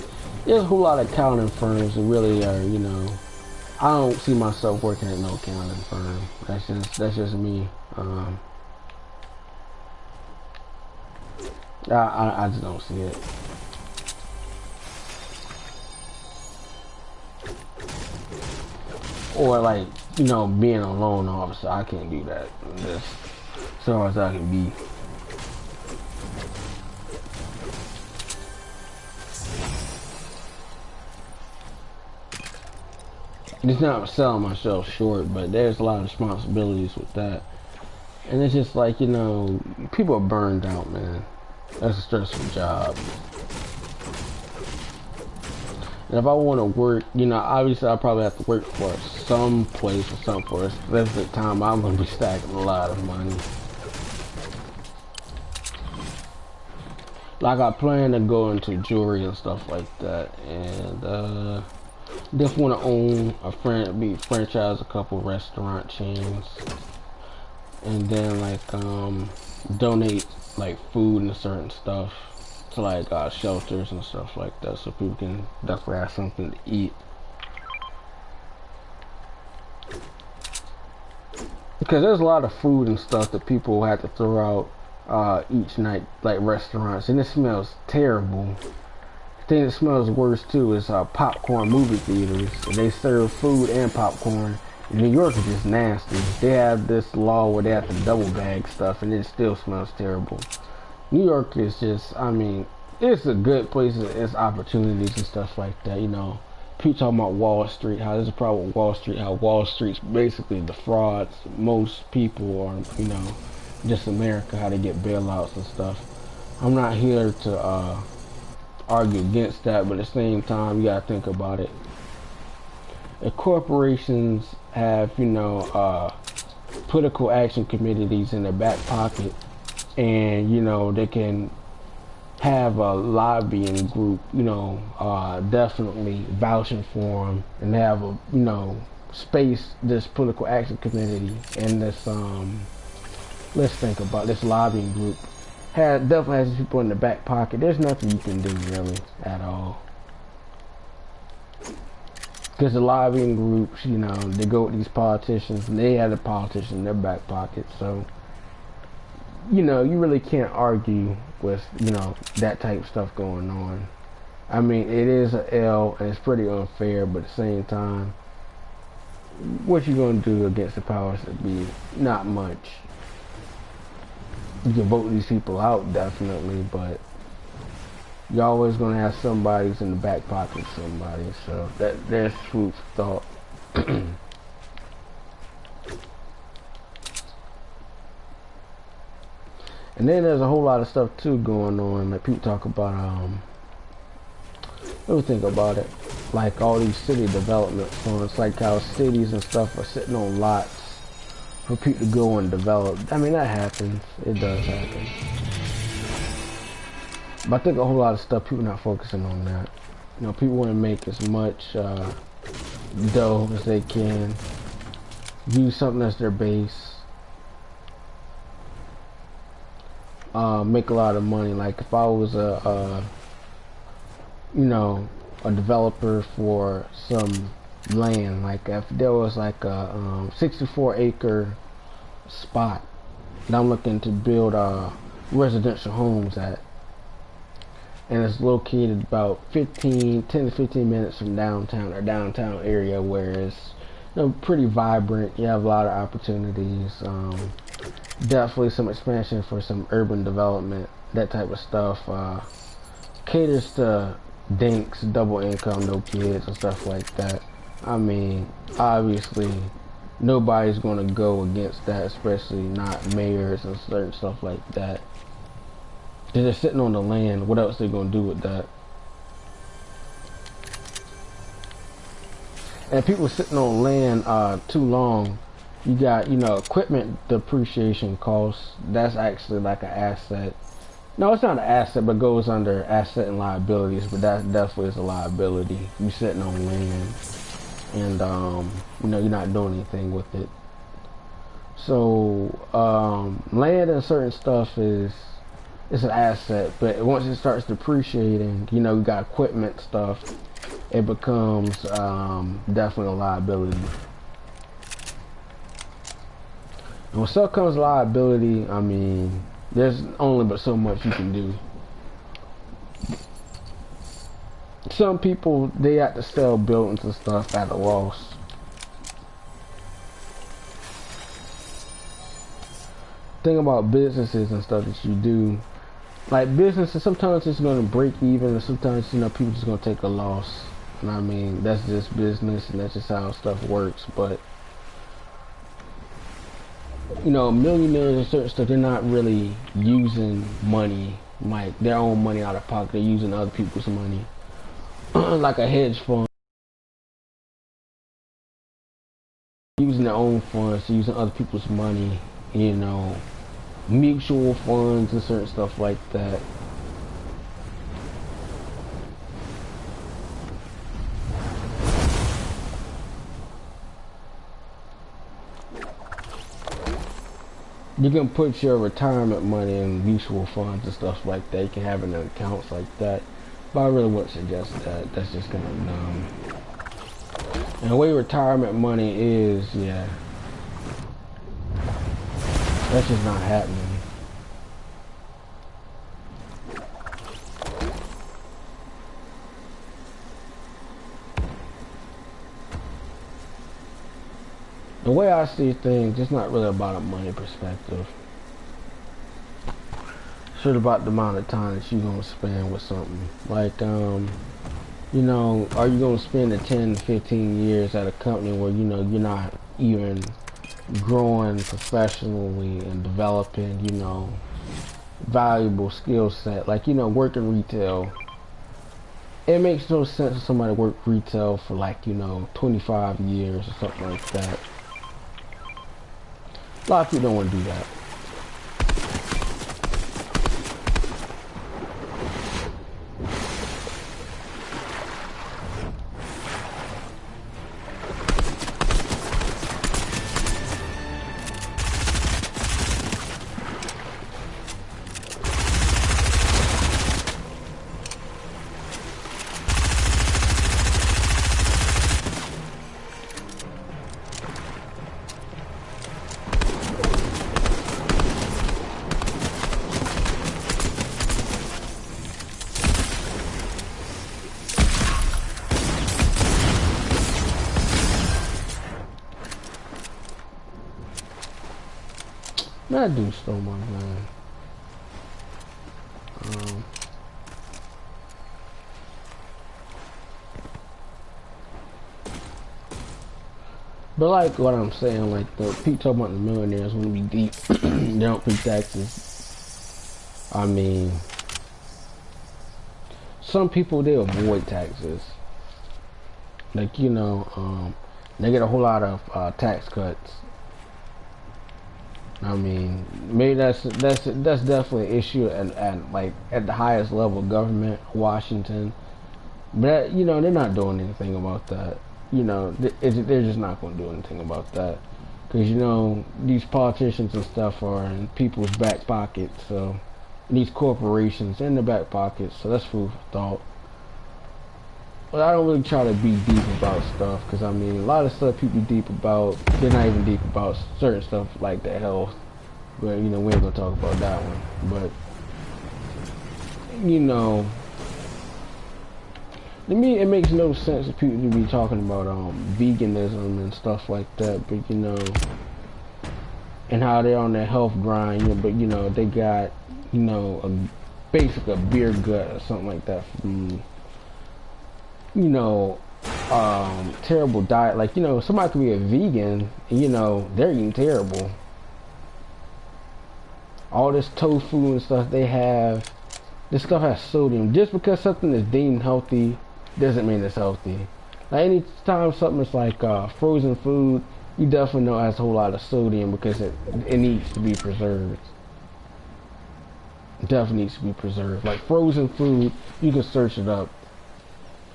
S1: there's a whole lot of accounting firms that really are, I don't see myself working at no accounting firm. That's just me. I just don't see it. or like, you know, being a loan officer. I can't do that. That's as far as I can be. It's not selling myself short, but there's a lot of responsibilities with that. And it's just like, you know, people are burned out, man. That's a stressful job. And if I want to work, you know, obviously I probably have to work for some place or something for us. That's the time I'm going to be stacking a lot of money. Like I plan to go into jewelry and stuff like that. And, just want to own franchise a couple restaurant chains, and then like donate like food and certain stuff to like shelters and stuff like that, so people can definitely have something to eat. Because there's a lot of food and stuff that people have to throw out each night, like restaurants, and it smells terrible. The thing that smells worse too is popcorn movie theaters. They serve food and popcorn. In New York is just nasty. They have this law where they have to double bag stuff, and it still smells terrible. New York is just, I mean, it's a good place. It's opportunities and stuff like that. You know, people talking about Wall Street, how there's a problem with Wall Street, how Wall Street's basically the frauds. Most people are, you know, just America, how they get bailouts and stuff. I'm not here to argue against that, but at the same time, you gotta think about it. If corporations have, you know, political action committees in their back pocket, and you know they can have a lobbying group, you know, definitely vouching for them, and have a, you know, space this political action committee and this let's think about this lobbying group definitely has people in the back pocket. There's nothing you can do really at all. Because the lobbying groups, you know, they go with these politicians and they have the politicians in their back pocket. So, you know, you really can't argue with, you know, that type of stuff going on. I mean, it is an L and it's pretty unfair, but at the same time, what you gonna do against the powers that be? Not much. You can vote these people out, definitely, but you're always gonna have somebody's in the back pocket of somebody. So there's food for thought. And then there's a whole lot of stuff too going on. Like people talk about let me think about it. Like all these city development funds, like how cities and stuff are sitting on lots for people to go and develop. I mean, that happens. It does happen. But I think a whole lot of stuff, people not focusing on that. You know, people want to make as much dough as they can. Use something as their base. Make a lot of money. Like if I was you know, a developer for some land, like if there was like a 64-acre spot that I'm looking to build residential homes at, and it's located about 10 to 15 minutes from downtown or downtown area, where it's, you know, pretty vibrant. You have a lot of opportunities. Definitely some expansion for some urban development, that type of stuff. Caters to dinks, double income, no kids and stuff like that. I mean, obviously, nobody's going to go against that, especially not mayors and certain stuff like that. They're just sitting on the land. What else are they going to do with that? And people sitting on land too long, you got, you know, equipment depreciation costs. That's actually like an asset. No, it's not an asset, but goes under asset and liabilities. But that definitely is a liability. You sitting on land, and you know, you're not doing anything with it. So land and certain stuff is, it's an asset, but once it starts depreciating, you know, you got equipment stuff, it becomes definitely a liability. And when stuff comes liability, I mean, there's only but so much you can do. Some people, they have to sell buildings and stuff at a loss. thing about businesses and stuff that you do, like businesses, sometimes it's gonna break even, and sometimes people just gonna take a loss. And I mean, that's just business, and that's just how stuff works. But millionaires and certain stuff, they're not really using money, like their own money out of pocket. They're using other people's money, like a hedge fund, using their own funds, using other people's money, mutual funds and certain stuff like that. You can put your retirement money in mutual funds and stuff like that. You can have it in accounts like that. But I really wouldn't suggest that. That's just kind of dumb. And the way retirement money is, yeah, that's just not happening. The way I see things, it's not really about a money perspective. It's really about the amount of time that you're going to spend with something. Like, are you going to spend the 10, 15 years at a company where, you're not even growing professionally and developing, valuable skill set. Like, working retail. It makes no sense for somebody to work retail for like, 25 years or something like that. A lot of people don't want to do that. That dude stole my gun. But like what I'm saying, like the people talking about the millionaires want to be deep. They don't pay taxes. I mean, some people, they avoid taxes. Like they get a whole lot of tax cuts. I mean, maybe that's definitely an issue at the highest level of government, Washington. But they're not doing anything about that. They're just not going to do anything about that, because these politicians and stuff are in people's back pockets. So these corporations in their back pockets. So that's food for thought. But I don't really try to be deep about stuff, because I mean, a lot of stuff people be deep about, they're not even deep about certain stuff like the health. But we ain't gonna talk about that one. But to me, it makes no sense if people to be talking about veganism and stuff like that. But and how they're on their health grind. But they got basically a beer gut or something like that from terrible diet. Like, somebody could be a vegan and, they're eating terrible. All this tofu and stuff they have, this stuff has sodium. Just because something is deemed healthy doesn't mean it's healthy. Like, anytime something is like frozen food, you definitely know it has a whole lot of sodium because it needs to be preserved. It definitely needs to be preserved. Like frozen food, you can search it up.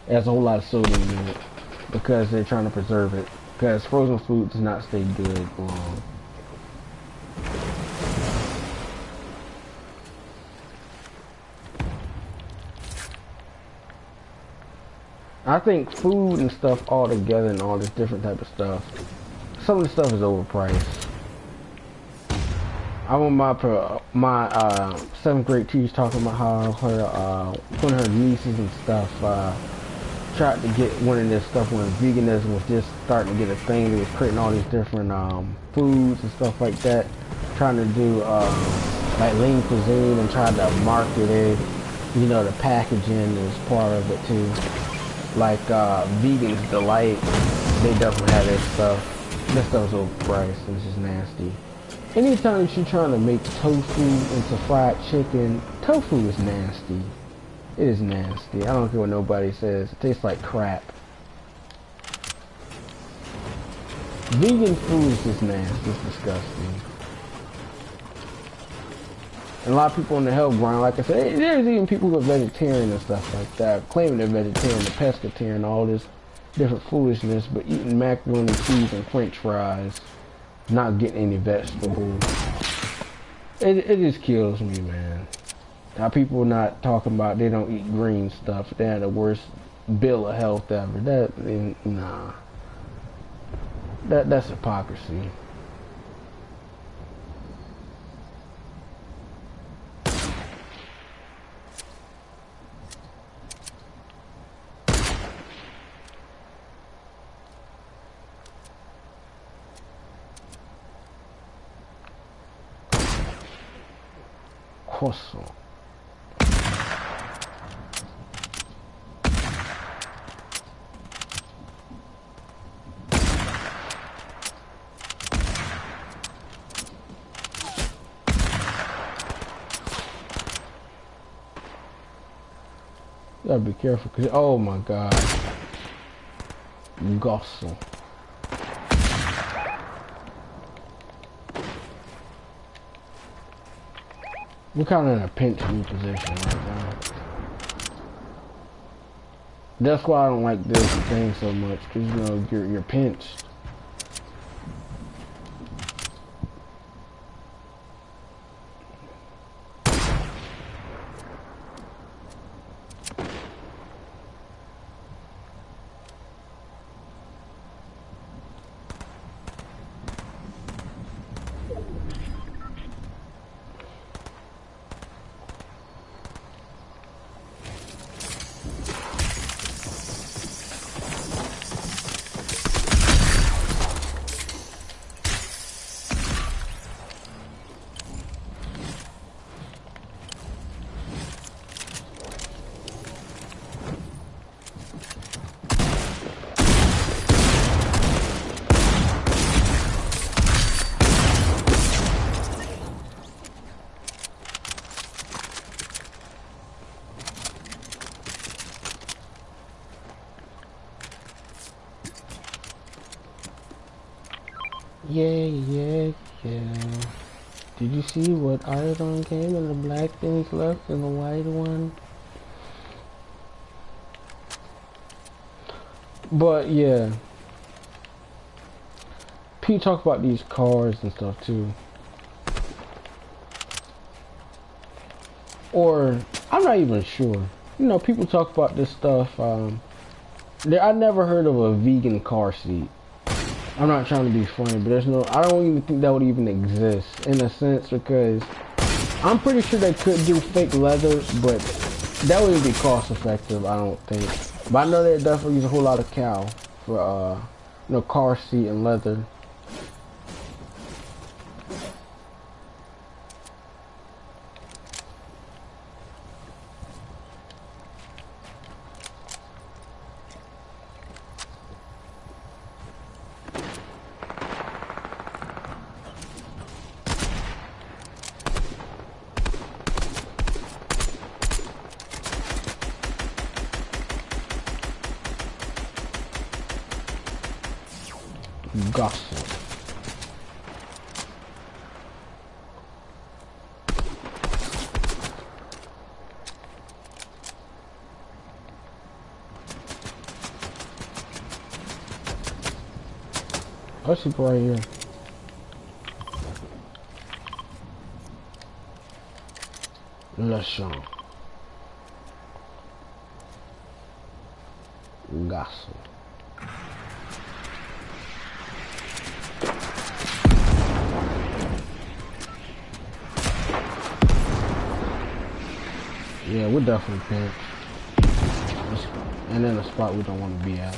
S1: It has a whole lot of sodium in it because they're trying to preserve it. Because frozen food does not stay good long. I think food and stuff all together and all this different type of stuff, some of the stuff is overpriced. I remember my 7th grade teacher talking about how one of her nieces and stuff tried to get one of this stuff when veganism was just starting to get a thing. They was creating all these different foods and stuff like that. trying to do like lean cuisine and trying to market it. You know, the packaging is part of it too. Like Vegan's Delight, they definitely have this stuff. This stuff's overpriced and it's just nasty. Anytime you're trying to make tofu into fried chicken, tofu is nasty. It is nasty. I don't care what nobody says. It tastes like crap. Vegan food is just nasty. It's disgusting. And a lot of people on the health grind, like I said, there's even people who are vegetarian and stuff like that, claiming they're vegetarian, the pescatarian, all this different foolishness, but eating macaroni, cheese, and french fries, not getting any vegetables. It just kills me, man. How people not talking about they don't eat green stuff. They have the worst bill of health ever. Nah. That's hypocrisy. Croissant. Gotta be careful, cause oh my god, gossel. We're kind of in a pinch position right now. That's why I don't like this thing so much, cause you know you're pinched. Yeah. Did you see what iron came and the black things left and the white one? But yeah, people talk about these cars and stuff too. Or I'm not even sure. You know, people talk about this stuff. I never heard of a vegan car seat. I'm not trying to be funny, but I don't even think that would even exist in a sense, because I'm pretty sure they could do fake leather, but that wouldn't be cost effective, I don't think. But I know they definitely use a whole lot of cow for, you know, car seat and leather. Gossip. Let's see right here. Leçon. Gossip. Yeah, we're definitely pinched. And in a spot we don't want to be at.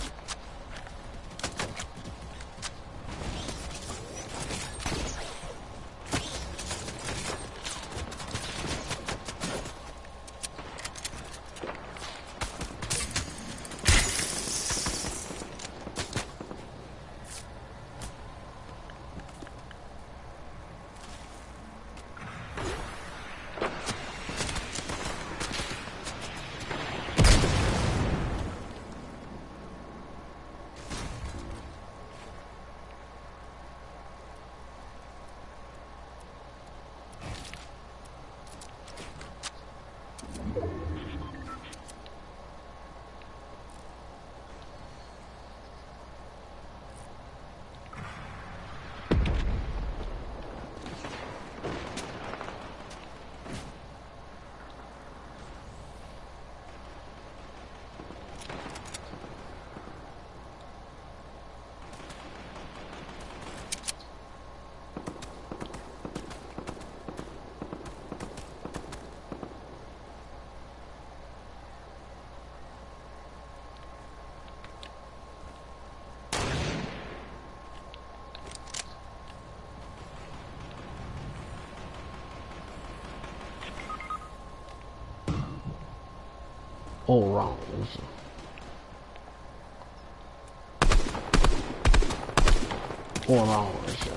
S1: Orange. Orange.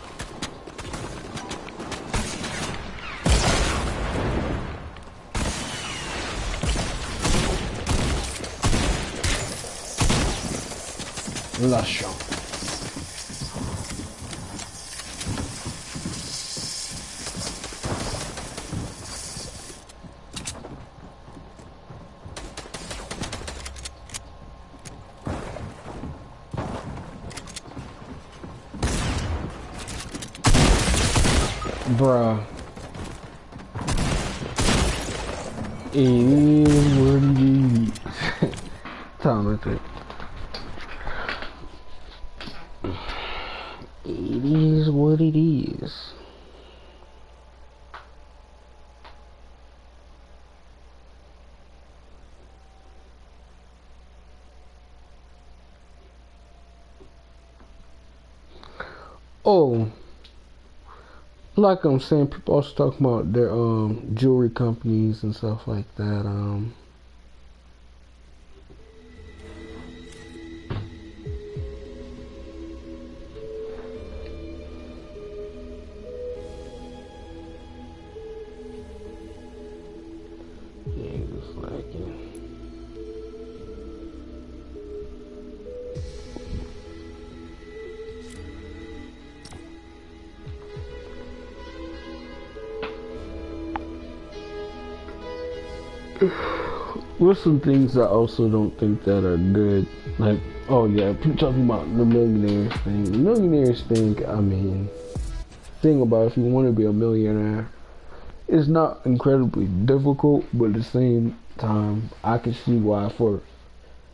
S1: Lush. Bruh. It is what it is. Time to It is what it is. Oh, like I'm saying, people also talk about their jewelry companies and stuff like that. Yeah, just like it. What's some things I also don't think that are good? Like, oh yeah, people talking about the millionaires thing. The millionaires think, I mean, thing about if you want to be a millionaire, it's not incredibly difficult, but at the same time, I can see why for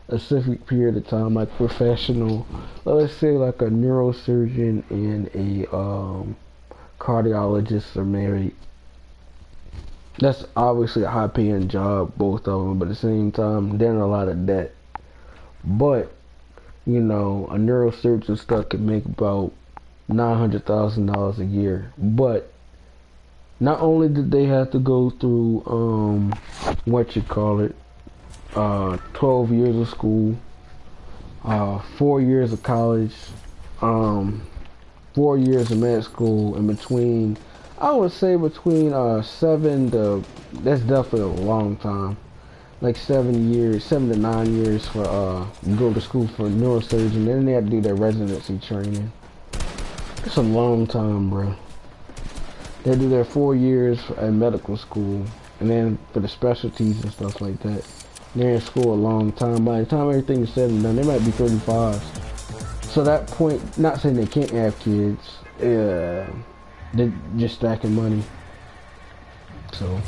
S1: a specific period of time, like professional, let's say like a neurosurgeon and a cardiologist are married. That's obviously a high paying job, both of them, but at the same time, they're in a lot of debt. But, you know, a neurosurgeon stuff can make about $900,000 a year. But not only did they have to go through, 12 years of school, 4 years of college, 4 years of med school, in between, I would say between 7 to, that's definitely a long time, like 7 to 9 years for go to school for neurosurgeon. Then they have to do their residency training. It's a long time, bro. They do their 4 years at medical school, and then for the specialties and stuff like that, they're in school a long time. By the time everything is said and done, they might be 35. So that point, not saying they can't have kids, they're just stacking money. So,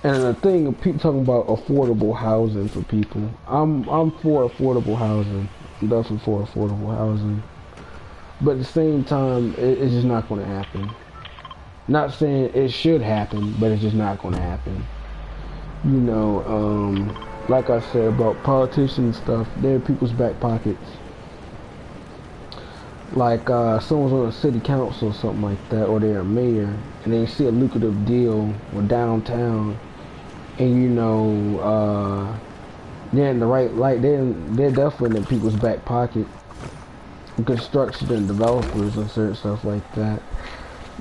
S1: and the thing, people talking about affordable housing for people. I'm for affordable housing. I'm definitely for affordable housing. But at the same time, it's just not going to happen. Not saying it should happen, but it's just not going to happen. You know, like I said about politicians and stuff, they're in people's back pockets. Like someone's on a city council or something like that, or they're a mayor, and they see a lucrative deal or downtown, and you know, they're in the right light. They're definitely in people's back pocket. Construction and developers and certain stuff like that.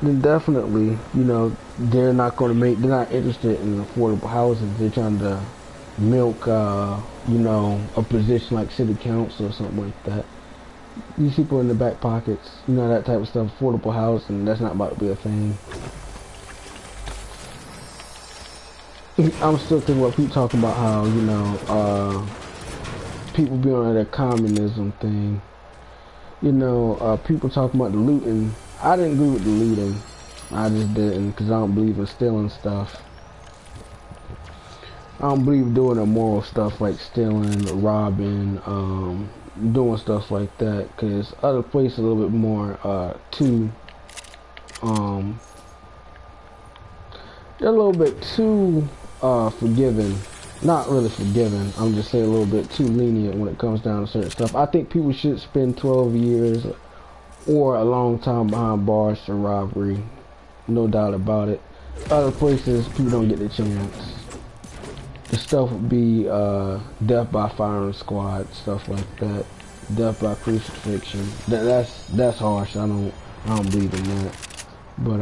S1: Then definitely, you know, they're not interested in affordable housing. They're trying to milk, you know, a position like city council or something like that. These people in the back pockets, you know, that type of stuff, affordable housing, that's not about to be a thing. I'm still thinking about people talking about how, you know, people be on that communism thing. You know, people talking about the looting. I didn't agree with the looting. I just didn't, because I don't believe in stealing stuff. I don't believe doing immoral stuff like stealing, robbing, doing stuff like that, because other places a little bit more they're a little bit too forgiving. Not really forgiving, I'm just saying a little bit too lenient when it comes down to certain stuff. I think people should spend 12 years or a long time behind bars for robbery, no doubt about it. Other places, people don't get the chance. The stuff would be death by firing squad, stuff like that. Death by crucifixion. That's harsh. I don't believe in that. But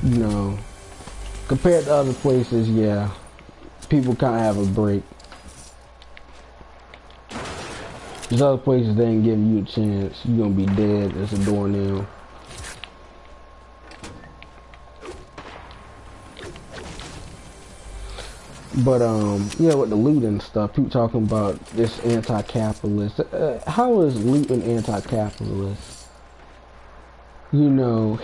S1: you know, compared to other places, yeah, people kind of have a break. There's other places they ain't giving you a chance. You're gonna be dead as a doornail. But yeah, with the loot and stuff, people talking about this anti-capitalist. How is looting anti-capitalist? You know,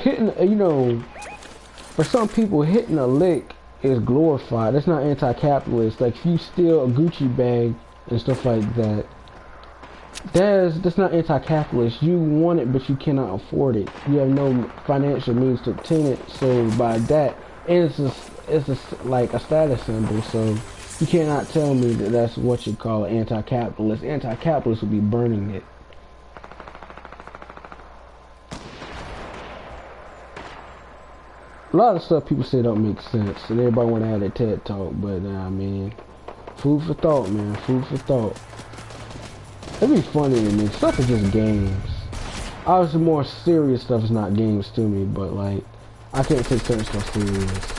S1: for some people, hitting a lick is glorified. That's not anti-capitalist. Like if you steal a Gucci bag and stuff like that, that's not anti-capitalist. You want it, but you cannot afford it. You have no financial means to obtain it. So by that, and it's like a status symbol. So you cannot tell me that that's what you call anti-capitalist. Anti-capitalist would be burning it. A lot of stuff people say don't make sense, and everybody want to have their TED talk. But I mean, food for thought, man. Food for thought. It'd be funny to me. Stuff is just games. Obviously, more serious stuff is not games to me, but like, I can't take certain stuff serious.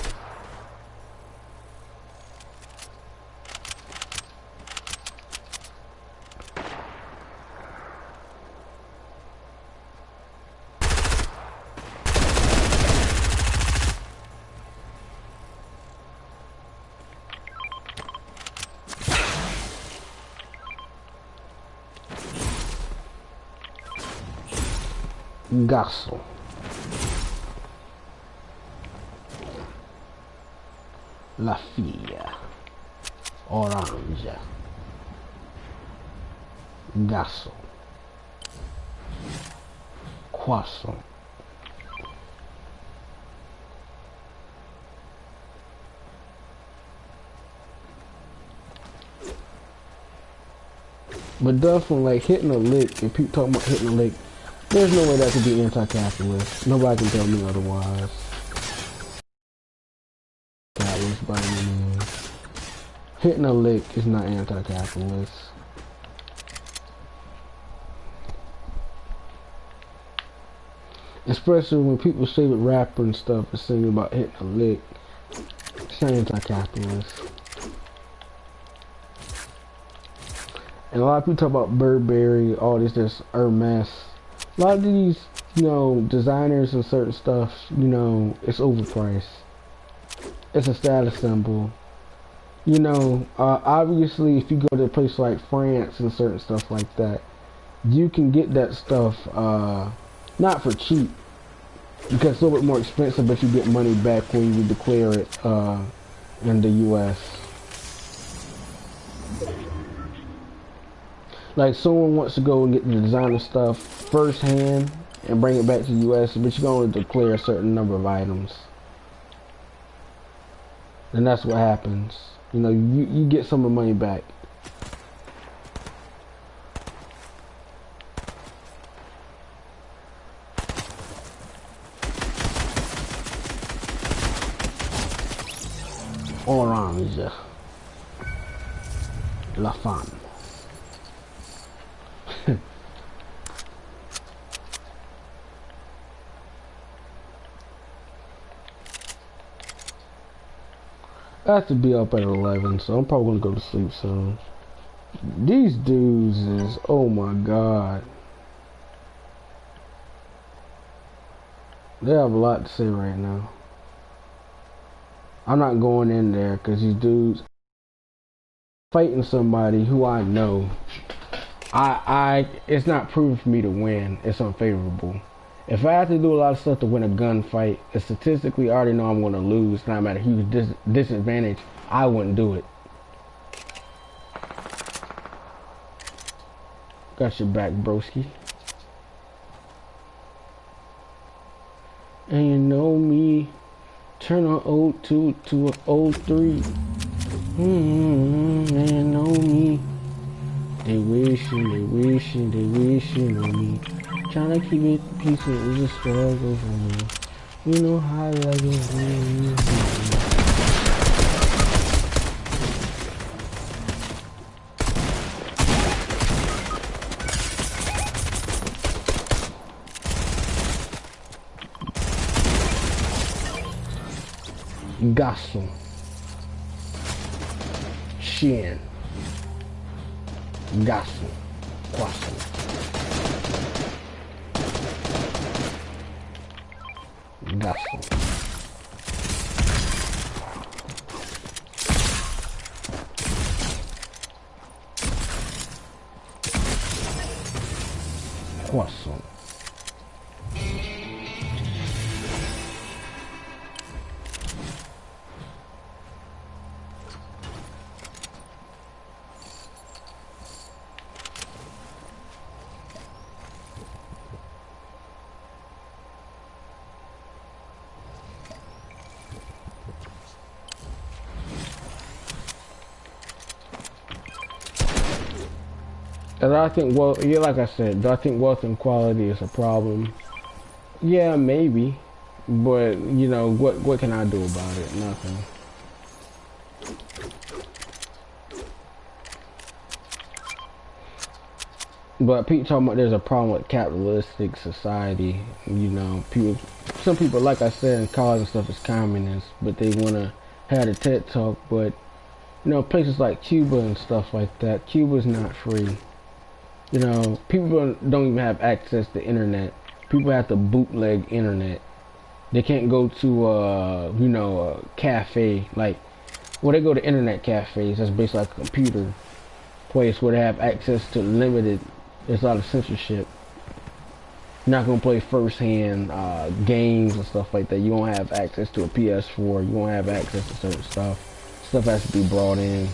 S1: Garçon. La fille. Orange. Garçon. Croissant. But definitely, like, hitting a lick, and people talking about hitting a lick, there's no way that could be anti-capitalist. Nobody can tell me otherwise. Capitalist by any means. Hitting a lick is not anti-capitalist. Especially when people's favorite rapper and stuff is singing about hitting a lick. It's not anti-capitalist. And a lot of people talk about Burberry, all this Hermes. A lot of these, you know, designers and certain stuff, you know, it's overpriced. It's a status symbol. You know, obviously, if you go to a place like France and certain stuff like that, you can get that stuff, not for cheap, because it's a little bit more expensive, but you get money back when you declare it, in the U.S. Like, someone wants to go and get the designer stuff firsthand and bring it back to the U.S., but you can only declare a certain number of items. And that's what happens. You know, you get some of the money back. Orange. La femme. I have to be up at 11, so I'm probably gonna go to sleep soon. These dudes is, oh my god. They have a lot to say right now. I'm not going in there because these dudes fighting somebody who I know. It's not proven for me to win. It's unfavorable. If I have to do a lot of stuff to win a gunfight, statistically I already know I'm going to lose, and I'm at a huge disadvantage, I wouldn't do it. Got your back, broski. And you know me, turn an 02 to an 03. And you know me, they wishing on me. Trying to keep it peaceful is a struggle for me. You know how I like it. Gasso. Shin. Gasso. Quasso. Gasso. Quasso. And I think, well, yeah, like I said, do I think wealth inequality is a problem? Yeah, maybe, but you know, what can I do about it? Nothing. But people talking about there's a problem with capitalistic society. You know, people, some people, like I said, in college and stuff, is communist, but they want to have a TED talk. But you know, places like Cuba and stuff like that, Cuba's not free. You know, people don't even have access to internet. People have to bootleg internet. They can't go to you know, a cafe. Like, well, they go to internet cafes. That's basically like a computer place where they have access to limited. There's a lot of censorship. You're not gonna play first-hand games and stuff like that. You won't have access to a PS4. You won't have access to certain stuff. Stuff has to be brought in.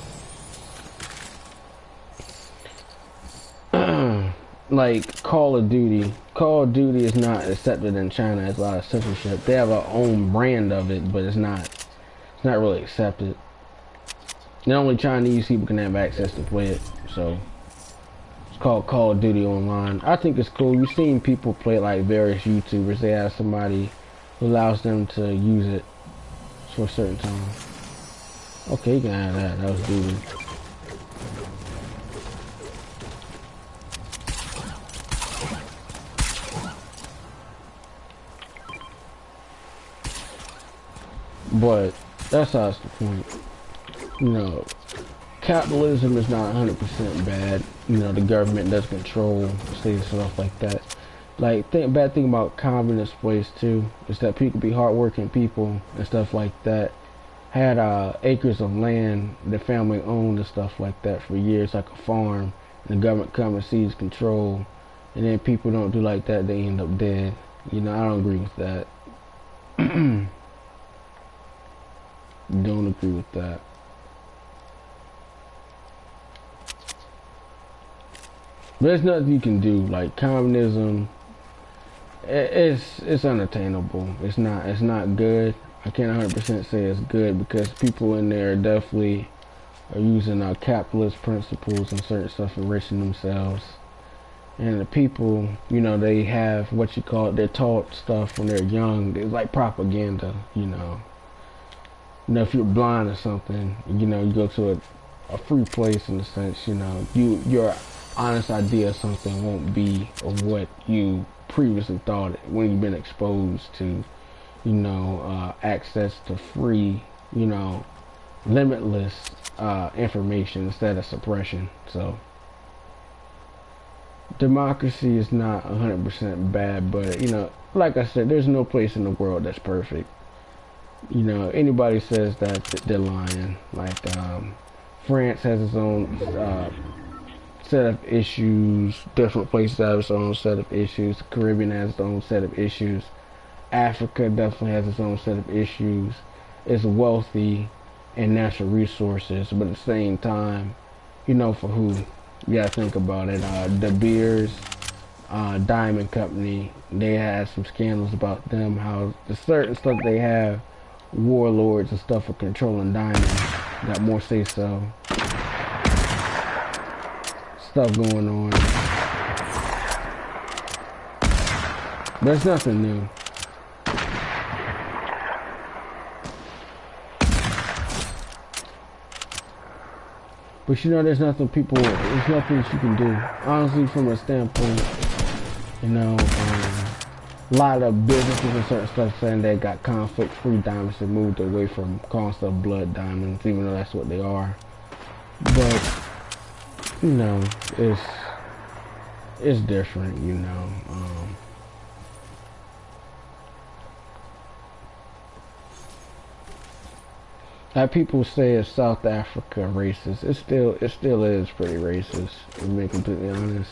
S1: Like Call of Duty. Call of Duty is not accepted in China. There's a lot of censorship. They have their own brand of it, but it's not really accepted. And only Chinese people can have access to play it. So it's called Call of Duty Online. I think it's cool. You've seen people play it, like various YouTubers. They have somebody who allows them to use it for a certain time. Okay, you can have that. That was Duty. But that's not the point. You know, capitalism is not 100% bad. You know, the government does control states and stuff like that. Like, bad thing about communist ways too is that people be hardworking people and stuff like that. Had acres of land the family owned and stuff like that for years, like a farm. And the government come and seize control, and then people don't do like that. They end up dead. You know, I don't agree with that. Don't agree with that. There's nothing you can do. Like communism, it's unattainable. It's not good. I can't 100% say it's good because people in there definitely are using capitalist principles and certain stuff, enriching themselves. And the people, you know, they have what you call it. They're taught stuff when they're young. It's like propaganda, you know. You know, if you're blind or something, you know, you go to a free place in a sense, you know, your honest idea of something won't be of what you previously thought when you've been exposed to, you know, access to free, you know, limitless information instead of suppression. So democracy is not 100% bad, but you know, like I said, there's no place in the world that's perfect. You know, anybody says that they're lying. Like France has its own set of issues. Different places have its own set of issues. The Caribbean has its own set of issues. Africa definitely has its own set of issues. It's wealthy in natural resources, but at the same time, you know, for who? You gotta think about it. De Beers Diamond Company, they had some scandals about them, how the certain stuff they have, warlords and stuff for controlling diamonds, got more say so. Stuff going on. There's nothing new. But you know, there's nothing that you can do. Honestly, from a standpoint, you know, A lot of businesses and certain stuff saying they got conflict-free diamonds and moved away from calling stuff blood diamonds, even though that's what they are. But you know, it's different, you know. Like people say it's South Africa racist. It still is pretty racist, to be completely honest.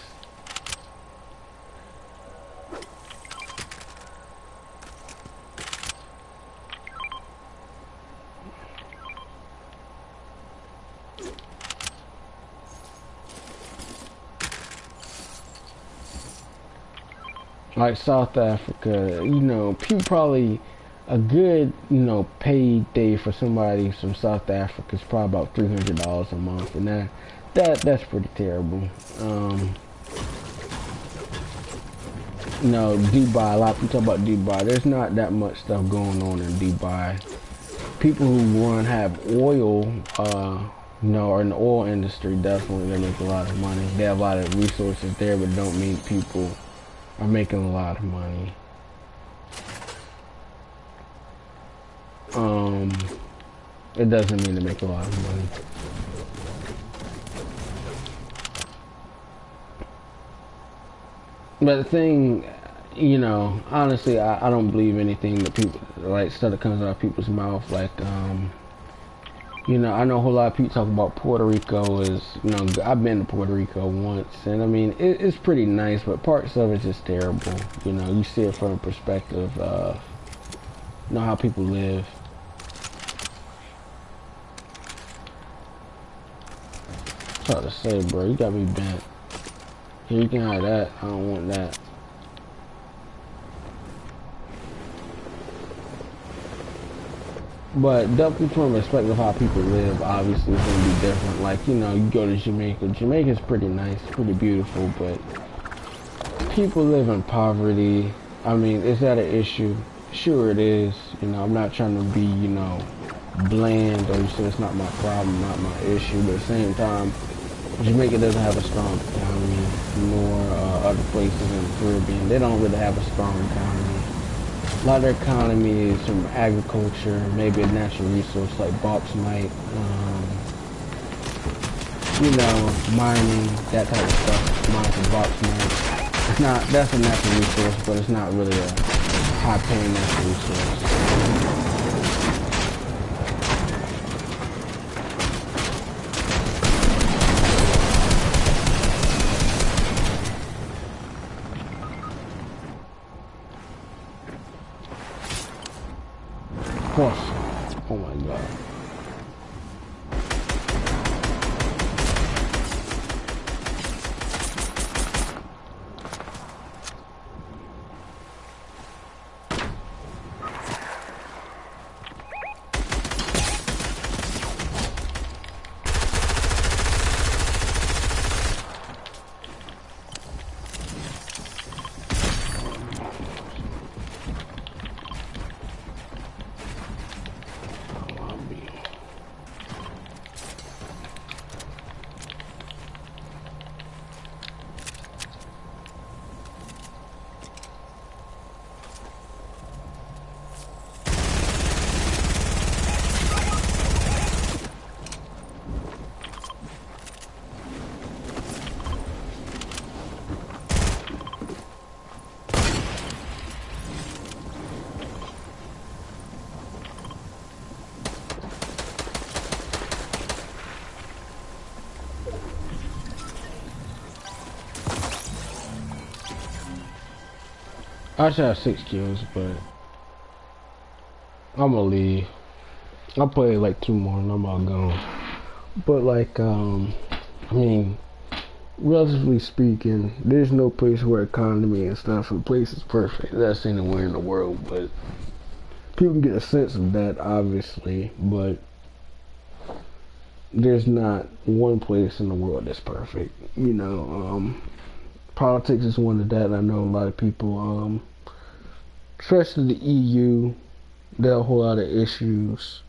S1: Like South Africa, you know, people probably a good, you know, paid day for somebody from South Africa is probably about $300 a month, and that's pretty terrible. You know, Dubai. A lot of people talk about Dubai. There's not that much stuff going on in Dubai. People who have oil, you know, are in the oil industry. Definitely, they make a lot of money. They have a lot of resources there, but don't mean people are making a lot of money. It doesn't mean to make a lot of money. But the thing, you know, honestly, I don't believe anything that people, like, stuff that comes out of people's mouth. Like, you know, I know a whole lot of people talk about Puerto Rico is, you know, I've been to Puerto Rico once, and I mean, it's pretty nice, but parts of it's just terrible. You know, you see it from a perspective of, you know, how people live. What's hard to say, bro? You got me bent. Here, you can have that. I don't want that. But definitely from a perspective of how people live, obviously it's gonna be different. Like, you know, you go to Jamaica. Jamaica's pretty nice, pretty beautiful, but people live in poverty. I mean, is that an issue? Sure it is. You know, I'm not trying to be, you know, bland or say it's not my problem, not my issue, but at the same time, Jamaica doesn't have a strong economy, nor other places in the Caribbean. They don't really have a strong economy. A lot of their economy is from agriculture, maybe a natural resource like bauxite, you know, mining, that type of stuff, mines and bauxite. It's not, that's a natural resource, but it's not really a high-paying natural resource. Of course. Oh my god. I should have 6 kills, but I'm gonna leave. I'll play like 2 more and I'm all gone. But like, I mean, relatively speaking, there's no place where economy and stuff, the place is perfect. That's anywhere in the world, but people get a sense of that, obviously, but there's not one place in the world that's perfect. You know, politics is one of that. I know a lot of people, especially the EU, there are a whole lot of issues.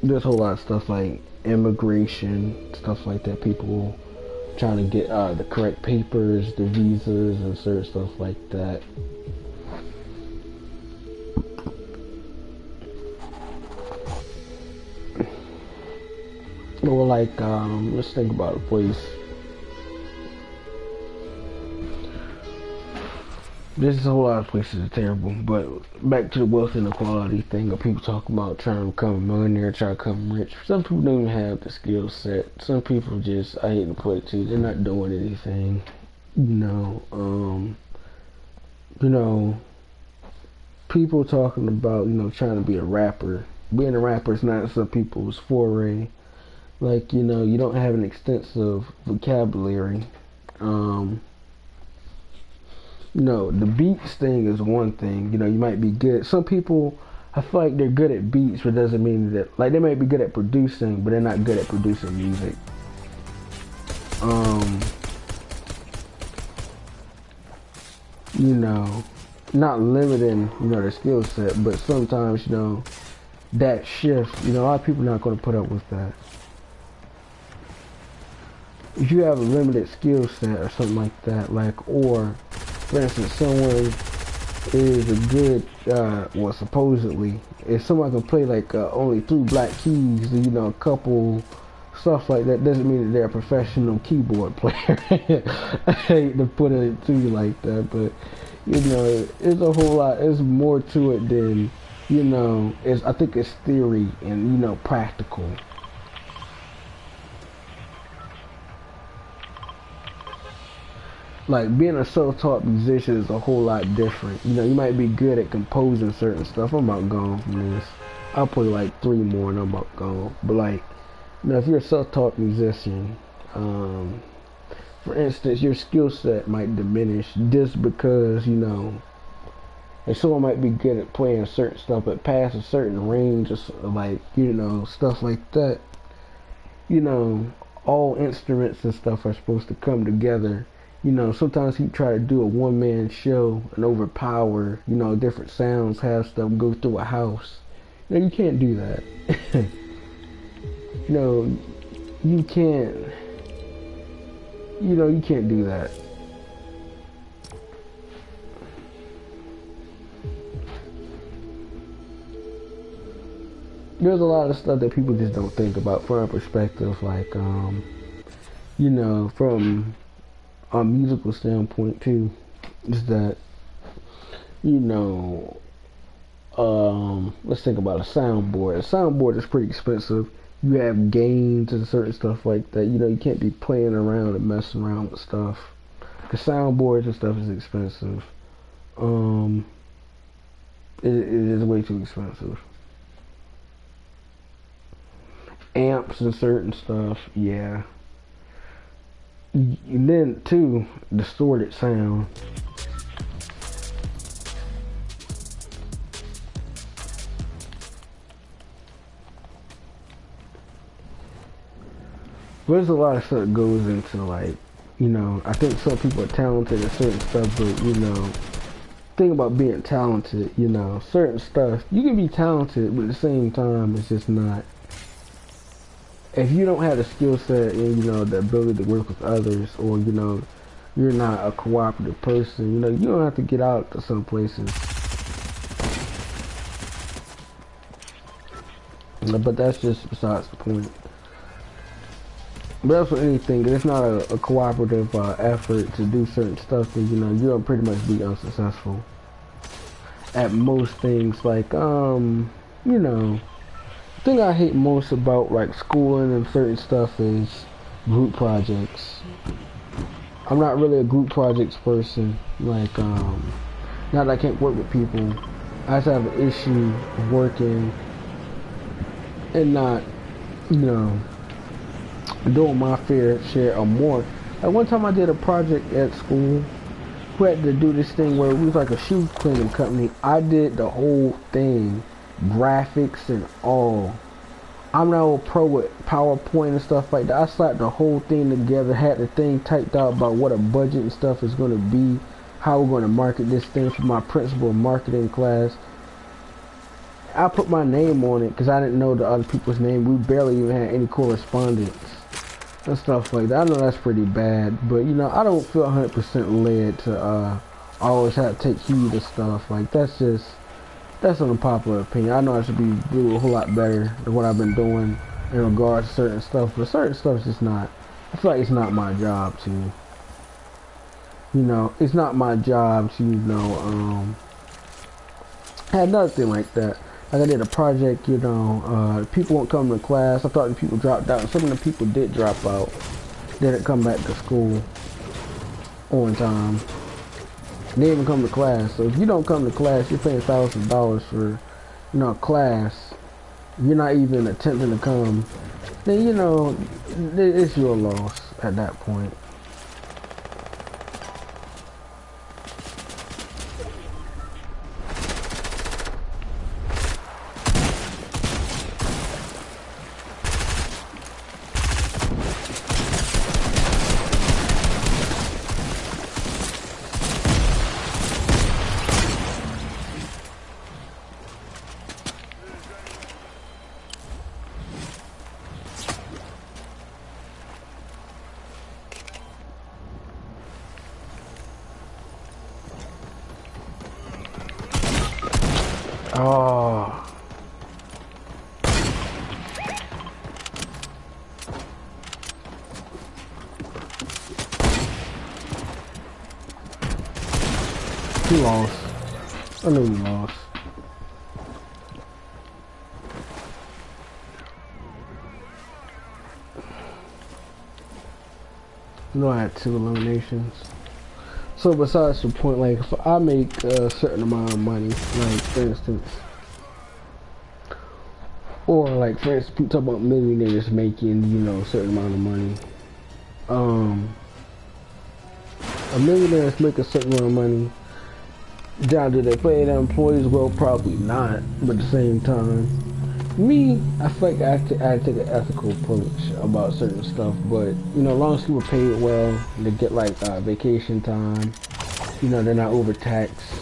S1: There's a whole lot of stuff like immigration, stuff like that. People trying to get the correct papers, the visas, and certain stuff like that. Or like, let's think about a place. There's a whole lot of places that are terrible, but back to the wealth inequality thing, of people talk about trying to become a millionaire, trying to become rich. Some people don't even have the skill set. Some people just, I hate to put it to you, they're not doing anything. You know, people talking about, trying to be a rapper. Being a rapper is not some people's foray. Like, you don't have an extensive vocabulary. The beats thing is one thing. You might be good. Some people, I feel like they're good at beats, but doesn't mean that, like, they might be good at producing, but they're not good at producing music. Not limiting, their skill set, but sometimes, that shift, a lot of people are not going to put up with that. If you have a limited skill set or something like that, or for instance, someone is a good, supposedly, if someone can play like only 3 black keys, a couple stuff like that, doesn't mean that they're a professional keyboard player. I hate to put it to you like that, but it's a whole lot. It's more to it than I think it's theory and practical. Like, being a self-taught musician is a whole lot different. You might be good at composing certain stuff. I'm about gone from this. I'll play like 3 more and I'm about gone. But like, if you're a self-taught musician, for instance, your skill set might diminish just because, like someone might be good at playing certain stuff, but past a certain range, of like, stuff like that. All instruments and stuff are supposed to come together. Sometimes you try to do a one-man show and overpower, different sounds, have stuff go through a house. You can't do that. You can't, you can't do that. There's a lot of stuff that people just don't think about from a perspective, like, from a musical standpoint too, is that let's think about a soundboard. A soundboard is pretty expensive. You have gains and certain stuff like that. You can't be playing around and messing around with stuff. Cause soundboards and stuff is expensive. It is way too expensive. Amps and certain stuff, yeah. And then too, distorted sound. There's a lot of stuff that goes into, like, I think some people are talented at certain stuff, but think about being talented, certain stuff, you can be talented, but at the same time, it's just not. If you don't have the skill set and the ability to work with others, or you're not a cooperative person, you don't have to get out to some places. But that's just besides the point. But that's with anything. If it's not a cooperative effort to do certain stuff, then you'll pretty much be unsuccessful at most things. Like the thing I hate most about like schooling and certain stuff is group projects. I'm not really a group projects person. Like, not that I can't work with people. I just have an issue of working and not, doing my fair share or more. Like one time I did a project at school. We had to do this thing where we was like a shoe cleaning company. I did the whole thing, graphics and all. I'm not a pro with PowerPoint and stuff like that. I slapped the whole thing together, had the thing typed out about what a budget and stuff is going to be, how we're going to market this thing for my principal marketing class. I put my name on it because I didn't know the other people's name. We barely even had any correspondence. and stuff like that. I know that's pretty bad, but you know, I don't feel 100% led to always have to take heed of stuff. Like that's an unpopular opinion. I know I should be doing a whole lot better than what I've been doing in regards to certain stuff, but certain stuff is just not. I feel like it's not my job to, you know, it's not my job to, you know, have nothing like that. Like I did a project, you know, people won't come to class. I thought the people dropped out. Some of the people did drop out. Didn't come back to school on time. They didn't even come to class. So if you don't come to class, you're paying $1,000 for, you know, class. You're not even attempting to come. Then you know, it's your loss at that point. Oh. You lost. I know you lost. You know I had 2 eliminations. So besides the point, like if I make a certain amount of money, like for instance, or like for instance, people talk about millionaires making, you know, a certain amount of money. A millionaire make a certain amount of money. Now, do they pay their employees well? Probably not. But at the same time, me, I feel like I take an ethical approach about certain stuff. But you know, as long as people pay it well, they get like vacation time. You know, they're not overtaxed.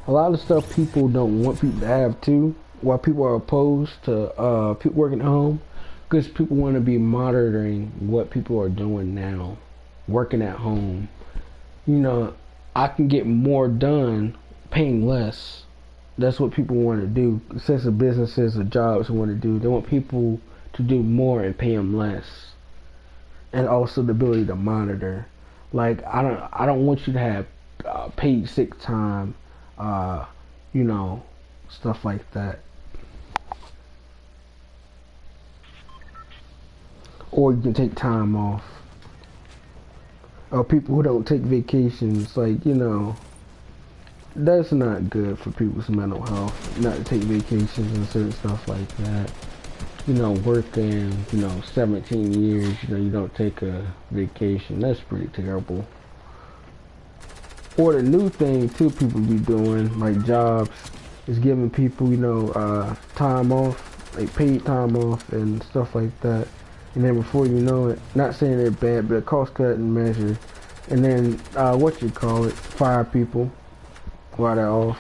S1: A lot of stuff people don't want people to have too. Why people are opposed to people working at home, because people want to be monitoring what people are doing now, working at home. You know, I can get more done paying less. That's what people want to do. Since the businesses or jobs want to do, they want people to do more and pay them less, and also the ability to monitor. Like I don't want you to have paid sick time, you know, stuff like that. Or you can take time off. Or people who don't take vacations, like, you know, that's not good for people's mental health, not to take vacations and certain stuff like that. You know, working, you know, 17 years, you know, you don't take a vacation. That's pretty terrible. Or the new thing, too, people be doing, like jobs, is giving people, you know, time off, like paid time off and stuff like that. And then before you know it, not saying they're bad, but a cost-cutting measure. And then, what you call it, fire people while they're off.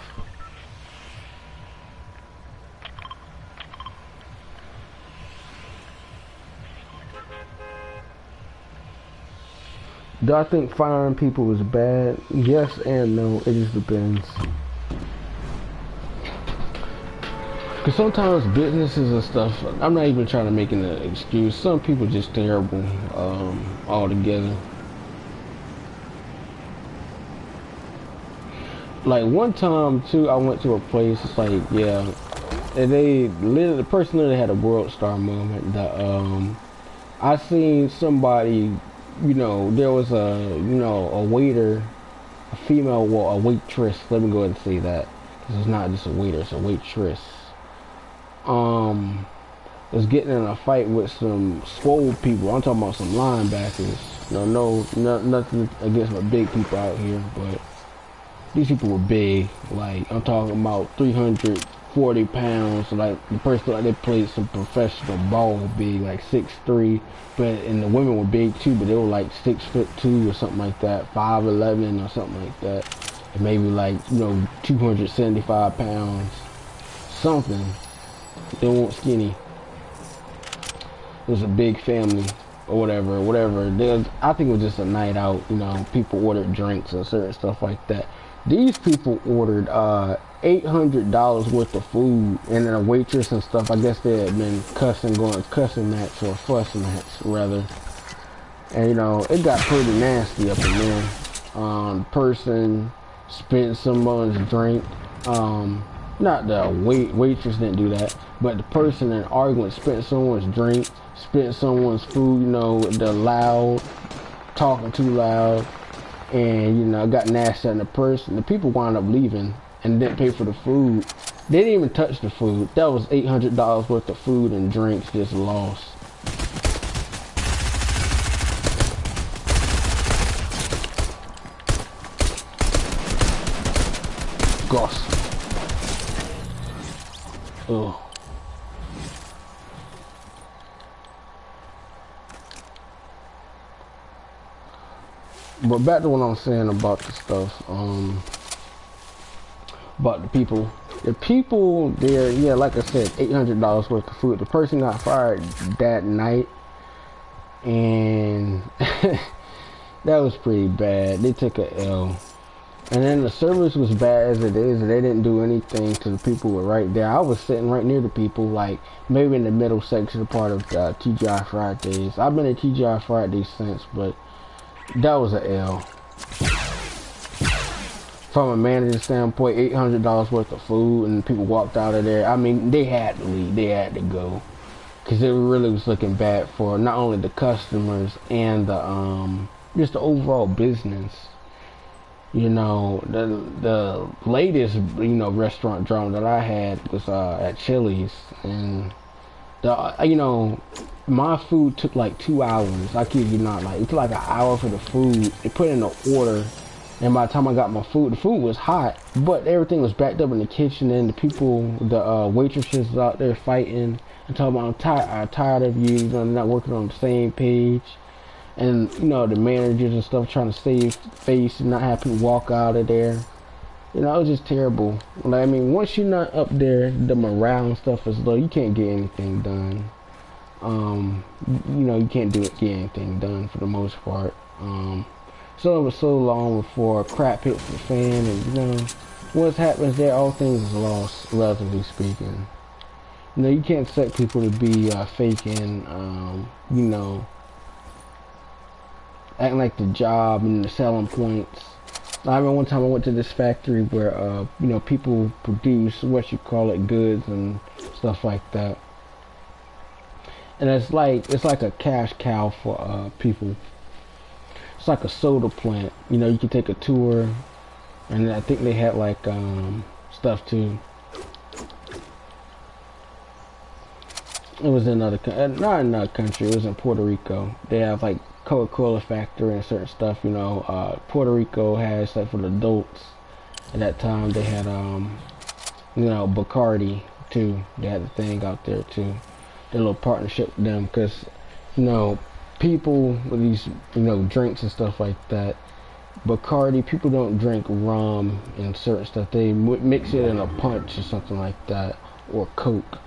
S1: Do I think firing people is bad? Yes and no. It just depends. Because sometimes businesses and stuff, I'm not even trying to make an excuse. Some people just terrible altogether. Like one time too, I went to a place. It's like, yeah, and the person literally had a world star moment. That I seen somebody, you know, there was a waiter, a female, well, a waitress. Let me go ahead and say that. This is not just a waiter; it's a waitress. Was getting in a fight with some swole people. I'm talking about some linebackers. Nothing against my big people out here, but these people were big. Like, I'm talking about 340 pounds. Like, the person, like, they played some professional ball big, like 6'3". And the women were big too, but they were like 6'2" or something like that, 5'11" or something like that. And maybe like, 275 pounds. Something. They weren't skinny. It was a big family. or whatever. I think it was just a night out. You know, people ordered drinks and certain stuff like that. These people ordered $800 worth of food, and then a waitress and stuff. I guess they had been cussing match or fuss match rather. And you know, it got pretty nasty up in there. Person spent someone's drink. Not the waitress didn't do that, but the person in argument spent someone's drink, spent someone's food. You know, the loud, talking too loud, and you know, got nasty on the person. The people wound up leaving and didn't pay for the food. They didn't even touch the food. That was $800 worth of food and drinks just lost. Gosh. Ugh. But back to what I'm saying about the stuff, about the people. The people there, yeah, like I said, $800 worth of food. The person got fired that night, and that was pretty bad. They took a L. And then the service was bad as it is. They didn't do anything to the people who were right there. I was sitting right near the people, like maybe in the middle section, part of TGI Fridays. I've been at TGI Fridays since, but that was an L. From a manager standpoint, $800 worth of food, and people walked out of there. I mean, they had to leave. They had to go, because it really was looking bad for not only the customers and the just the overall business. You know, the latest, you know, restaurant drama that I had was at Chili's, and you know, my food took like 2 hours. I kid you not, like it took like an hour for the food. They put in the order, and by the time I got my food, the food was hot, but everything was backed up in the kitchen, and the people, the waitresses was out there fighting and talking about I'm tired of you, you know, not working on the same page. And you know, the managers and stuff trying to save face and not have people walk out of there. You know, it was just terrible. Like, I mean, once you're not up there, the morale and stuff is low. You can't get anything done. You know, you can't get anything done for the most part. So it was so long before crap hits the fan, and you know, what happens there, all things is lost, relatively speaking. You know, you can't expect people to be faking, you know, acting like the job and the selling points. I remember one time I went to this factory where, you know, people produce what you call it, goods and stuff like that. And it's like a cash cow for people. It's like a soda plant. You know, you can take a tour, and I think they had like stuff too. It was in not another country. It was in Puerto Rico. They have like Coca-Cola factory and certain stuff, you know. Puerto Rico had stuff for the adults. At that time, they had, you know, Bacardi too. They had the thing out there too. Their little partnership with them, because, you know, people with these, you know, drinks and stuff like that. Bacardi, people don't drink rum and certain stuff. They mix it in a punch or something like that, or Coke.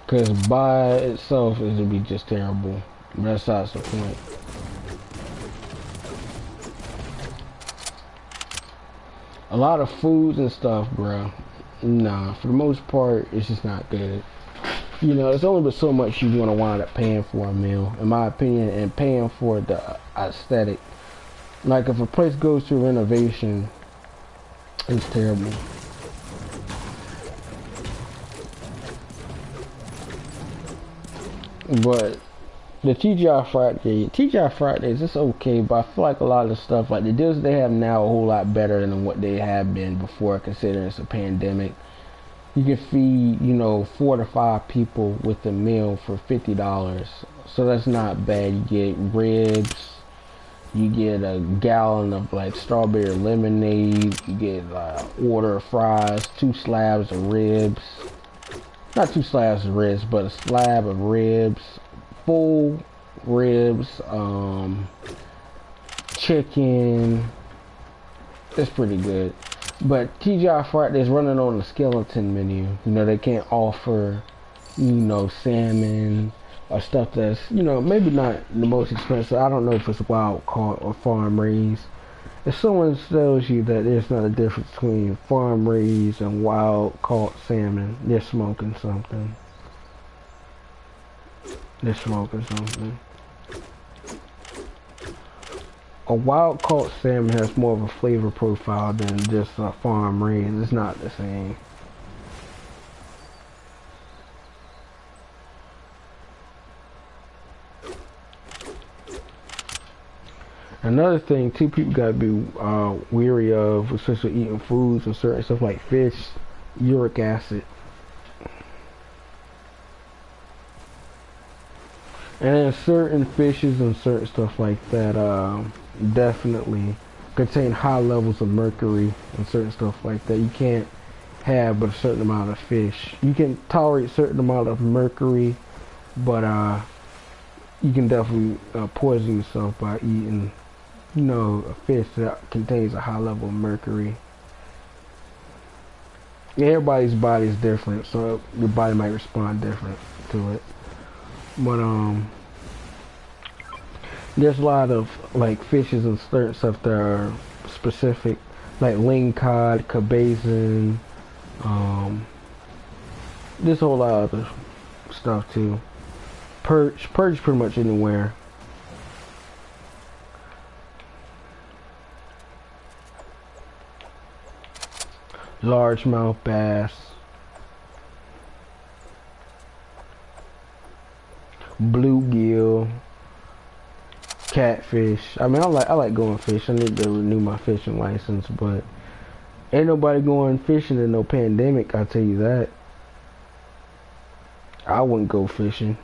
S1: Because by itself, it would be just terrible. But that's not the point. A lot of foods and stuff, bro. Nah, for the most part, it's just not good. You know, it's only but so much you want to wind up paying for a meal, in my opinion, and paying for the aesthetic. Like, if a place goes through renovation, it's terrible. But the TGI Fridays, it's okay, but I feel like a lot of the stuff, like the deals they have now, are a whole lot better than what they have been before, considering it's a pandemic. You can feed, you know, 4 to 5 people with a meal for $50, so that's not bad. You get ribs, you get a gallon of like strawberry lemonade, you get order of fries, 2 slabs of ribs. Not 2 slabs of ribs, but a slab of ribs, full ribs, chicken. It's pretty good. But TGI Fridays running on the skeleton menu. You know, they can't offer, you know, salmon, or stuff that's, you know, maybe not the most expensive. I don't know if it's wild caught or farm raised. If someone tells you that there's not a difference between farm raised and wild caught salmon, they're smoking something. They're smoking something. A wild caught salmon has more of a flavor profile than just a farm raised. It's not the same. Another thing too, people gotta be weary of, especially eating foods and certain stuff like fish, uric acid. And then certain fishes and certain stuff like that definitely contain high levels of mercury and certain stuff like that. You can't have but a certain amount of fish. You can tolerate a certain amount of mercury, but you can definitely poison yourself by eating, you know, a fish that contains a high level of mercury. Everybody's body is different, so your body might respond different to it. But there's a lot of like fishes and certain stuff that are specific, like lingcod, cabezon, there's a whole lot of other stuff too. Perch pretty much anywhere. Largemouth bass, bluegill, catfish. I mean, I like going fishing. I need to renew my fishing license, but ain't nobody going fishing in no pandemic. I'll tell you that. I wouldn't go fishing.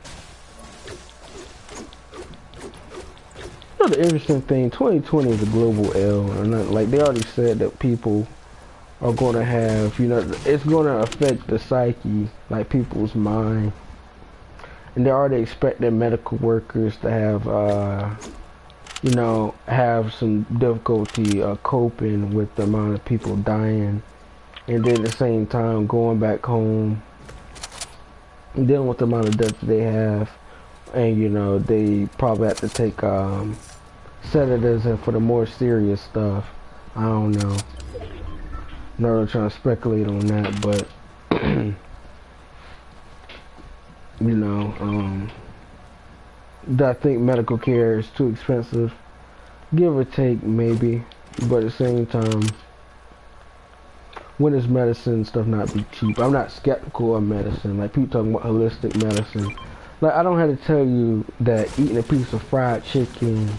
S1: You know, the interesting thing, 2020 is a global L, and like they already said that people are going to have, you know, it's going to affect the psyche, like people's mind. And they already expect their medical workers to have, you know, have some difficulty coping with the amount of people dying. And then at the same time going back home, dealing with the amount of death they have. And, you know, they probably have to take sedatives and for the more serious stuff. I don't know. I'm not really trying to speculate on that, but you know, I think medical care is too expensive, give or take maybe, but at the same time, when does medicine stuff not be cheap? I'm not skeptical of medicine, like people talking about holistic medicine. Like, I don't have to tell you that eating a piece of fried chicken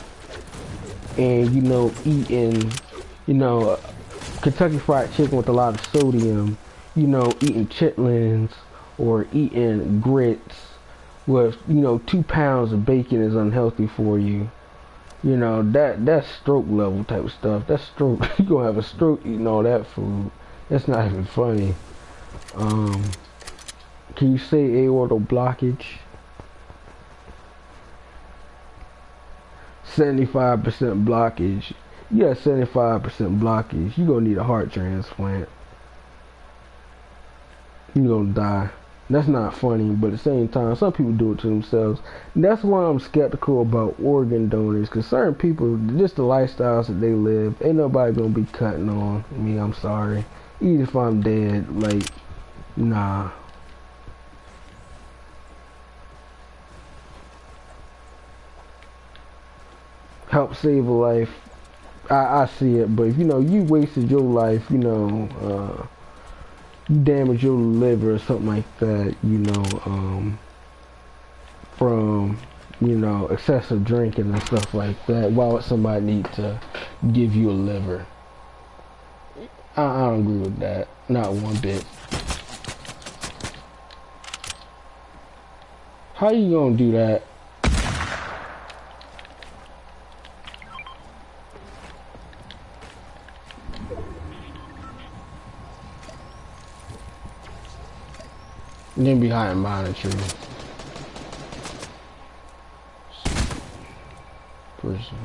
S1: and, you know, eating, you know, Kentucky Fried Chicken with a lot of sodium, you know, eating chitlins or eating grits with, you know, 2 pounds of bacon is unhealthy for you. You know, that's stroke level type of stuff. That's stroke. You're gonna have a stroke eating all that food. That's not even funny. Can you say aortal blockage? 75% blockage. You got 75% blockage. You're gonna need a heart transplant. You're gonna die. That's not funny, but at the same time, some people do it to themselves. And that's why I'm skeptical about organ donors, because certain people, just the lifestyles that they live, ain't nobody gonna be cutting on me. I'm sorry. Even if I'm dead, like, nah. Help save a life. I see it, but if, you know, you wasted your life, you know, you damage your liver or something like that, you know, from, you know, excessive drinking and stuff like that, why would somebody need to give you a liver? I don't agree with that, not one bit. How you gonna do that? Then be hiding behind a tree. Person.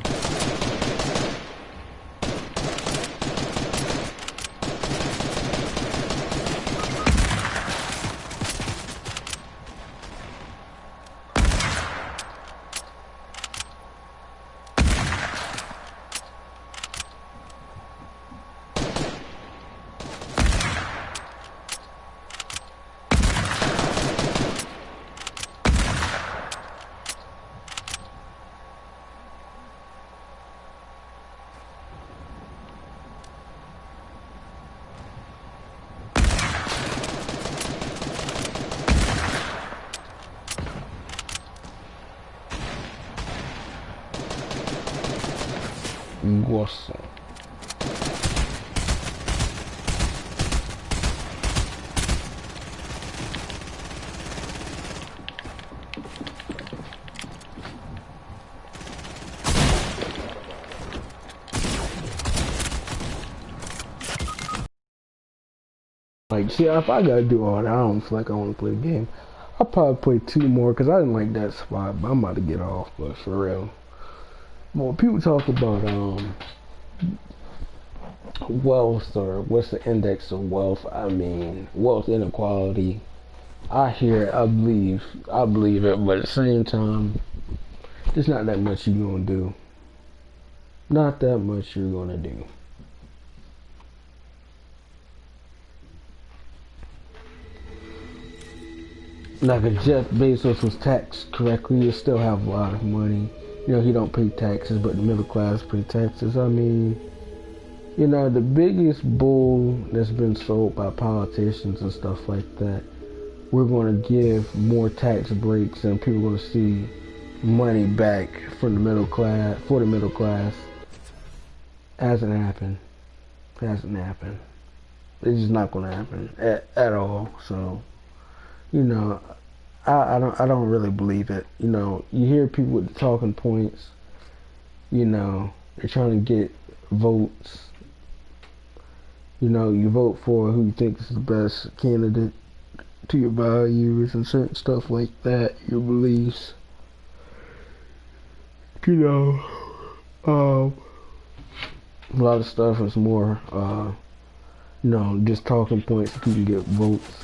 S1: gosto. Like, see, if I gotta do all that, I don't feel like I want to play the game. I'll probably play 2 more because I didn't like that spot, but I'm about to get off. But for real, when people talk about wealth or what's the index of wealth, I mean wealth inequality. I hear it, I believe it, but at the same time, there's not that much you're gonna do. Not that much you're gonna do. Like if Jeff Bezos was taxed correctly, he'd still have a lot of money. You know, he don't pay taxes, but the middle class pay taxes. I mean, you know, the biggest bull that's been sold by politicians and stuff like that, we're going to give more tax breaks and people are going to see money back from the middle class, for the middle class. Hasn't happened. Hasn't happened. It's just not going to happen at all. So, you know, I don't really believe it. You know, you hear people with the talking points. You know, they're trying to get votes. You know, you vote for who you think is the best candidate to your values and certain stuff like that, your beliefs. You know, a lot of stuff is more, you know, just talking points so people get votes.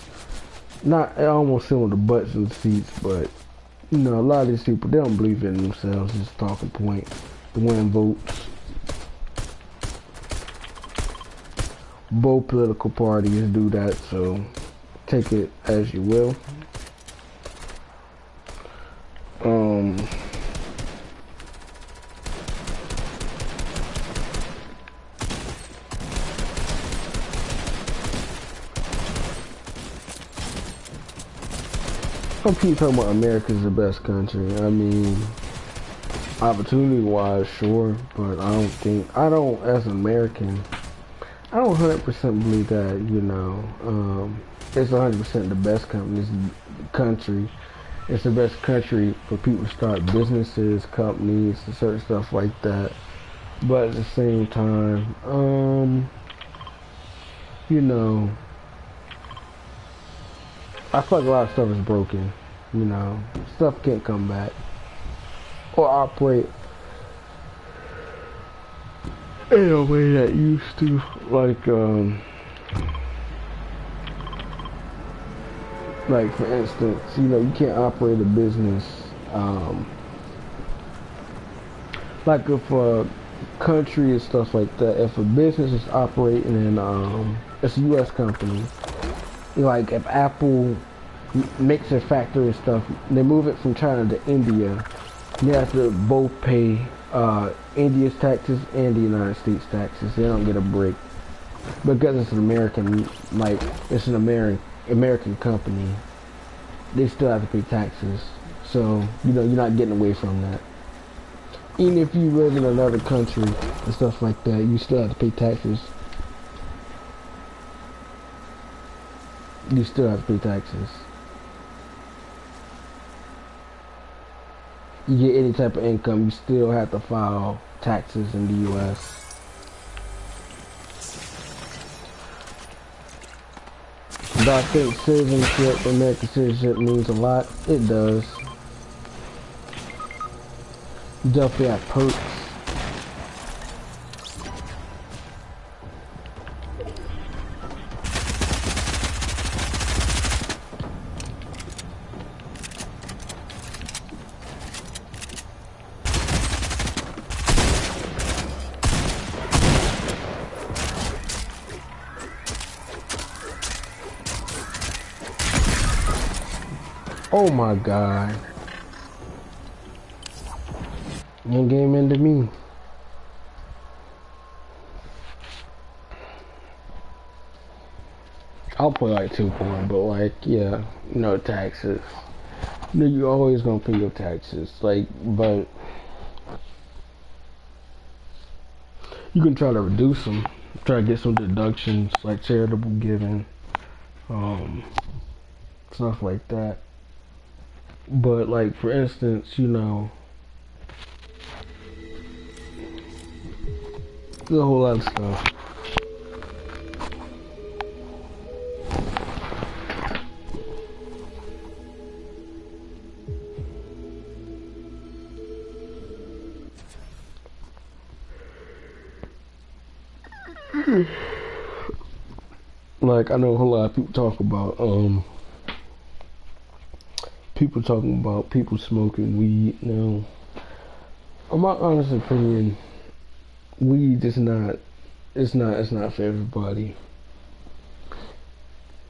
S1: Not almost similar to butts and seats, but you know, a lot of these people, they don't believe in themselves. Just talking points to win votes. Both political parties do that, so take it as you will. Some people talking about America's the best country. I mean, opportunity-wise, sure, but I don't, as an American, I don't 100% believe that, you know, it's 100% the best country. It's the best country for people to start businesses, companies, and certain stuff like that. But at the same time, you know, I feel like a lot of stuff is broken. You know, stuff can't come back or operate in a way that used to. Like for instance, you know, you can't operate a business. Like if a country and stuff like that, if a business is operating in, it's a U.S. company. Like if Apple makes their factory and stuff, they move it from China to India, you have to both pay India's taxes and the United States taxes. They don't get a break because it's an American, like it's an American company. They still have to pay taxes, so you know you're not getting away from that. Even if you live in another country and stuff like that, you still have to pay taxes. You still have to pay taxes. You get any type of income, you still have to file taxes in the U.S. Do I think citizenship, American citizenship means a lot? It does. You definitely have perks. Oh my god. Your game into me. I'll play like 2 point, but like, yeah, you know, taxes. You know, you're always gonna pay your taxes. Like, but You can try to reduce them, try to get some deductions like charitable giving, um, stuff like that. But like for instance, you know, there's a whole lot of stuff. Like I know a whole lot of people talk about people talking about people smoking weed. Now, in my honest opinion, weed is not it's not for everybody.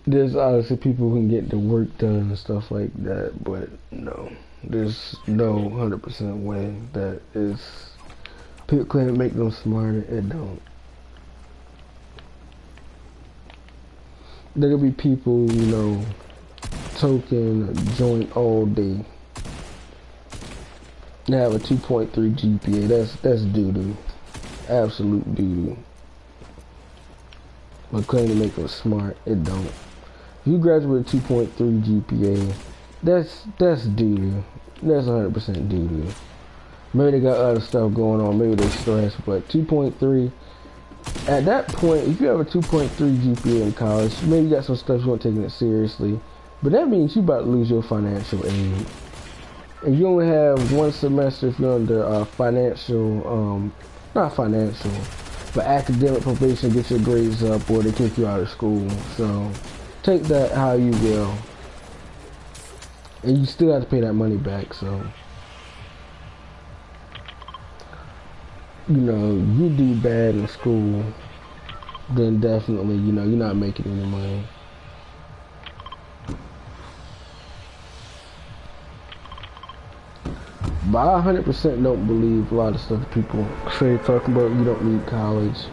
S1: There's obviously people who can get the work done and stuff like that, but no, there's no 100% way that is people claim to make them smarter. It don't. There'll be people, you know, toking a joint all day. They have a 2.3 GPA. That's doo doo, absolute doo doo. But claim to make them smart, it don't. If you graduate with a 2.3 GPA, that's doo doo. That's 100% doo doo. Maybe they got other stuff going on. Maybe they stressed, but 2.3. At that point, if you have a 2.3 GPA in college, maybe you got some stuff you weren't taking it seriously, but that means you about to lose your financial aid. And you only have one semester if you're under financial, not financial, but academic probation, get your grades up, or they kick you out of school. So take that how you will, and you still have to pay that money back. So you know, you do bad in school, then definitely, you know, you're not making any money. But I 100% don't believe a lot of stuff people say talking about you don't need college.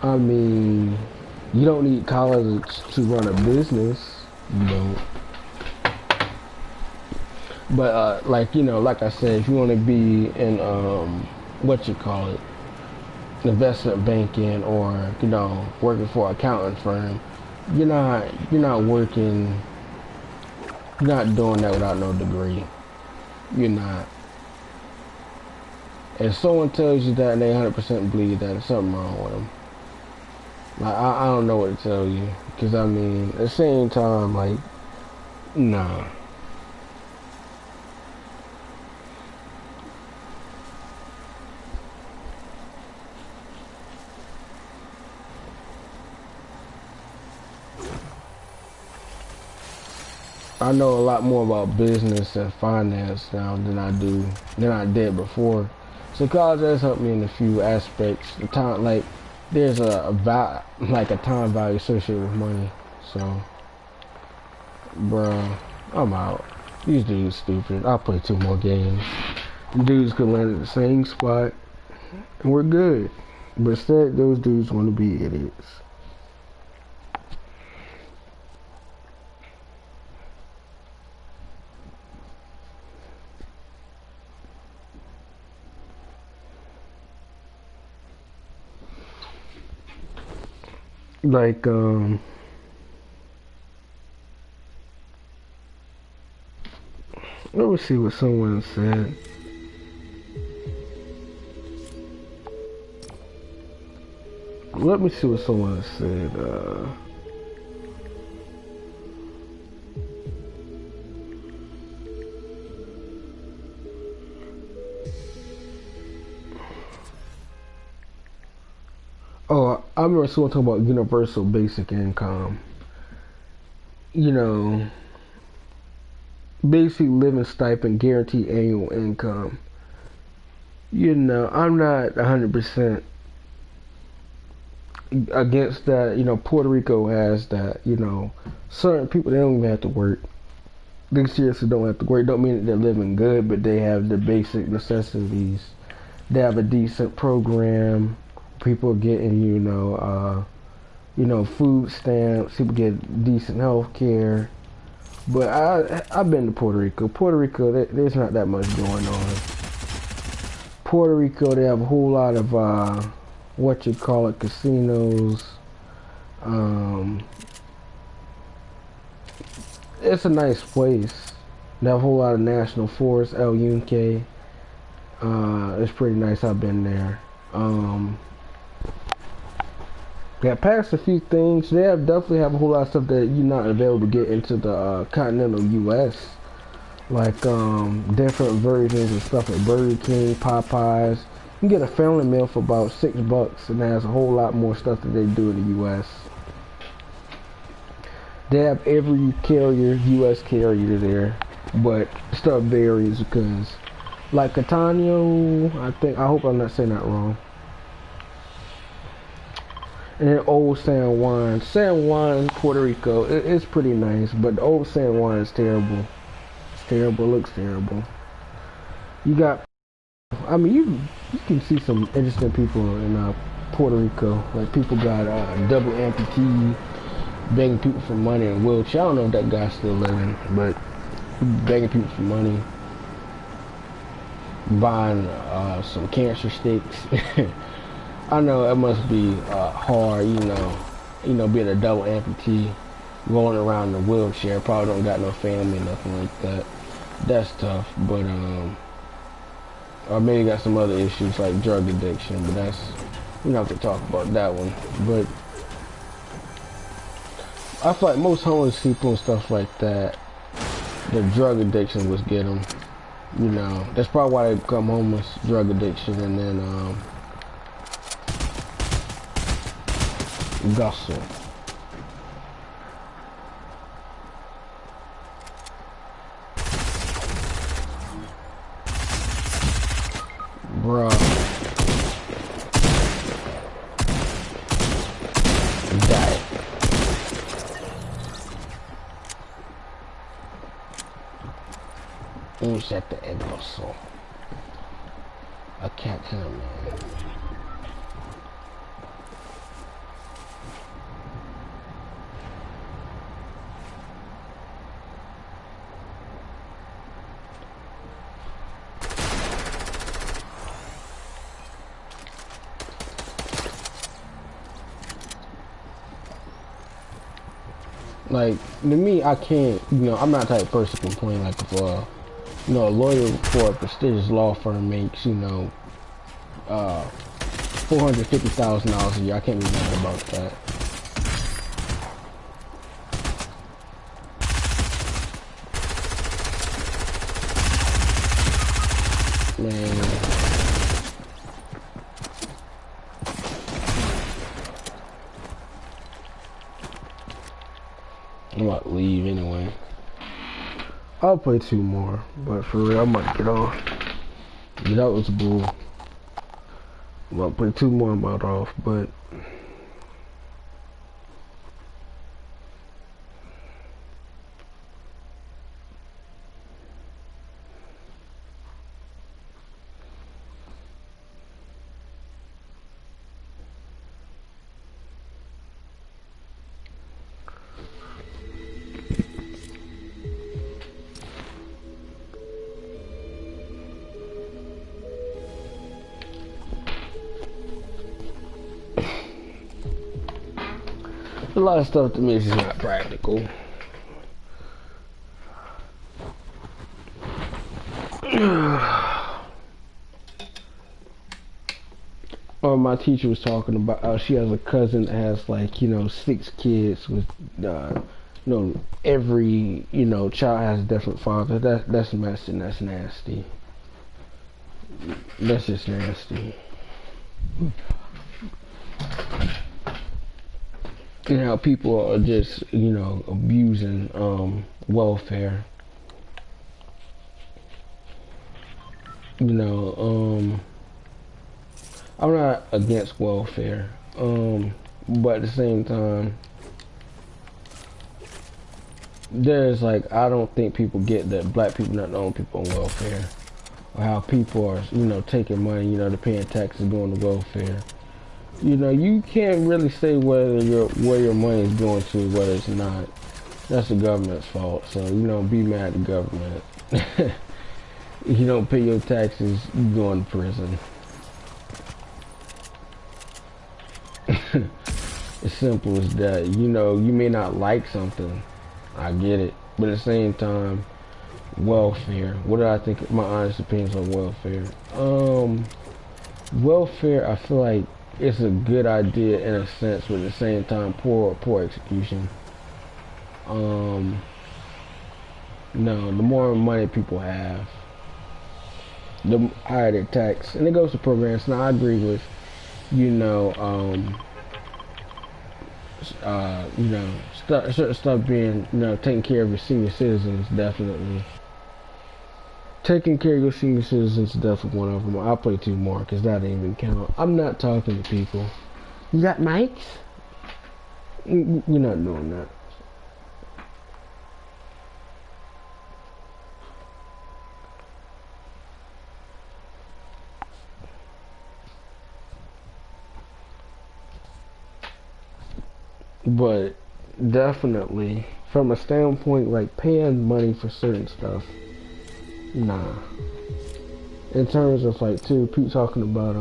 S1: I mean, you don't need college to run a business, you don't. But like, you know, like I said, if you want to be in what you call it, investment banking, or you know, working for an accounting firm, you're not working, you're not doing that without no degree. You're not. If someone tells you that and they 100% believe that, there's something wrong with them. Like I don't know what to tell you, because I mean, at the same time, like, nah. I know a lot more about business and finance now than I did before. So college has helped me in a few aspects. The time, like, there's a time value associated with money. So, bruh, I'm out. These dudes stupid. I'll play 2 more games. The dudes could land at the same spot, and we're good. But instead, those dudes want to be idiots. Like, let me see what someone said. Let me see what someone said. Oh, I remember someone talking about universal basic income. You know, basic living stipend, guaranteed annual income. You know, I'm not 100% against that. You know, Puerto Rico has that. You know, certain people, they don't even have to work. They seriously don't have to work. Don't mean that they're living good, but they have the basic necessities. They have a decent program. People getting, you know, food stamps. People get decent health care. But I've been to Puerto Rico. Puerto Rico, there's not that much going on. Puerto Rico, they have a whole lot of what you call it, casinos. Um, it's a nice place. They have a whole lot of national forests, El Yunque. It's pretty nice. I've been there. Got past a few things. They definitely have a whole lot of stuff that you're not able to get into the continental U.S. Like different versions of stuff at Burger King, Popeyes. You can get a family meal for about $6, and there's a whole lot more stuff that they do in the U.S. They have every carrier, U.S. carrier there, but stuff varies because, like Catania, I hope I'm not saying that wrong. And then Old San Juan, Puerto Rico, it's pretty nice, but Old San Juan is terrible. It's terrible, looks terrible. You got, I mean, you can see some interesting people in Puerto Rico. Like people got double amputee, begging people for money in a wheelchair. I don't know if that guy's still living, but begging people for money, buying some cancer sticks. I know it must be hard, being a double amputee, rolling around in a wheelchair. Probably don't got no family, nothing like that. That's tough, but or maybe got some other issues like drug addiction. But that's, we don't have to talk about that one. But I feel like most homeless people and stuff like that, the drug addiction was get them. That's probably why they become homeless, drug addiction, and then Gussel. Bruh. Die. Who's at the end Gussel? I can't tell, man. Like, to me, I can't, I'm not the type of person to complain. Like, if, a lawyer for a prestigious law firm makes, $450,000 a year, I can't be mad about that. Man. I'm about to leave anyway. I'll play 2 more, but for real, I'm about to get off. Yeah, that was bull. I'm about to play 2 more, I'm about off, but a lot of stuff to me is just not practical. My teacher was talking about she has a cousin that has 6 kids with every child has a different father. That's messy. That's nasty. That's just nasty. And how people are just abusing welfare. I'm not against welfare, but at the same time, there's I don't think people get that black people not the only people on welfare, or how people are taking money, they're paying taxes, going to welfare. You can't really say where your money is going to, whether it's not. That's the government's fault. So be mad at the government. If you don't pay your taxes, you going to prison. It's simple as that. You know, you may not like something. I get it. But at the same time, welfare. What do I think my honest opinions on welfare? Welfare, I feel like it's a good idea in a sense, but at the same time, poor execution. No, the more money people have, the higher their tax, and it goes to programs. Now I agree with, you know, certain stuff being, taking care of your senior citizens, definitely. Taking care of your senior citizens is definitely one of them. I'll play two more because that didn't even count. I'm not talking to people. You got mics? We're not doing that. But definitely, from a standpoint like paying money for certain stuff, nah. In terms of like too, people talking about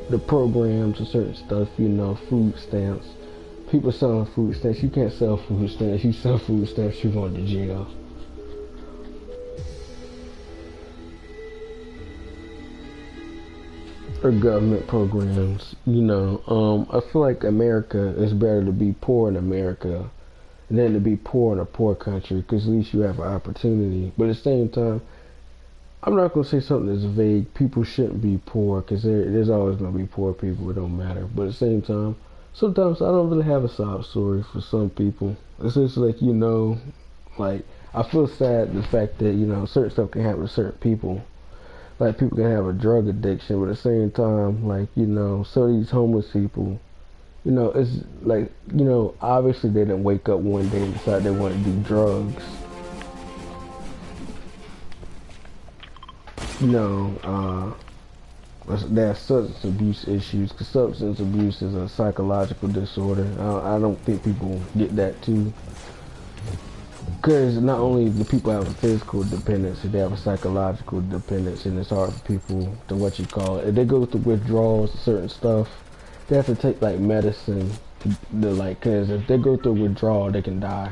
S1: the programs and certain stuff, food stamps. People selling food stamps. You can't sell food stamps. You sell food stamps, you're going to jail. Or government programs, I feel like America is better to be poor in America than to be poor in a poor country, because at least you have an opportunity. But at the same time, I'm not going to say something that's vague. People shouldn't be poor, because there's always going to be poor people. It don't matter. But at the same time, sometimes I don't really have a sob story for some people. It's just like, like, I feel sad the fact that, certain stuff can happen to certain people. Like, people can have a drug addiction, but at the same time, like, some of these homeless people, it's like, obviously they didn't wake up one day and decide they want to do drugs. There's substance abuse issues, because substance abuse is a psychological disorder. I don't think people get that too. Because not only do people have a physical dependency, they have a psychological dependency, and it's hard for people to, if they go through withdrawals of certain stuff, they have to take like medicine because if they go through withdrawal, they can die.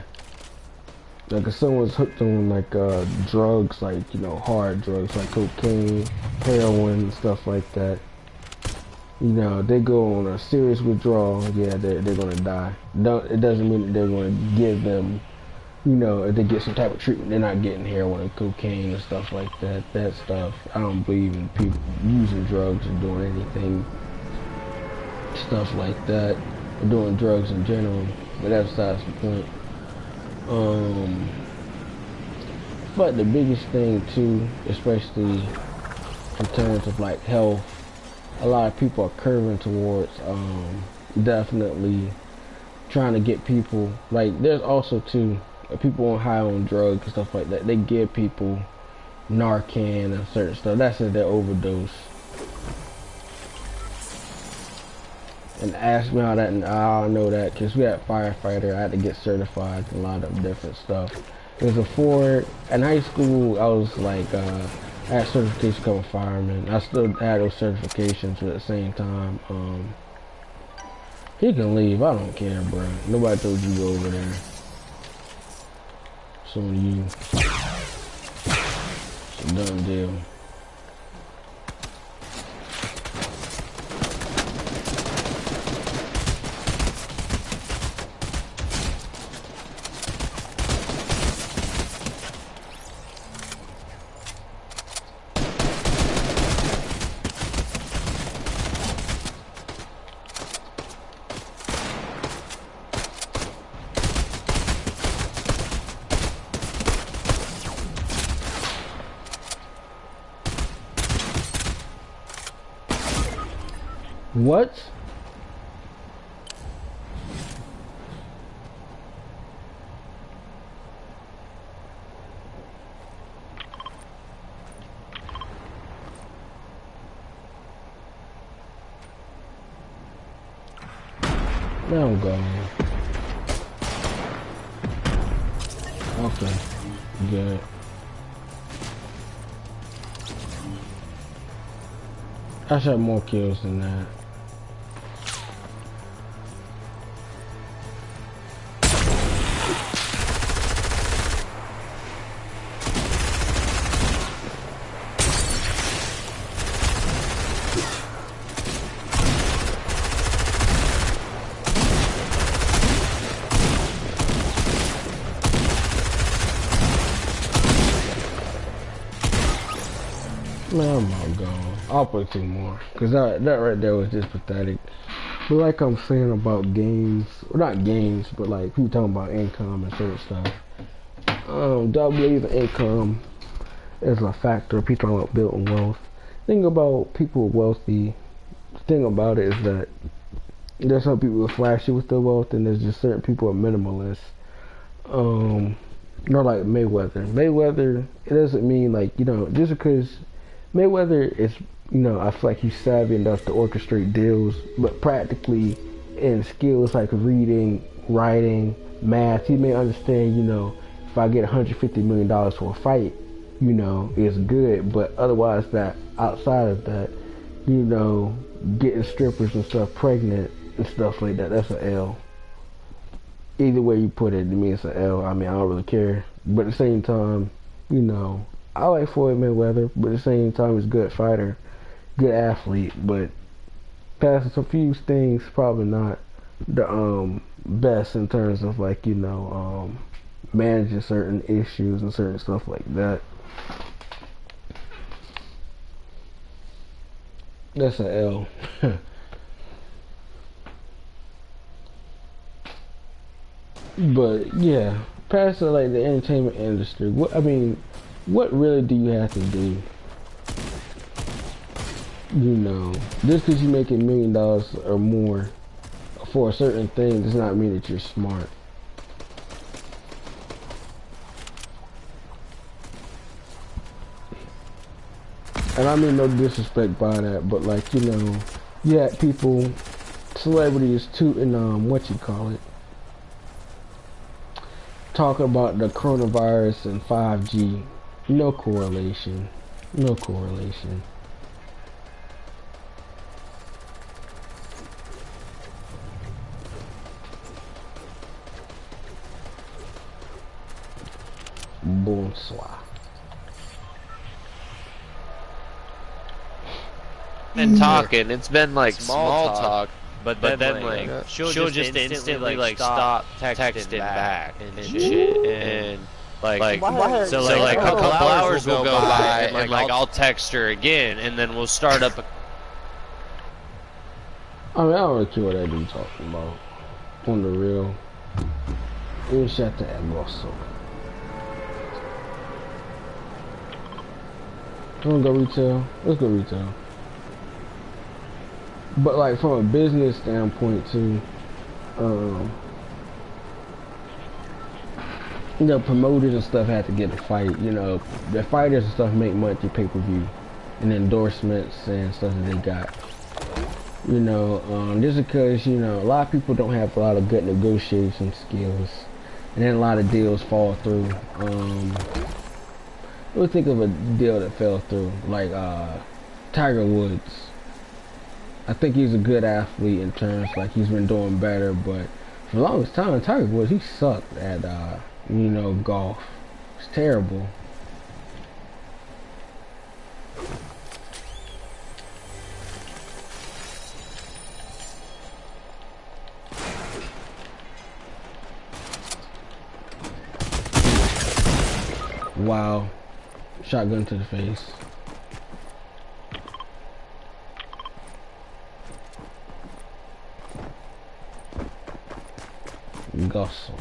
S1: Like if someone's hooked on like drugs, like hard drugs like cocaine, heroin, and stuff like that, they go on a serious withdrawal, yeah, they're gonna die. It doesn't mean that they're gonna give them, if they get some type of treatment, they're not getting heroin and cocaine and stuff like that. That stuff, I don't believe in people using drugs or doing anything, stuff like that, or doing drugs in general. But that's besides the point. But the biggest thing too, especially in terms of like health, a lot of people are curving towards definitely trying to get people, like there's also too people on high on drugs and stuff like that, they give people Narcan and certain stuff. That's if they overdose. And ask me how that, and I know that because we had firefighter, I had to get certified in a lot of different stuff. It was in high school, I was like, I had certification to become a fireman. I still had those certifications, but at the same time, he can leave, I don't care, bro. Nobody told you to go over there. So you, it's a done deal. What? Now I'm going. Okay. Good. I shot more kills than that. Man, I'm not going. I'll put 2 more. Because that right there was just pathetic. But like I'm saying about games, well, not games, but like people talking about income and certain stuff. Do I believe in income is a factor? People talking about building wealth. Thing about people wealthy, the thing about it is that there's some people who are flashy with their wealth, and there's just certain people who are minimalists. Not like Mayweather. Mayweather, it doesn't mean like, just because Mayweather is, I feel like he's savvy enough to orchestrate deals, but practically in skills like reading, writing, math, he may understand, if I get $150 million for a fight, is good, but otherwise that outside of that, getting strippers and stuff pregnant and stuff like that, that's an L. Either way you put it, to me it's an L. I mean, I don't really care. But at the same time, I like Floyd Mayweather, but at the same time, he's a good fighter, good athlete. But past a few things, probably not the best in terms of like managing certain issues and certain stuff like that. That's an L. But yeah, past like the entertainment industry, what really do you have to do? Just because you make $1 million or more for a certain thing does not mean that you're smart. And I mean no disrespect by that, but like, you had people, celebrities tooting, what you call it, talking about the coronavirus and 5G. No correlation. No correlation. Bonsoir.
S3: Been talking. It's been like small talk, but then like she'll just instantly like stop texting back and shit, and like so like a couple hours will go by, and like I'll text her again, and then we'll start up.
S1: I mean, I don't really care what that dude talking about. On the real, even shut the hermoso. Wanna go retail? Let's go retail. But like from a business standpoint too, promoters and stuff had to get a fight. The fighters and stuff make money through pay-per-view and endorsements and stuff that they got. Just because a lot of people don't have a lot of good negotiation skills, and then a lot of deals fall through. Let's think of a deal that fell through, like Tiger Woods. I think he's a good athlete in terms like he's been doing better, but for the longest time, Tiger Woods, he sucked at golf. It's terrible. Wow. Shotgun to the face. Gossel.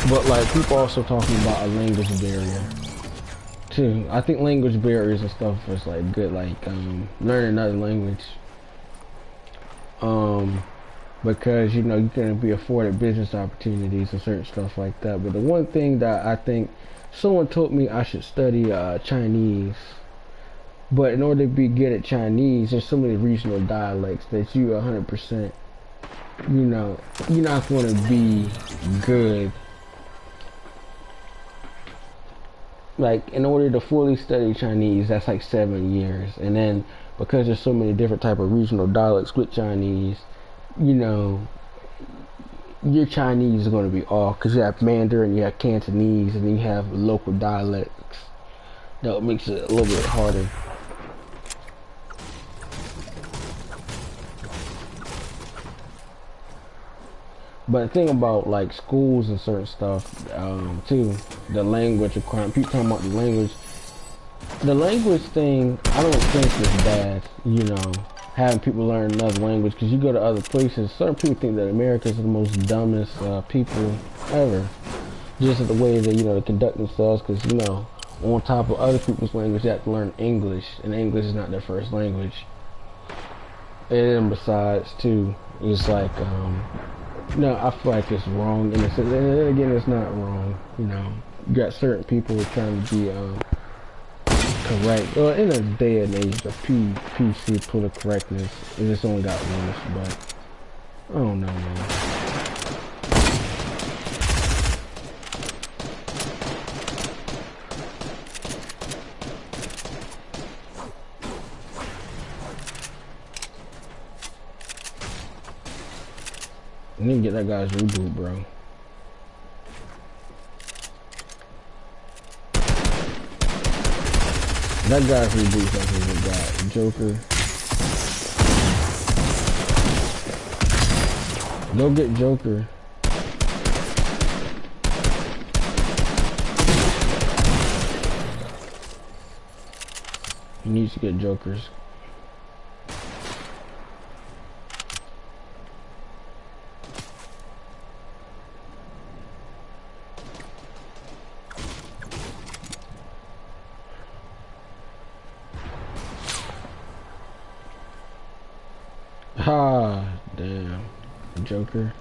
S1: But like people also talking about a language barrier too. I think language barriers and stuff is like good, like learning another language. Because you can be afforded business opportunities and certain stuff like that. But the one thing that I think someone told me I should study Chinese. But in order to be good at Chinese, there's so many regional dialects that you 100%, you're not going to be good. Like, in order to fully study Chinese, that's like 7 years. And then, because there's so many different type of regional dialects with Chinese, your Chinese is going to be off because you have Mandarin, you have Cantonese, and you have local dialects. That makes it a little bit harder. But the thing about like schools and certain stuff, too, the language requirement. People talking about the language. The language thing, I don't think is bad. You know, having people learn another language because you go to other places. Certain people think that Americans are the most dumbest people ever. Just the way that they conduct themselves. Because on top of other people's language, they have to learn English, and English is not their first language. And besides, too, it's like no, I feel like it's wrong, and again, it's not wrong. You got certain people trying to be correct. Well, in a day and age of PC political correctness, it just only got worse. But I don't know, man. I need to get that guy's reboot, bro. That guy's reboot something we got. Joker. Go get Joker. He needs to get Jokers. Ah, damn. Joker.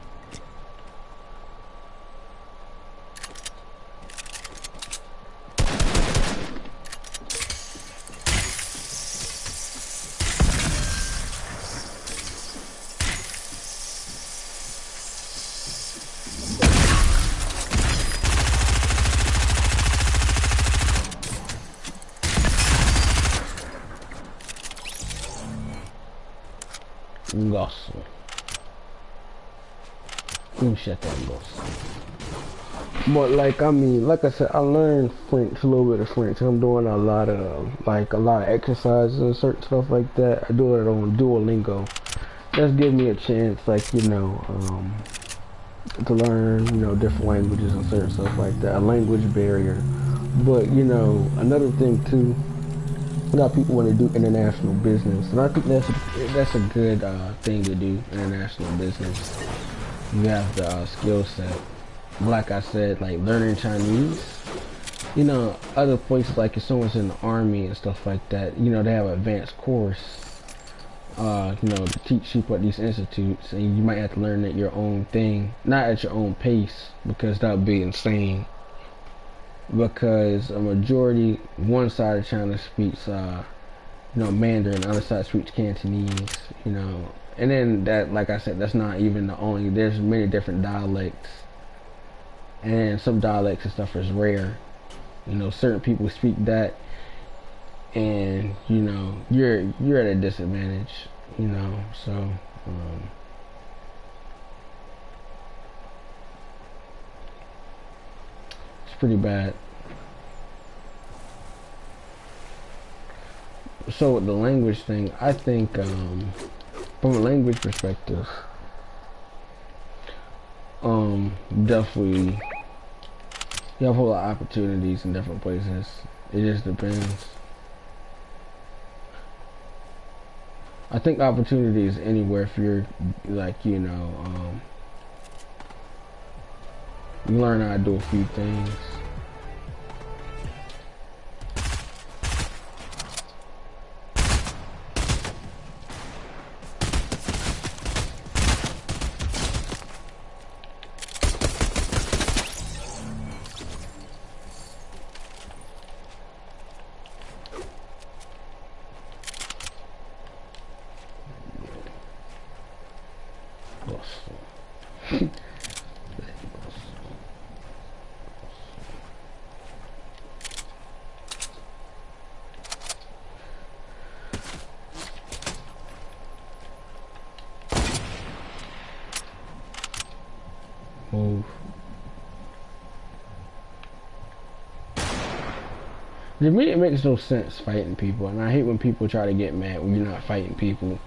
S1: Gossel. Shut that gossel. But like I said, I learned French, a little bit of French. I'm doing a lot of exercises and certain stuff like that. I do it on Duolingo. That's give me a chance, to learn, different languages and certain stuff like that. A language barrier. But another thing too. A lot of people want to do international business, and I think that's a good thing to do. International business. You have the skill set. Like I said, like learning Chinese. Other places like if someone's in the army and stuff like that, they have an advanced course. To teach people at these institutes, and you might have to learn at your own thing, not at your own pace, because that would be insane. Because a majority, one side of China speaks, Mandarin, the other side speaks Cantonese, and then that, like I said, that's not even the only, there's many different dialects, and some dialects and stuff is rare, certain people speak that, and, you're at a disadvantage, so, pretty bad. So with the language thing, I think from a language perspective, definitely you have a whole lot of opportunities in different places. It just depends. I think opportunities anywhere if you're you learn how to do a few things. both. To me, it makes no sense fighting people, and I hate when people try to get mad when you're not fighting people.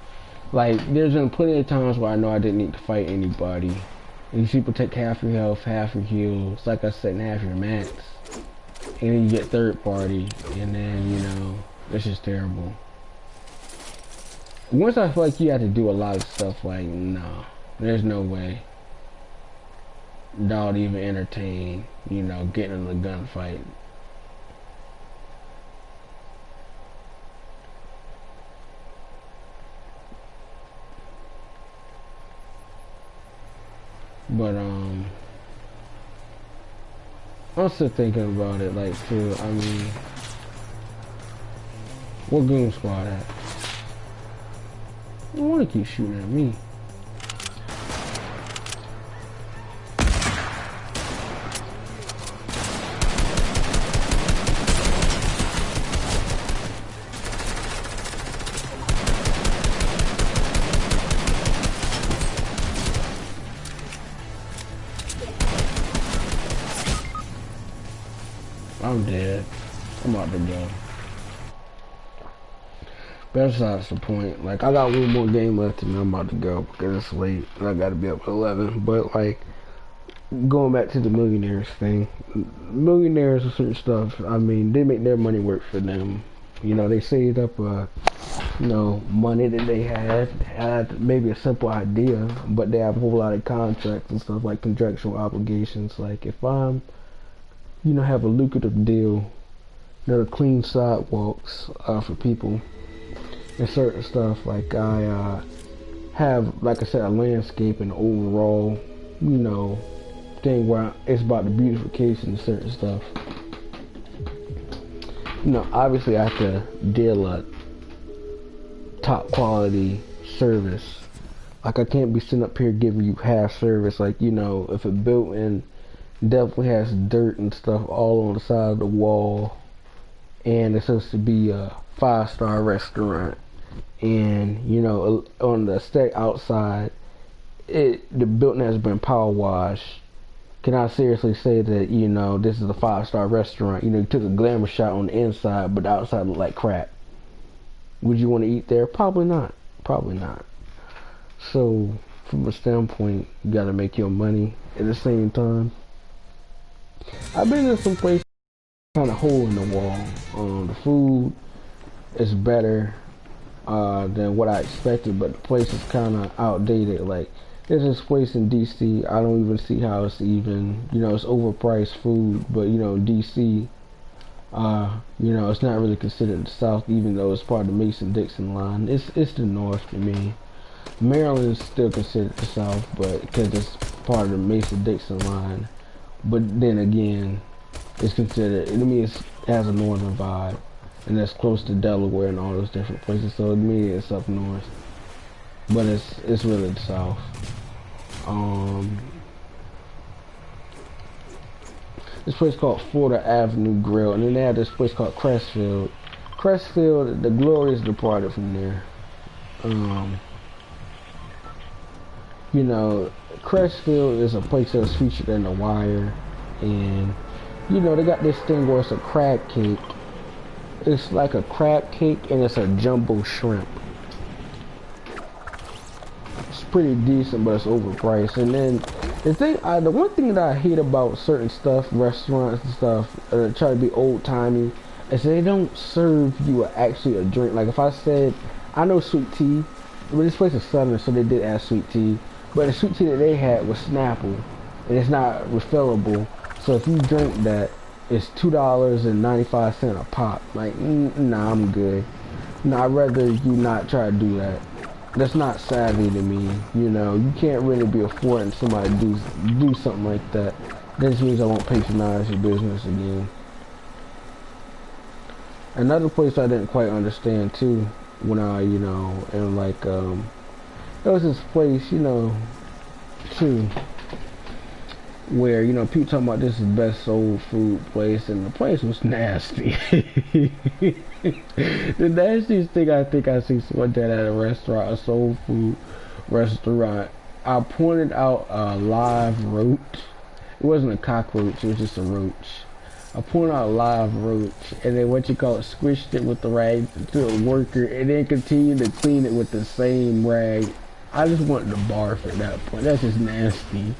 S1: Like, there's been plenty of times where I know I didn't need to fight anybody. These people take half your health, half your heals, like I said, and half your mats. And then you get third party, and then, you know, it's just terrible. Once I feel like you have to do a lot of stuff, like, no, there's no way. Don't even entertain, you know, getting in a gunfight. But I'm still thinking about it, like, too. I mean, what Goon Squad at? I don't want to keep shooting at me. I'm dead. I'm about to go. But that's the point. Like, I got one more game left and I'm about to go because it's late and I gotta be up at 11. But, like, going back to the millionaires thing, millionaires or certain stuff, I mean, they make their money work for them. You know, they saved up, you know, money that they had maybe a simple idea, but they have a whole lot of contracts and stuff, like contractual obligations. Like, if I'm, you know, have a lucrative deal, you know, to clean sidewalks for people and certain stuff, like I have, like I said, a landscape and overall, you know, thing where it's about the beautification of certain stuff. You know, obviously I have to deal a top quality service. Like, I can't be sitting up here giving you half service. Like, you know, if a building definitely has dirt and stuff all on the side of the wall, and it's supposed to be a 5-star restaurant, and, you know, on the aesthetic outside, the building has been power washed. Can I seriously say that, you know, this is a 5-star restaurant? You know, you took a glamour shot on the inside, but the outside looked like crap. Would you want to eat there? Probably not. Probably not. So, from a standpoint, you gotta make your money. At the same time, I've been in some places kind of hole in the wall. The food is better than what I expected, but the place is kind of outdated. Like, there's this place in DC, I don't even see how it's even, you know, it's overpriced food, but, you know, DC, you know, it's not really considered the South, even though it's part of the Mason-Dixon line. It's the North to me. Maryland is still considered the South, but because it's part of the Mason-Dixon line. But then again, it's considered, to me, it has a northern vibe, and that's close to Delaware and all those different places. So to me, it's up north, but it's really the South. This place called Florida Avenue Grill, and then they have this place called Crestfield. Crestfield, the glory is departed from there. You know, Crestfield is a place that was featured in The Wire, and, you know, they got this thing where it's a crab cake. It's like a crab cake, and it's a jumbo shrimp. It's pretty decent, but it's overpriced. And then the one thing that I hate about certain stuff, restaurants and stuff, try to be old timey, is they don't serve you actually a drink. Like, if I said, I know sweet tea, but this place is Southern, so they did add sweet tea. But the sweet tea that they had was Snapple, and it's not refillable. So if you drink that, it's $2.95 a pop. Like, nah, I'm good. Nah, I'd rather you not try to do that. That's not savvy to me. You know, you can't really be affording somebody to do something like that. That just means I won't patronize your business again. Another place I didn't quite understand too, when I, you know, and like, there was this place, you know, too, where, you know, people talking about this is the best soul food place, and the place was nasty. The nastiest thing I think I see someone did at a restaurant, a soul food restaurant, I pointed out a live roach. It wasn't a cockroach, it was just a roach. I pointed out a live roach, and then what you call it, squished it with the rag to a worker, and then continued to clean it with the same rag. I just wanted to barf at that point. That's just nasty.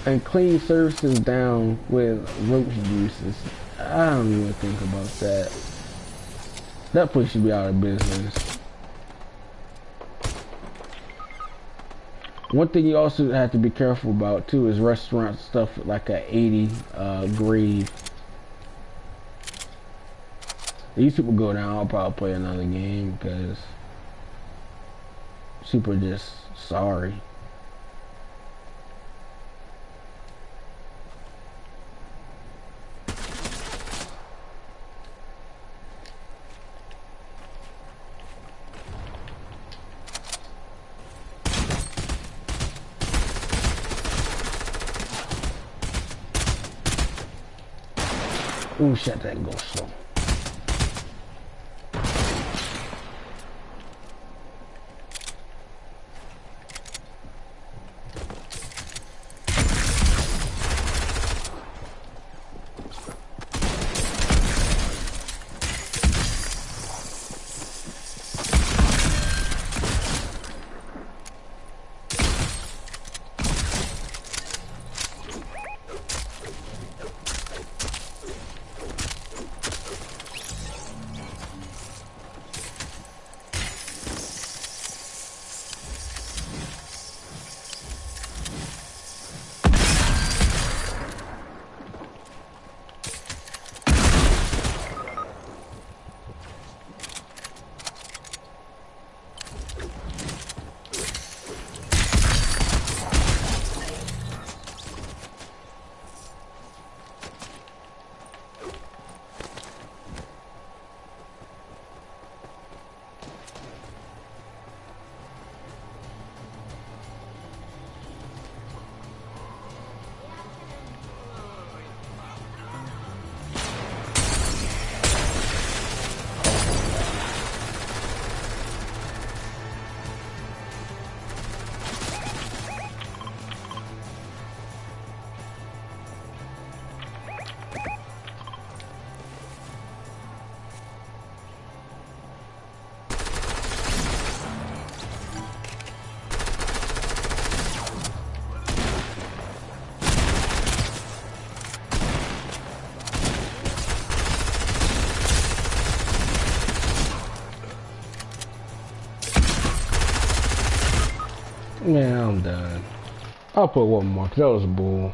S1: And clean surfaces down with roach juices. I don't even think about that. That place should be out of business. One thing you also have to be careful about too is restaurant stuff with like a 80 grade. These people go down, I'll probably play another game because people are just sorry. Ooh, shit, that goes slow. Man, I'm done. I'll put one more, 'cause that was bull.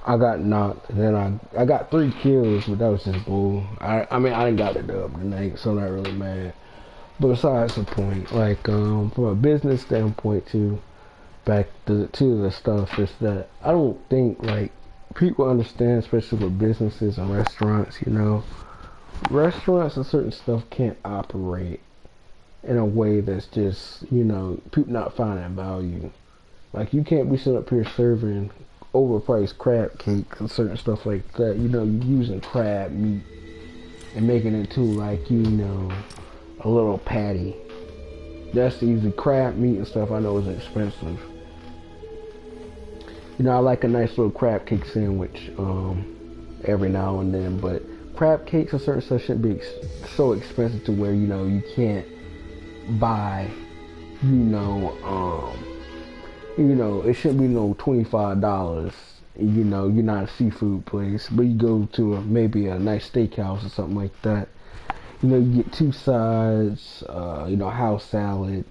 S1: I got knocked, and then I got 3 kills, but that was just bull. I mean, I didn't got the dub tonight, so I'm not really mad. But besides the point, like, from a business standpoint too, back to the stuff is that I don't think, like, people understand, especially with businesses and restaurants, you know, restaurants and certain stuff can't operate in a way that's just, you know, people not finding value. Like, you can't be sitting up here serving overpriced crab cakes and certain stuff like that. You know, you're using crab meat and making it to, like, you know, a little patty. That's easy. Crab meat and stuff I know is expensive. You know, I like a nice little crab cake sandwich every now and then, but crab cakes and certain stuff shouldn't be so expensive to where, you know, you can't buy, you know, it shouldn't be no $25. You know, you're not a seafood place, but you go to maybe a nice steakhouse or something like that. You know, you get 2 sides, you know, house salad,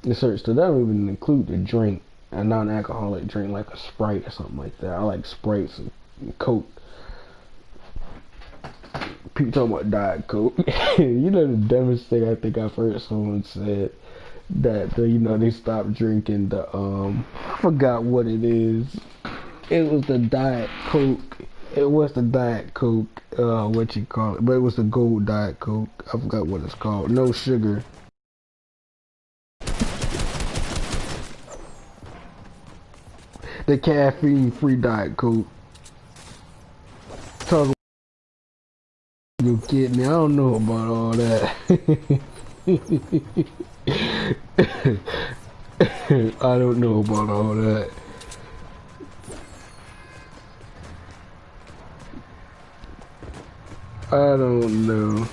S1: and certain stuff. That don't even include the drink, a non-alcoholic drink like a Sprite or something like that. I like Sprites and Coke. People talking about Diet Coke. You know, the dumbest thing I think I've heard someone said that you know, they stopped drinking the I forgot what it is. It was the Diet Coke. It was the Diet Coke, what you call it, but it was the gold Diet Coke. I forgot what it's called. No sugar. The caffeine-free Diet Coke. Talk, you kidding me? I don't know about all that. I don't know about all that. I don't know.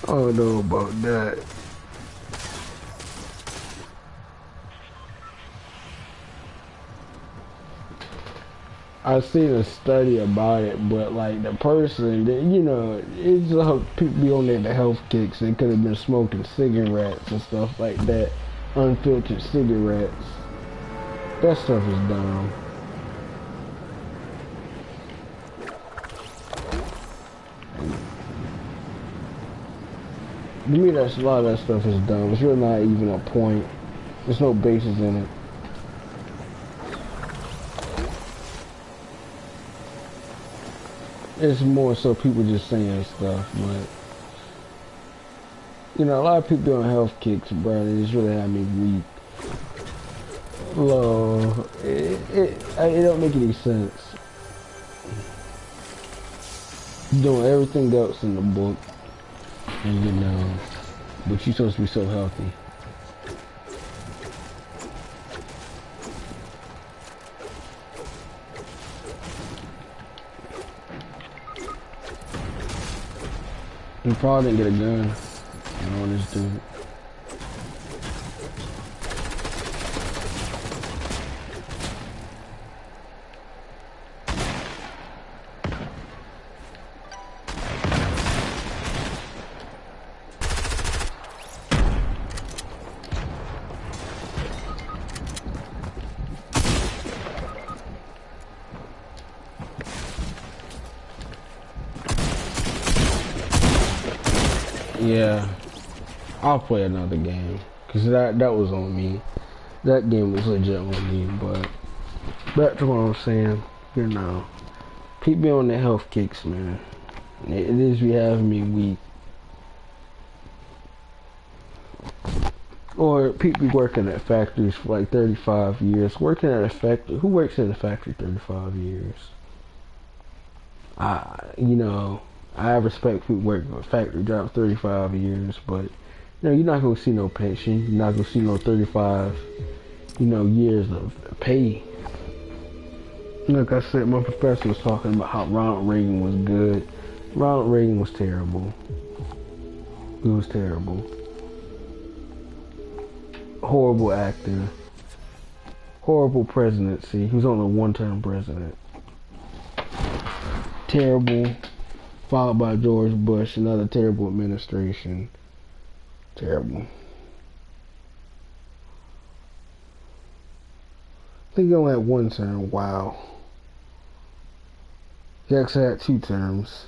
S1: I don't know about that. I've seen a study about it, but like the person, that, you know, it's people be on there the health kicks. They could have been smoking cigarettes and stuff like that, unfiltered cigarettes. That stuff is dumb. To me, that's a lot of that stuff is dumb. It's really not even a point. There's no basis in it. It's more so people just saying stuff, but you know, a lot of people doing health kicks, bro. They just really have me weak. Well, it don't make any sense. Doing everything else in the book, and you know, but you're supposed to be so healthy. You probably didn't get a gun. I don't want this dude. Yeah, I'll play another game, cause that was on me. That game was legit on me, but back to what I'm saying, you know, people be on the health kicks, man. It is be having me weak. Or people be working at factories for like 35 years. Working at a factory, who works in a factory 35 years? You know, I respect people working at a factory job 35 years, but you know, you're not gonna see no pension. You're not gonna see no 35, you know, years of pay. Like I said, my professor was talking about how Ronald Reagan was good. Ronald Reagan was terrible. He was terrible. Horrible actor. Horrible presidency. He was only a one-term president. Terrible. Followed by George Bush, another terrible administration. Terrible. I think he only had one term. Wow. He actually had 2 terms.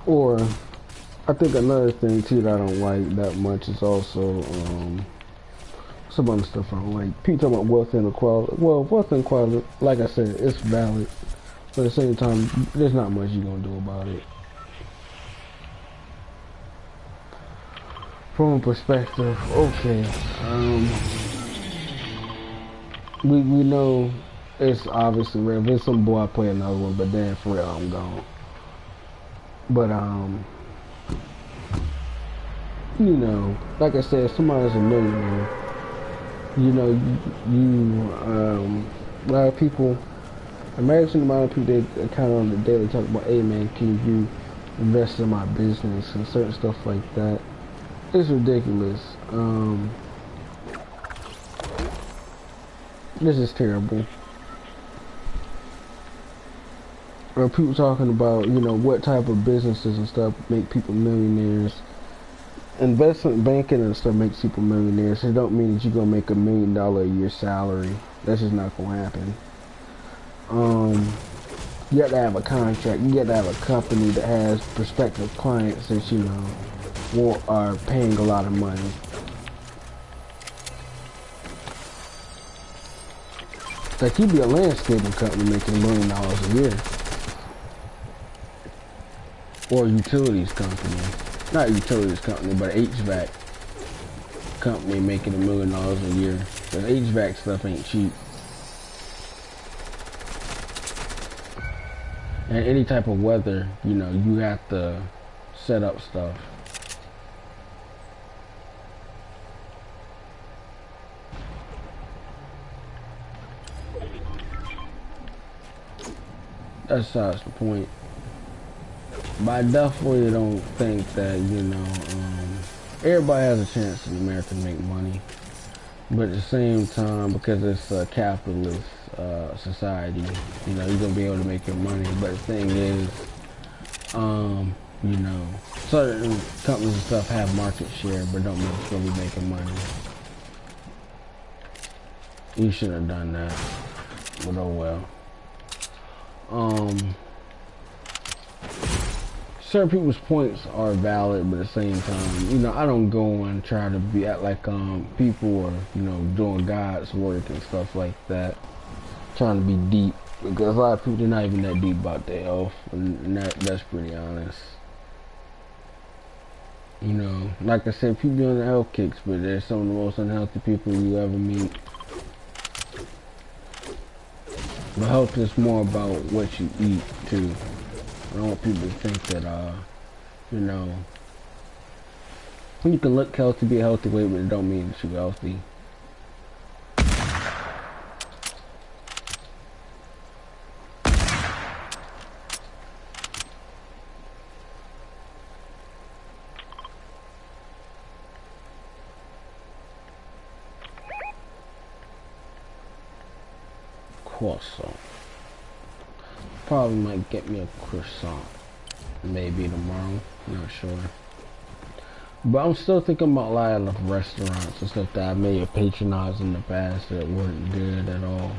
S1: Or, I think another thing too that I don't like that much is also, some other stuff I don't like. People talking about wealth inequality. Well, wealth inequality, like I said, it's valid. But at the same time, there's not much you're going to do about it. From a perspective, okay, we know it's obviously real. If it's some boy, I play another one, but then for real, I'm gone. But, you know, like I said, if somebody's a millionaire, you know, a lot of people, imagine the amount of people that kind of on the daily talk about, hey man, can you invest in my business and certain stuff like that. It's ridiculous. This is terrible. Or people talking about, you know, what type of businesses and stuff make people millionaires. investment banking and stuff makes people millionaires. It don't mean that you're gonna make $1 million a year salary. That's just not gonna happen. You have to have a contract. You have to have a company that has prospective clients that are paying a lot of money. Like you'd be a landscaping company making $1 million a year, or a utilities company, not a utilities company, but an HVAC company making $1 million a year. Cause HVAC stuff ain't cheap. And any type of weather, you have to set up stuff. That's besides the point. But I definitely don't think that, everybody has a chance in America to make money. But at the same time, because it's a capitalist society, you're gonna be able to make your money. But the thing is, certain companies and stuff have market share, but don't mean it's gonna be making money. You shouldn't have done that, but oh well. Certain people's points are valid, but at the same time, I don't go and try to be act like people are, doing God's work and stuff like that, trying to be deep, because a lot of people, they're not even that deep about their health, and that's pretty honest. Like I said, people be on the health kicks, but they're some of the most unhealthy people you ever meet. But health is more about what you eat too. I don't want people to think that, you can look healthy, be a healthy weight, but it don't mean that you're healthy. Croissant. Probably might get me a croissant. Maybe tomorrow. Not sure. But I'm still thinking about a lot of restaurants and stuff that I may have patronized in the past that weren't good at all.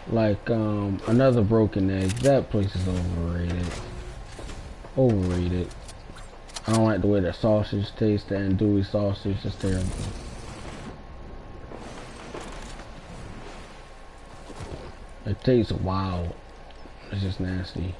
S1: Like, Another Broken Egg. That place is overrated. Overrated. I don't like the way that sausage tastes. The andouille sausage is terrible. It tastes wild. It's just nasty.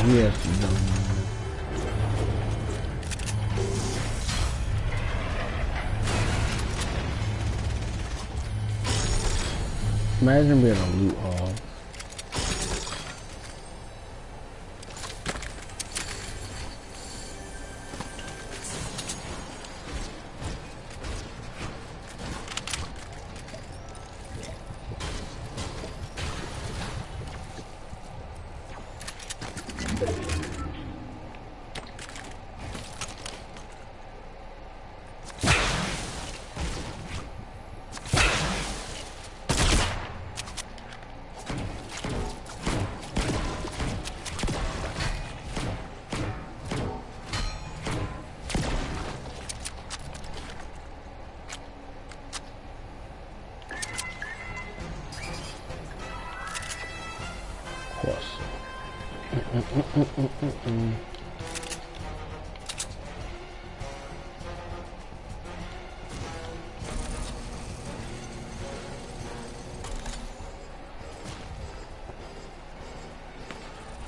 S1: Yes, imagine being a loot hall.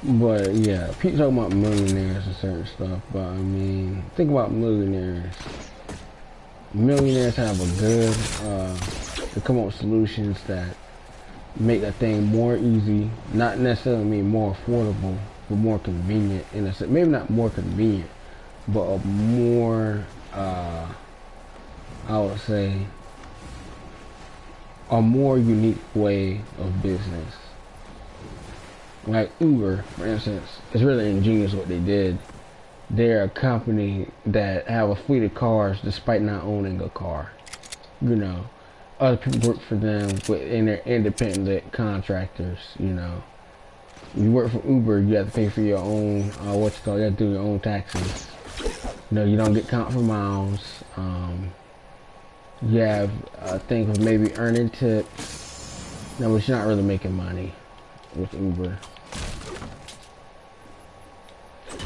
S1: But yeah, people talking about millionaires and certain stuff, but I mean, think about millionaires. Millionaires have a good, to come up with solutions that make a thing more easy, not necessarily mean more affordable, but more convenient in a sense. Maybe not more convenient, but a more, I would say, a more unique way of business. Like Uber, for instance, it's really ingenious what they did. They're a company that have a fleet of cars despite not owning a car. You know, other people work for them, and they're independent contractors. You know, you work for Uber, you have to pay for your own, you have to do your own taxes. You know, you don't get count for miles. You have a thing of maybe earning tips. No, but you're not really making money with Uber.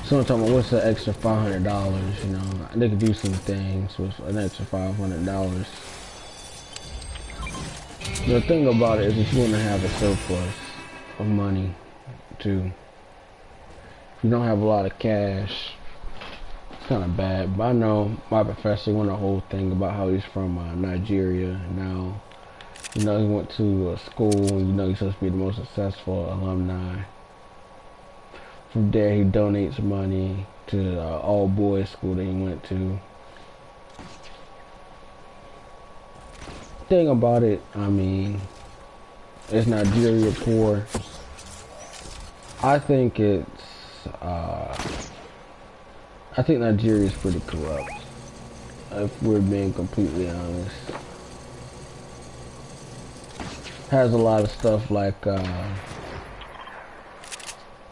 S1: So I'm talking about what's the extra $500, you know, they could do some things with an extra $500. The thing about it is if you want to have a surplus of money too. If you don't have a lot of cash, it's kind of bad. But I know my professor went a whole thing about how he's from Nigeria. And now, you know, he went to a school, you know, he's supposed to be the most successful alumni. From there, he donates money to the all-boys school that he went to. Thing about it, I mean, is Nigeria poor? I think it's, I think Nigeria is pretty corrupt, if we're being completely honest. Has a lot of stuff like,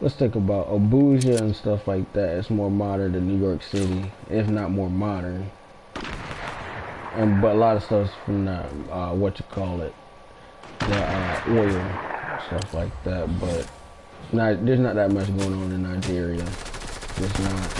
S1: let's think about Abuja and stuff like that. It's more modern than New York City, if not more modern. But a lot of stuff's from the, the oil, stuff like that. But there's not that much going on in Nigeria. There's not.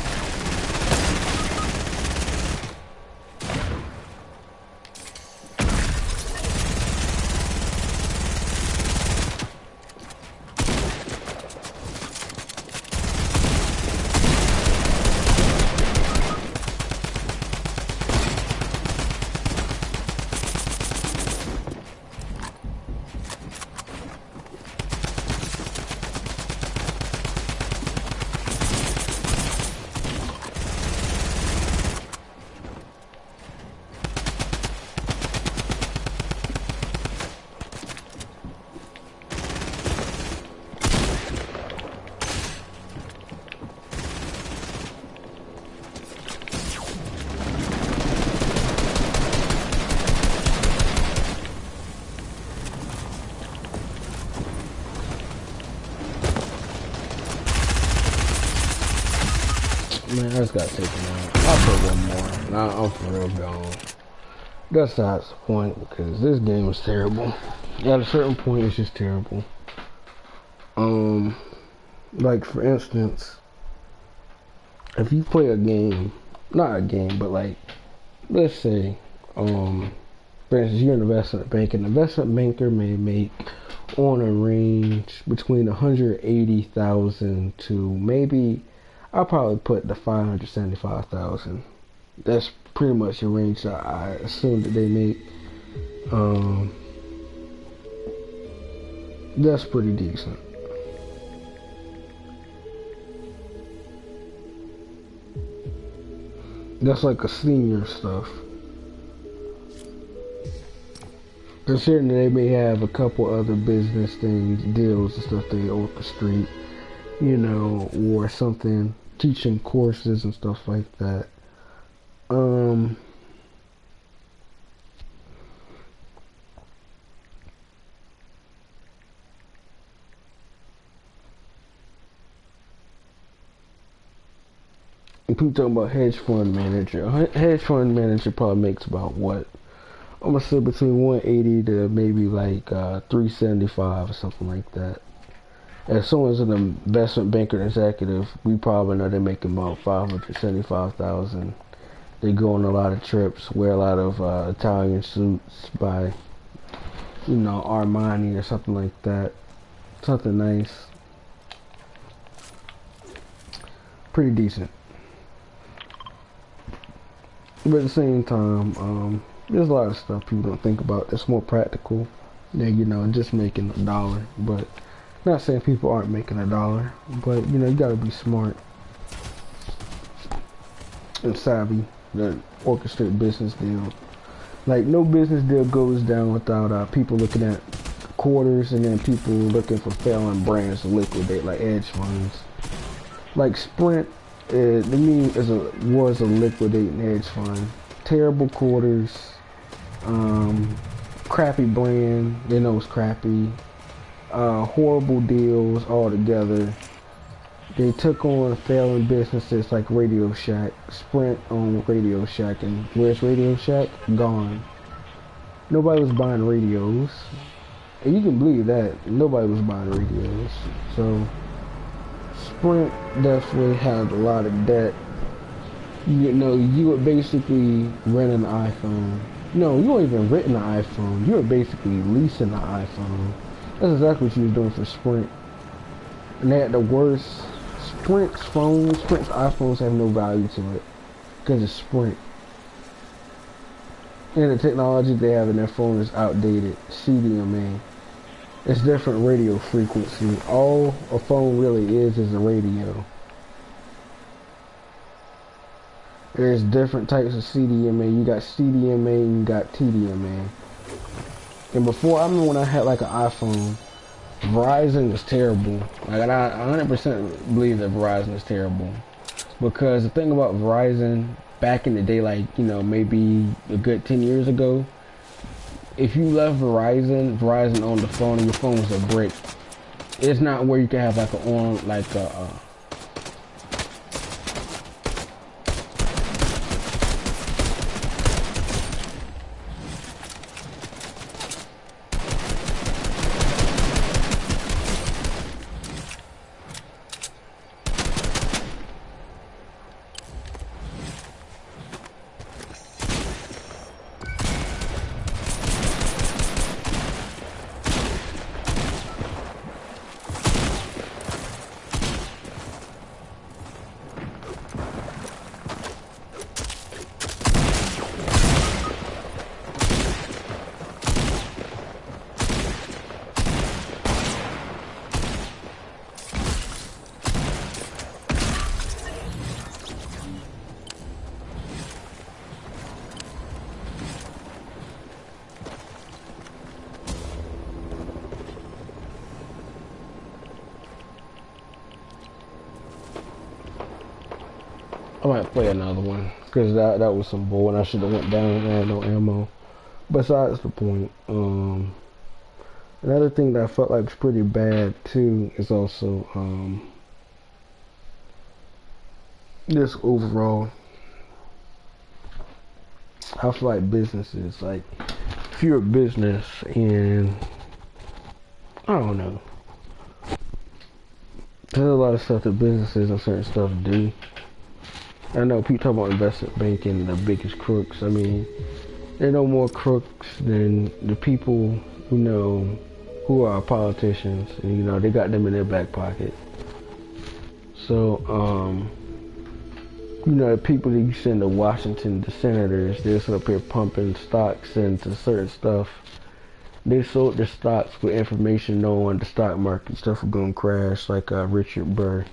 S1: Man, I just got taken out. I'll put one more. Nah, I'm for real gone. That's not the point, because this game is terrible. At a certain point, it's just terrible. Like, for instance, if you play a game, not a game, but like, let's say, for instance, you're an investment banker. An investment banker may make on a range between 180,000 to maybe, I'll probably put the 575,000. That's pretty much the range that I assume that they make. That's pretty decent. That's like a senior stuff. Considering they may have a couple other business things, deals and stuff they orchestrate, you know, or something, teaching courses and stuff like that. People talking about hedge fund manager. Hedge fund manager probably makes about what? I'm gonna say between 180 to maybe like 375 or something like that. As soon as an investment banker executive, we probably know they're making about 575,000. They go on a lot of trips, wear a lot of Italian suits by, you know, Armani or something like that. Something nice. pretty decent. But at the same time, there's a lot of stuff people don't think about that's more practical than, you know, just making $1. But not saying people aren't making $1, but you know, you gotta be smart and savvy to orchestrate business deals. Like, no business deal goes down without people looking at quarters and then people looking for failing brands to liquidate, like hedge funds. Like Sprint, to me, was a liquidating hedge fund. Terrible quarters, crappy brand, they know it's crappy, horrible deals altogether. They took on failing businesses like Radio Shack. Sprint owned Radio Shack, and where's Radio Shack? Gone. Nobody was buying radios. And you can believe that. Nobody was buying radios. So, Sprint definitely had a lot of debt. You know, you would basically rent an iPhone. No, you weren't even renting an iPhone. You were basically leasing an iPhone. That's exactly what you was doing for Sprint. And they had the worst. Sprint's iPhones have no value to it because it's Sprint. And the technology they have in their phone is outdated. CDMA. It's different radio frequency. All a phone really is a radio. There's different types of CDMA. You got CDMA and you got TDMA. And before, I remember when I had like an iPhone, Verizon was terrible. Like, I 100% believe that Verizon is terrible. Because the thing about Verizon, back in the day, like, you know, maybe a good 10 years ago, if you left Verizon owned the phone and your phone was a brick. It's not where you can have like I might play another one because that was some bull and I should have went down and had no ammo. Besides the point, another thing that I felt like was pretty bad too is also just overall. I feel like businesses, like if you're a business and I don't know, there's a lot of stuff that businesses and certain stuff do. I know people talk about investment banking, the biggest crooks. I mean, they're no more crooks than the people, you know, who are politicians. And, you know, they got them in their back pocket. So, you know, the people that you send to Washington, the senators, they're up here pumping stocks into certain stuff. They sold their stocks with information knowing the stock market stuff was going to crash, like Richard Burr.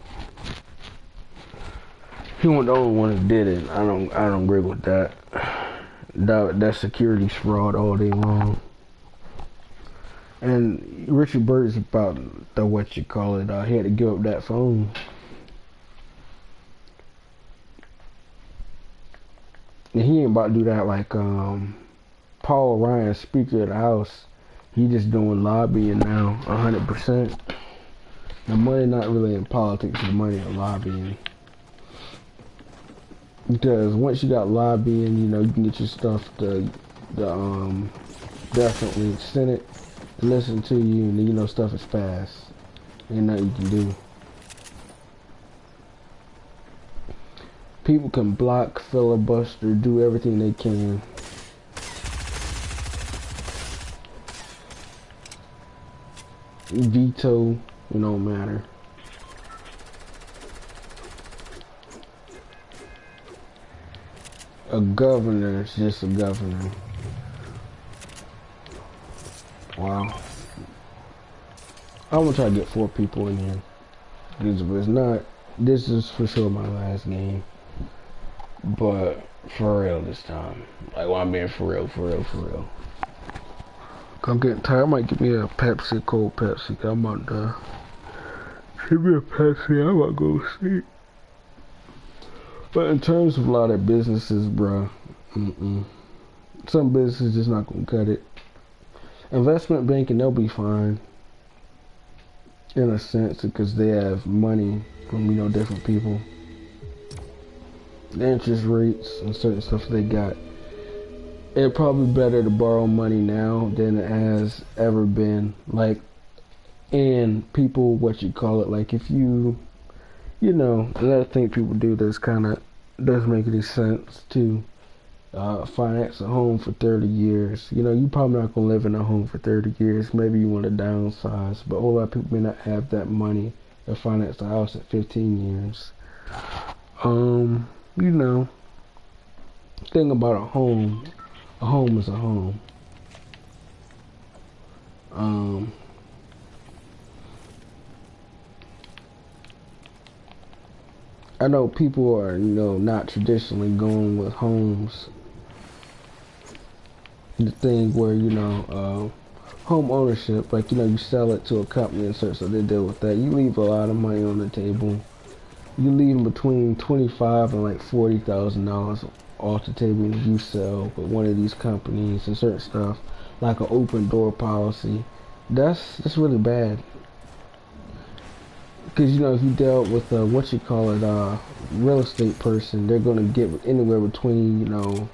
S1: He wasn't the only one who did it. I don't agree with that. That securities fraud all day long. And Richard Burr is about the what you call it. He had to give up that phone. And he ain't about to do that like Paul Ryan, Speaker of the House. He just doing lobbying now, 100%. The money not really in politics. The money in lobbying. Because once you got lobbying, you know, you can get your stuff to definitely Senate to listen to you, and you know stuff is fast. Ain't nothing you can do. People can block, filibuster, do everything they can. Veto, it don't matter. a governor is just a governor. Wow. I'm gonna try to get 4 people in here. Because if it's not, this is for sure my last game. But for real this time. Like, well, I'm being for real. I'm getting tired. I might give me a Pepsi, cold Pepsi. I'm about to give me a Pepsi. I'm about to go to sleep. But in terms of a lot of businesses, bruh, some businesses just not gonna cut it. Investment banking, they'll be fine in a sense because they have money from, you know, different people. The interest rates and certain stuff they got. It's probably better to borrow money now than it has ever been. Like, and people, what you call it, like if you know, another thing people do that's kind of doesn't make any sense to finance a home for 30 years. You know, you probably not going to live in a home for 30 years. Maybe you want to downsize, but a whole lot of people may not have that money to finance a house at 15 years. You know, thing about a home is a home. I know people are, you know, not traditionally going with homes. The thing where, you know, home ownership, like, you know, you sell it to a company and such, so they deal with that. You leave a lot of money on the table. You leave between $25,000 and like $40,000 off the table if you sell with one of these companies and certain stuff, like an open door policy. That's really bad. Because, you know, if you dealt with real estate person, they're going to get anywhere between, you know,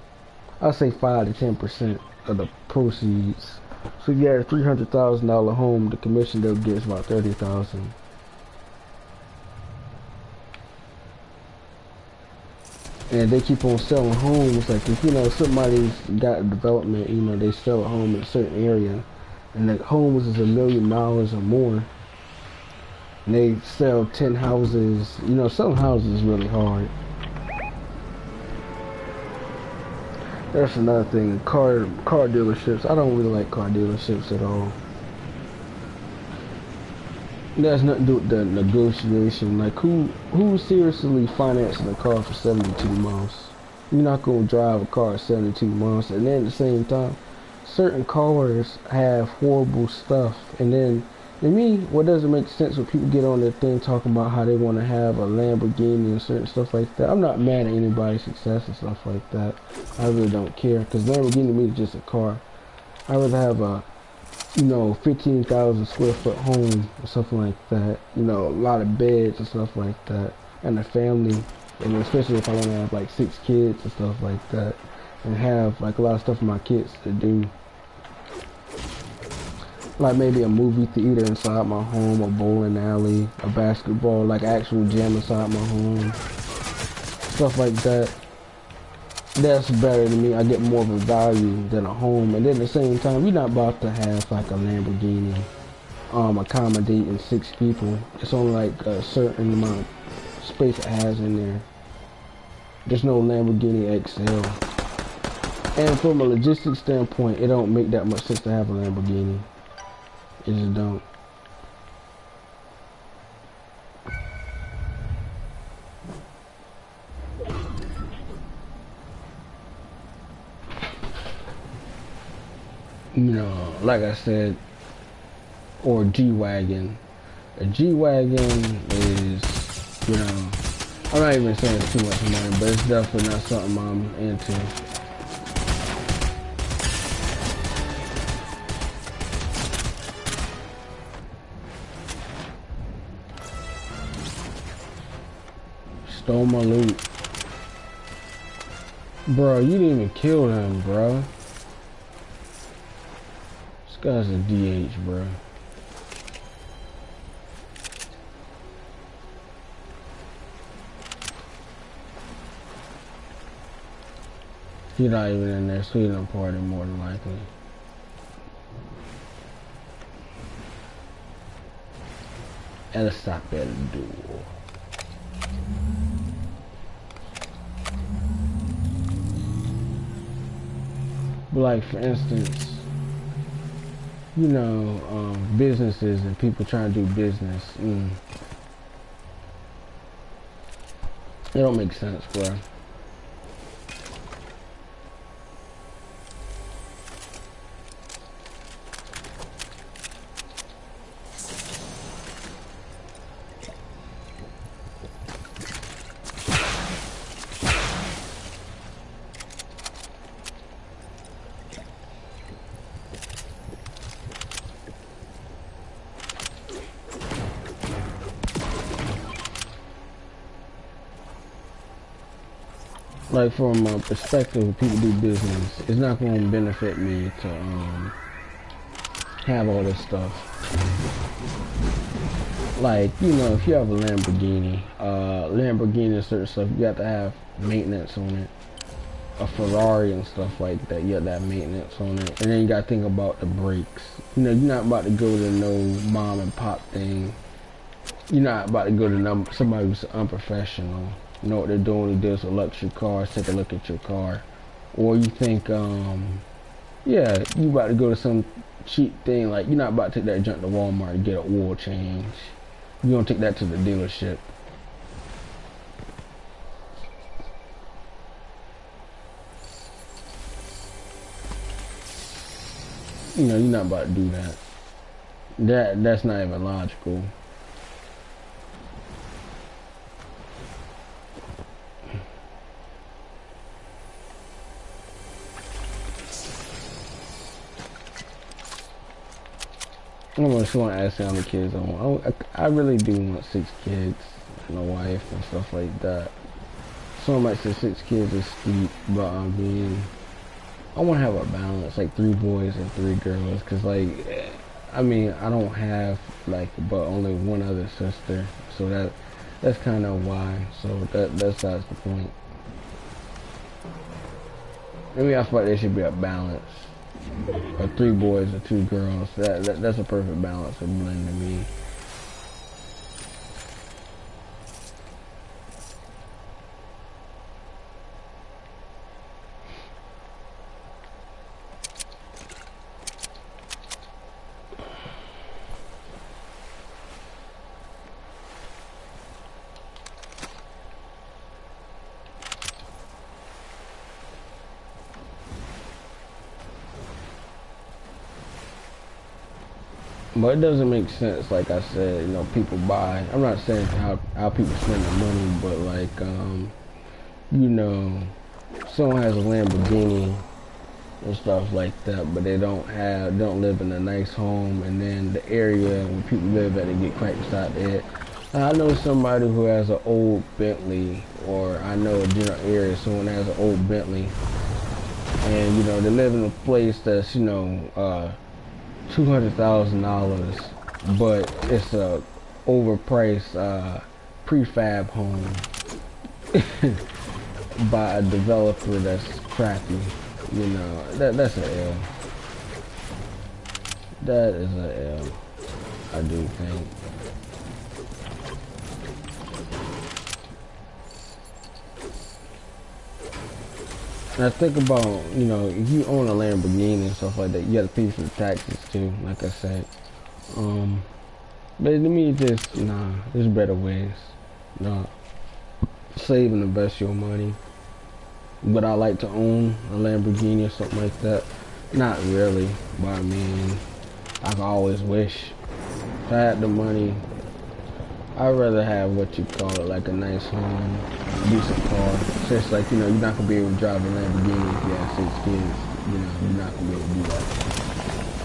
S1: I'll say 5 to 10% of the proceeds. So if you had a $300,000 home, the commission they'll get is about $30,000. And they keep on selling homes. Like, if, you know, somebody's got a development, you know, they sell a home in a certain area, and the homes is $1 million or more. And they sell 10 houses. You know, selling houses is really hard. That's another thing. Car dealerships. I don't really like car dealerships at all. It has nothing to do with the negotiation. Like, who's seriously financing a car for 72 months? You're not gonna drive a car 72 months, and then at the same time, certain cars have horrible stuff. And then, to me, what doesn't make sense when people get on their thing talking about how they want to have a Lamborghini and certain stuff like that. I'm not mad at anybody's success and stuff like that. I really don't care, because Lamborghini to me is just a car. I'd rather have a, you know, 15,000 square foot home or something like that. You know, a lot of beds and stuff like that, and a family, and especially if I want to have like 6 kids and stuff like that, and have like a lot of stuff for my kids to do. Like maybe a movie theater inside my home, a bowling alley, a basketball, like actual gym inside my home, stuff like that. That's better to me. I get more of a value than a home. And then at the same time, you're not about to have like a Lamborghini accommodating 6 people. It's only like a certain amount of space it has in there. There's no Lamborghini XL. And from a logistics standpoint, it don't make that much sense to have a Lamborghini. It just don't. You know, like I said, or G-Wagon. A G-Wagon is, you know, I'm not even saying it's too much money, but it's definitely not something I'm into. Stole my loot. Bro, you didn't even kill him, bro. This guy's a DH, bro. He's not even in there, so he's in a party more than likely. And let's stop at the door. But like for instance, you know, businesses and people trying to do business, it don't make sense, bro. Like from a perspective of people do business, it's not going to benefit me to have all this stuff. Like, you know, if you have a Lamborghini and certain stuff, you have to have maintenance on it. A Ferrari and stuff like that, you have to have maintenance on it. And then you got to think about the brakes. You know, you're not about to go to no mom and pop thing. You're not about to go to somebody who's unprofessional. You know what they're doing, who deals with luxury cars, take a look at your car. Or you think, yeah, you about to go to some cheap thing, like you're not about to take that junk to Walmart to get an oil change. You're gonna take that to the dealership. You know, you're not about to do that. That's not even logical. I just want to ask how many kids I want. I really do want 6 kids and a wife and stuff like that. Some might say 6 kids is steep, but I mean, I want to have a balance, like 3 boys and 3 girls, cause like, I mean, I don't have like, but only one other sister, so that's kind of why. So that's the point. Maybe I feel like there should be a balance. 3 boys or 2 girls. That's a perfect balance of blend to me. But it doesn't make sense, like I said, you know, people buy. I'm not saying how people spend their money, but like, you know, someone has a Lamborghini and stuff like that, but they don't live in a nice home, and then the area where people live at, they get cracked beside the head. I know somebody who has an old Bentley, or I know a general area, someone has an old Bentley, and you know, they live in a place that's, you know, $200,000, but it's a overpriced prefab home by a developer that's crappy. You know, that's an L. That is an L, I do think. And I think about, you know, if you own a Lamborghini and stuff like that, you have to pay for the taxes too, like I said. But to me, it's just, nah, there's better ways. Nah, save and invest your money. But I like to own a Lamborghini or something like that. Not really, but I mean, I can always wish. If I had the money, I'd rather have what you call it, like a nice home, decent car. So it's like, you know, you're not going to be able to drive a Lamborghini if you have 6 kids. You know, you're not going to be able to do that.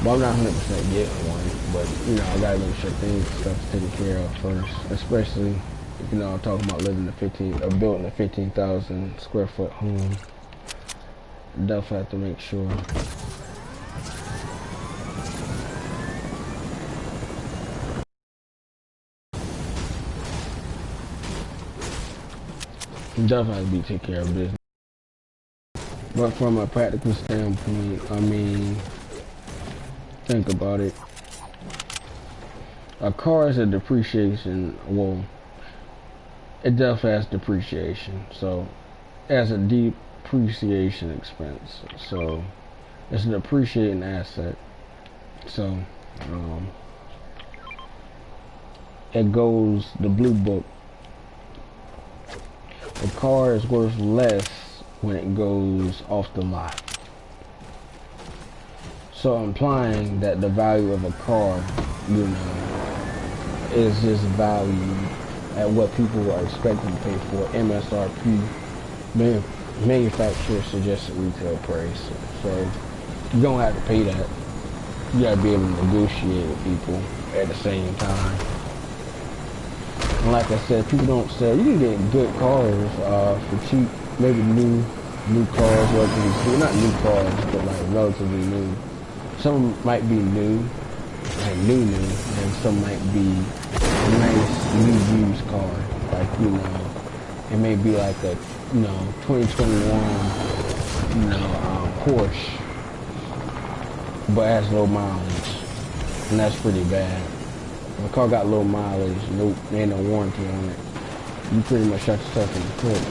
S1: But I'm not 100% getting one. But, you know, I got to make sure stuff's taken care of first. Especially, you know, I'm talking about living building a 15,000 square foot home. Definitely have to make sure. Definitely have to be take care of business. But from a practical standpoint, I mean, think about it. A car is a depreciation, well, it definitely has depreciation. So, it has a depreciation expense. So, It's an appreciating asset. So, it goes, the blue book. The car is worth less when it goes off the lot. So implying that the value of a car, you know, is just valued at what people are expecting to pay for MSRP, manufacturer suggested retail price. So you don't have to pay that. You gotta be able to negotiate with people at the same time. And like I said, people don't sell. You can get good cars for cheap, maybe new cars, relatively not new cars, but like relatively new. Some might be new, like new, and some might be a nice new used car. Like, you know, it may be like a, you know, 2021, you know, Porsche, but has low mileage, and that's pretty bad. If a car got low mileage, there ain't no warranty on it, you pretty much shot yourself in the foot.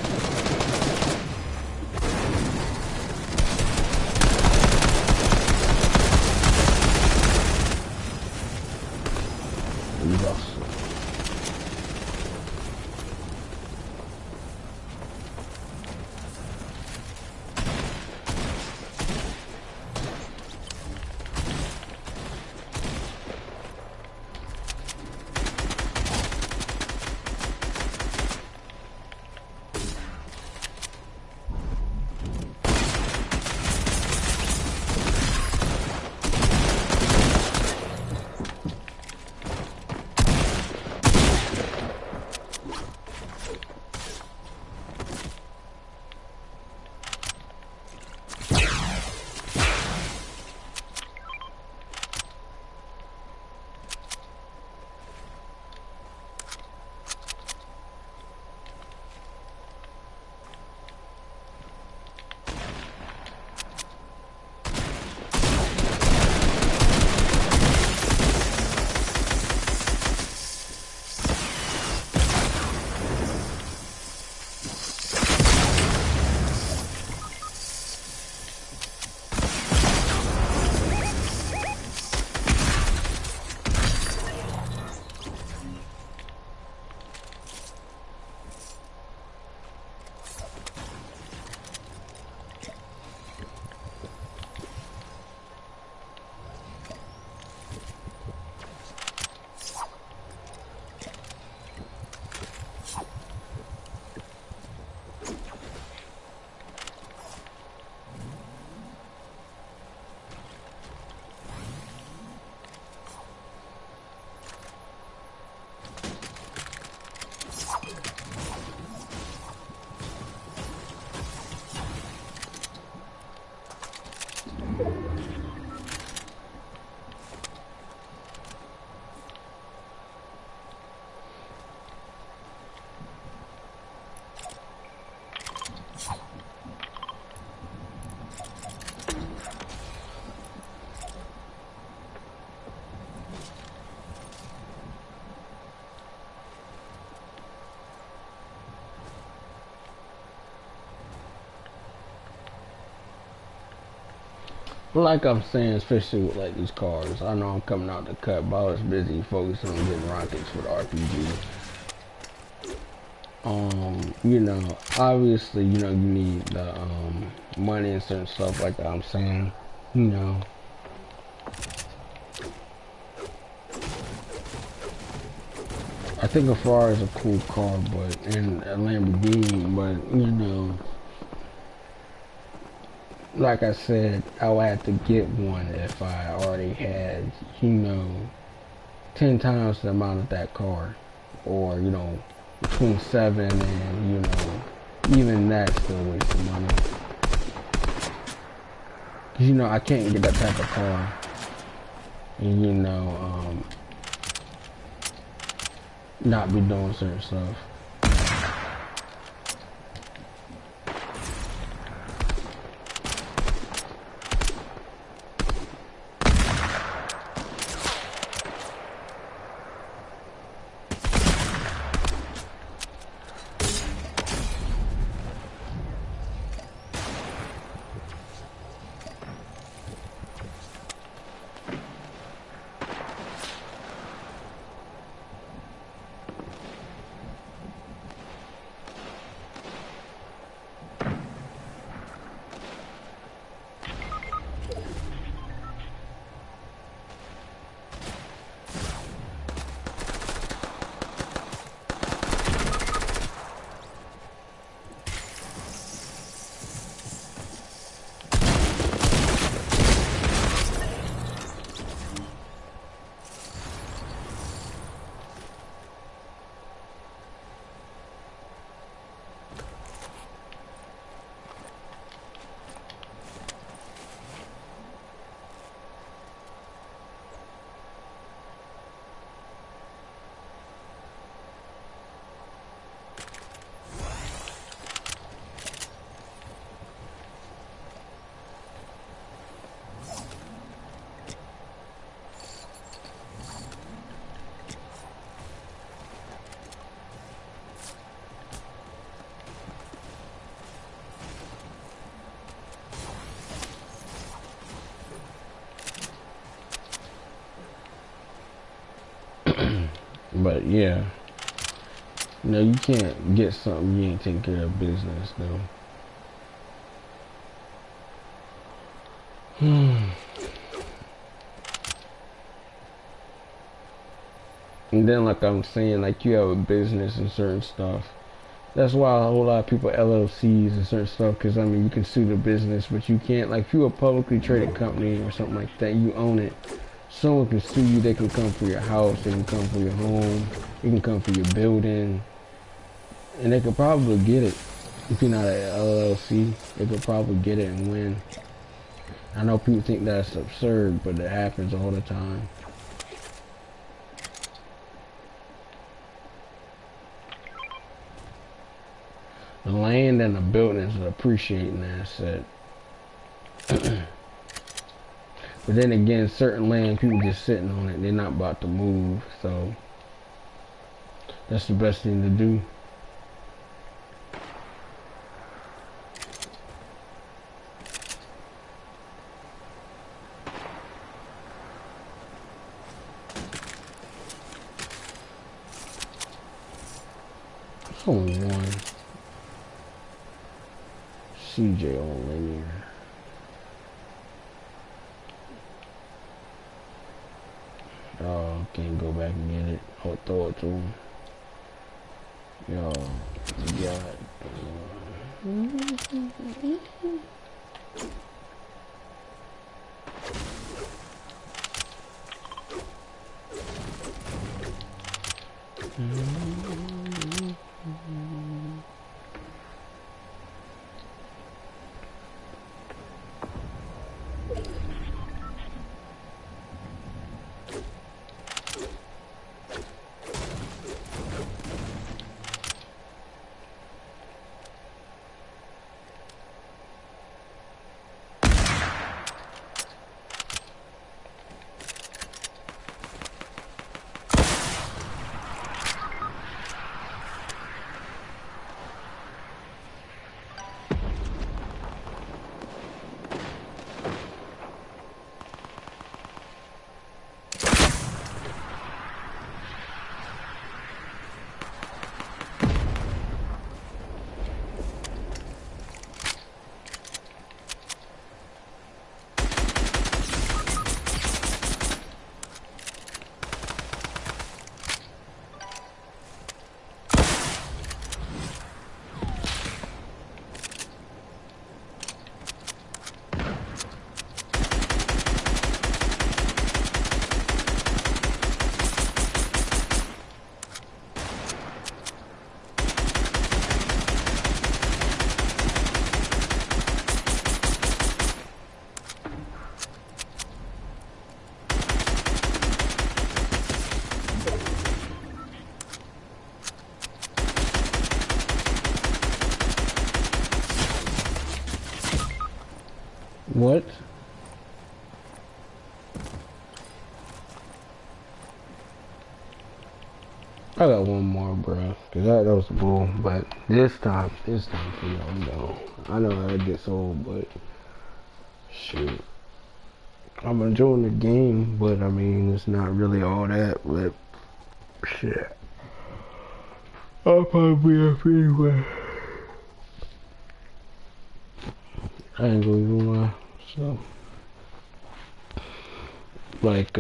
S1: Like I'm saying, especially with like these cars, I know I'm coming out the cut, but I was busy focusing on getting rockets for the RPG. You know, obviously, you know, you need the money and certain stuff like that. I'm saying, you know. I think a Ferrari is a cool car, but and a Lamborghini, but you know, like I said, I would have to get one if I already had, you know, 10 times the amount of that car, or you know, between 7 and, you know, even that's still a waste of money. Cause you know I can't get that type of car, and you know, not be doing certain stuff. But yeah, you know, you can't get something you ain't taking care of business though. And then, like I'm saying, like you have a business and certain stuff. That's why a whole lot of people LLCs and certain stuff, because I mean, you can sue the business, but you can't. Like, if you're a publicly traded company or something like that, you own it. Someone can sue you. They can come for your house. They can come for your home. They can come for your building, and they could probably get it. If you're not an LLC, they could probably get it and win. I know people think that's absurd, but it happens all the time. The land and the buildings are appreciating asset. But then again, certain land, people just sitting on it. They're not about to move, so that's the best thing to do. It's only one. CJ on linear. Oh, can't go back and get it. I'll throw it to him. Yo, God. What? I got one more, bro. Cause that was bull, but this time for y'all know. I know that it gets old, but shoot. I'm enjoying the game, but I mean, it's not really all that, but shit. I'll probably be up anyway. I ain't gonna even lie. So, like,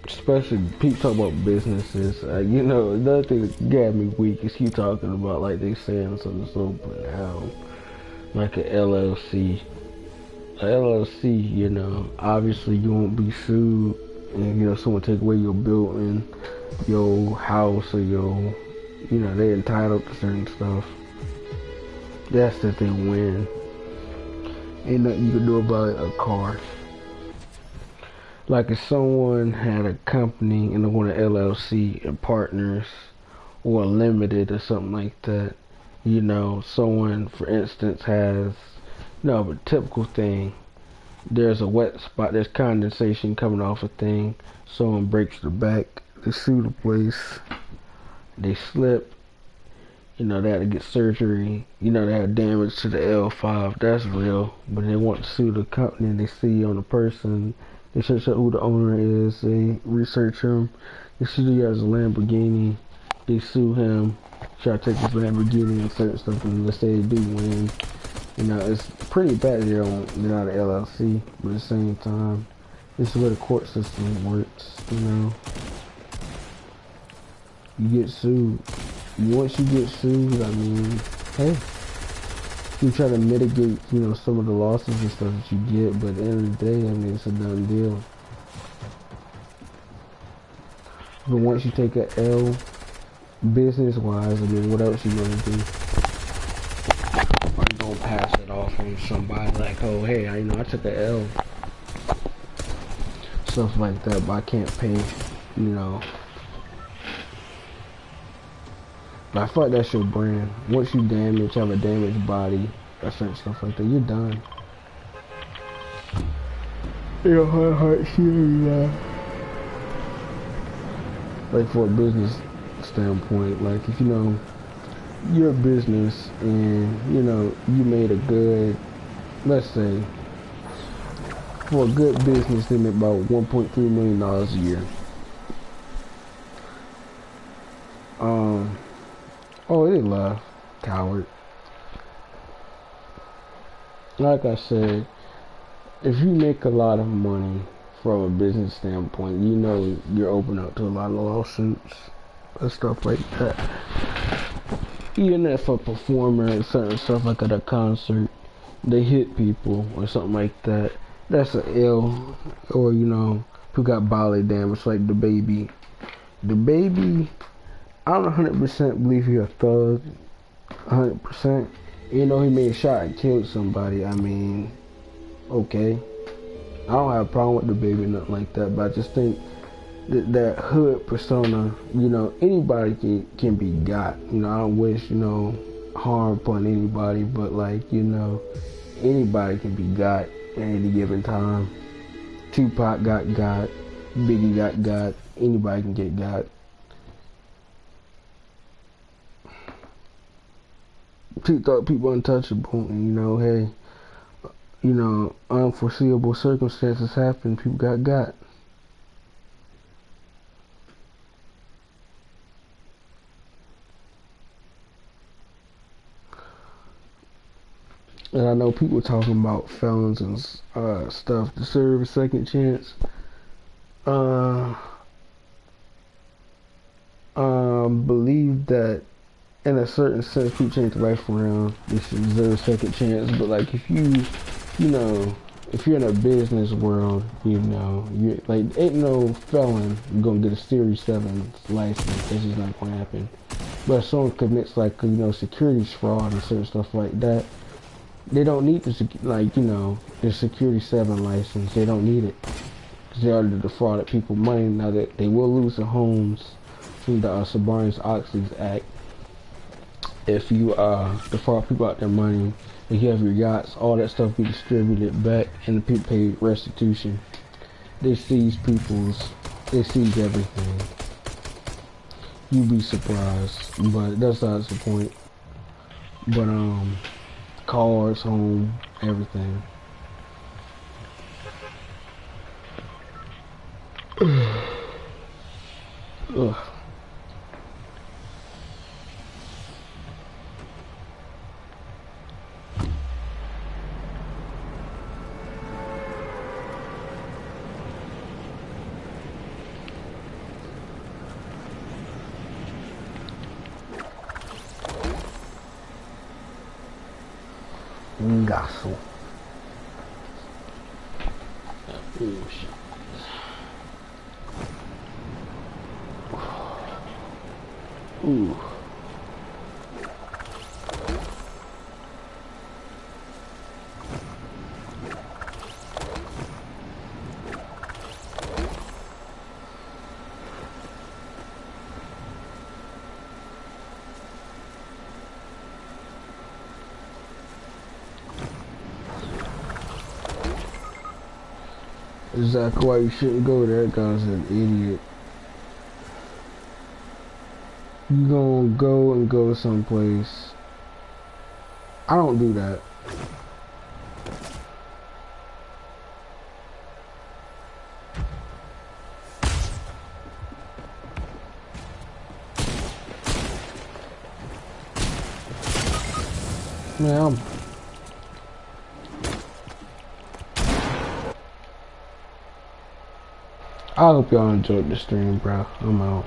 S1: especially people talk about businesses. You know, another thing that got me weak is you talking about like they saying something so, but how like a LLC. A LLC, you know, obviously you won't be sued, and you know someone take away your building, your house, or your, you know, they entitled to certain stuff. That's the thing. Win. Ain't nothing you can do about it. A car. Like if someone had a company and they want an LLC and partners or a limited or something like that, you know, someone for instance has, no, but typical thing, there's a wet spot, there's condensation coming off a thing, someone breaks the back, they sue the place, they slip, you know, they had to get surgery, you know, they had damage to the L5, that's real, but they want to sue the company and they see on the person, They search out who the owner is. They research him. They see he has a Lamborghini. They sue him. Try to take his Lamborghini and certain stuff. And let's say they do win. You know, it's pretty bad they're not an LLC. But at the same time, this is where the court system works. You know, you get sued. Once you get sued, I mean, hey, you try to mitigate, you know, some of the losses and stuff that you get, but at the end of the day, I mean, it's a done deal. But once you take a L, business-wise, I mean, what else you gonna do? Are you gonna pass it off on somebody like, oh, hey, I took a L, stuff like that, but I can't pay, you know. But I feel like that's your brand. Once you have a damaged body, or certain stuff like that, you're done. Your heart shit, like for a business standpoint, like if you know you're a business and you know you made a good, let's say for a good business they make about $1.3 million a year. Oh, they left. Coward. Like I said, if you make a lot of money from a business standpoint, you know you're open up to a lot of lawsuits and stuff like that. Even if a performer and certain stuff like at a concert, they hit people or something like that, that's an ill, or you know, who got bodily damage like the baby. The baby, I don't 100% believe he's a thug, 100%. You know, he may have shot and killed somebody. I mean, okay. I don't have a problem with the baby, nothing like that, but I just think that hood persona, you know, anybody can be got. You know, I don't wish, you know, harm upon anybody, but like, you know, anybody can be got at any given time. Tupac got, Biggie got, anybody can get got. Thought people untouchable, and you know, hey, you know, unforeseeable circumstances happen, people got. And I know people talking about felons and stuff to serve a second chance. Believe that in a certain sense, people change the life around. They should deserve a second chance. But like, if you know, if you're in a business world, you know, you like, ain't no felon gonna get a Series 7 license. That's just not gonna happen. But if someone commits like, you know, securities fraud and certain stuff like that, they don't need the like, you know, the Security 7 license. They don't need it because they already defrauded people money. Now that they will lose their homes from the Sarbanes-Oxley Act. If you defraud people out their money, if you have your yachts, all that stuff be distributed back, and the people pay restitution. They seize everything. You'd be surprised, but that's not the point. But cars, home, everything. Ugh. Gaso. Oh shit. Ooh. Exactly why you shouldn't go there. That guy's an idiot. You gonna go someplace. I don't do that. Man, I hope y'all enjoyed the stream, bro. I'm out.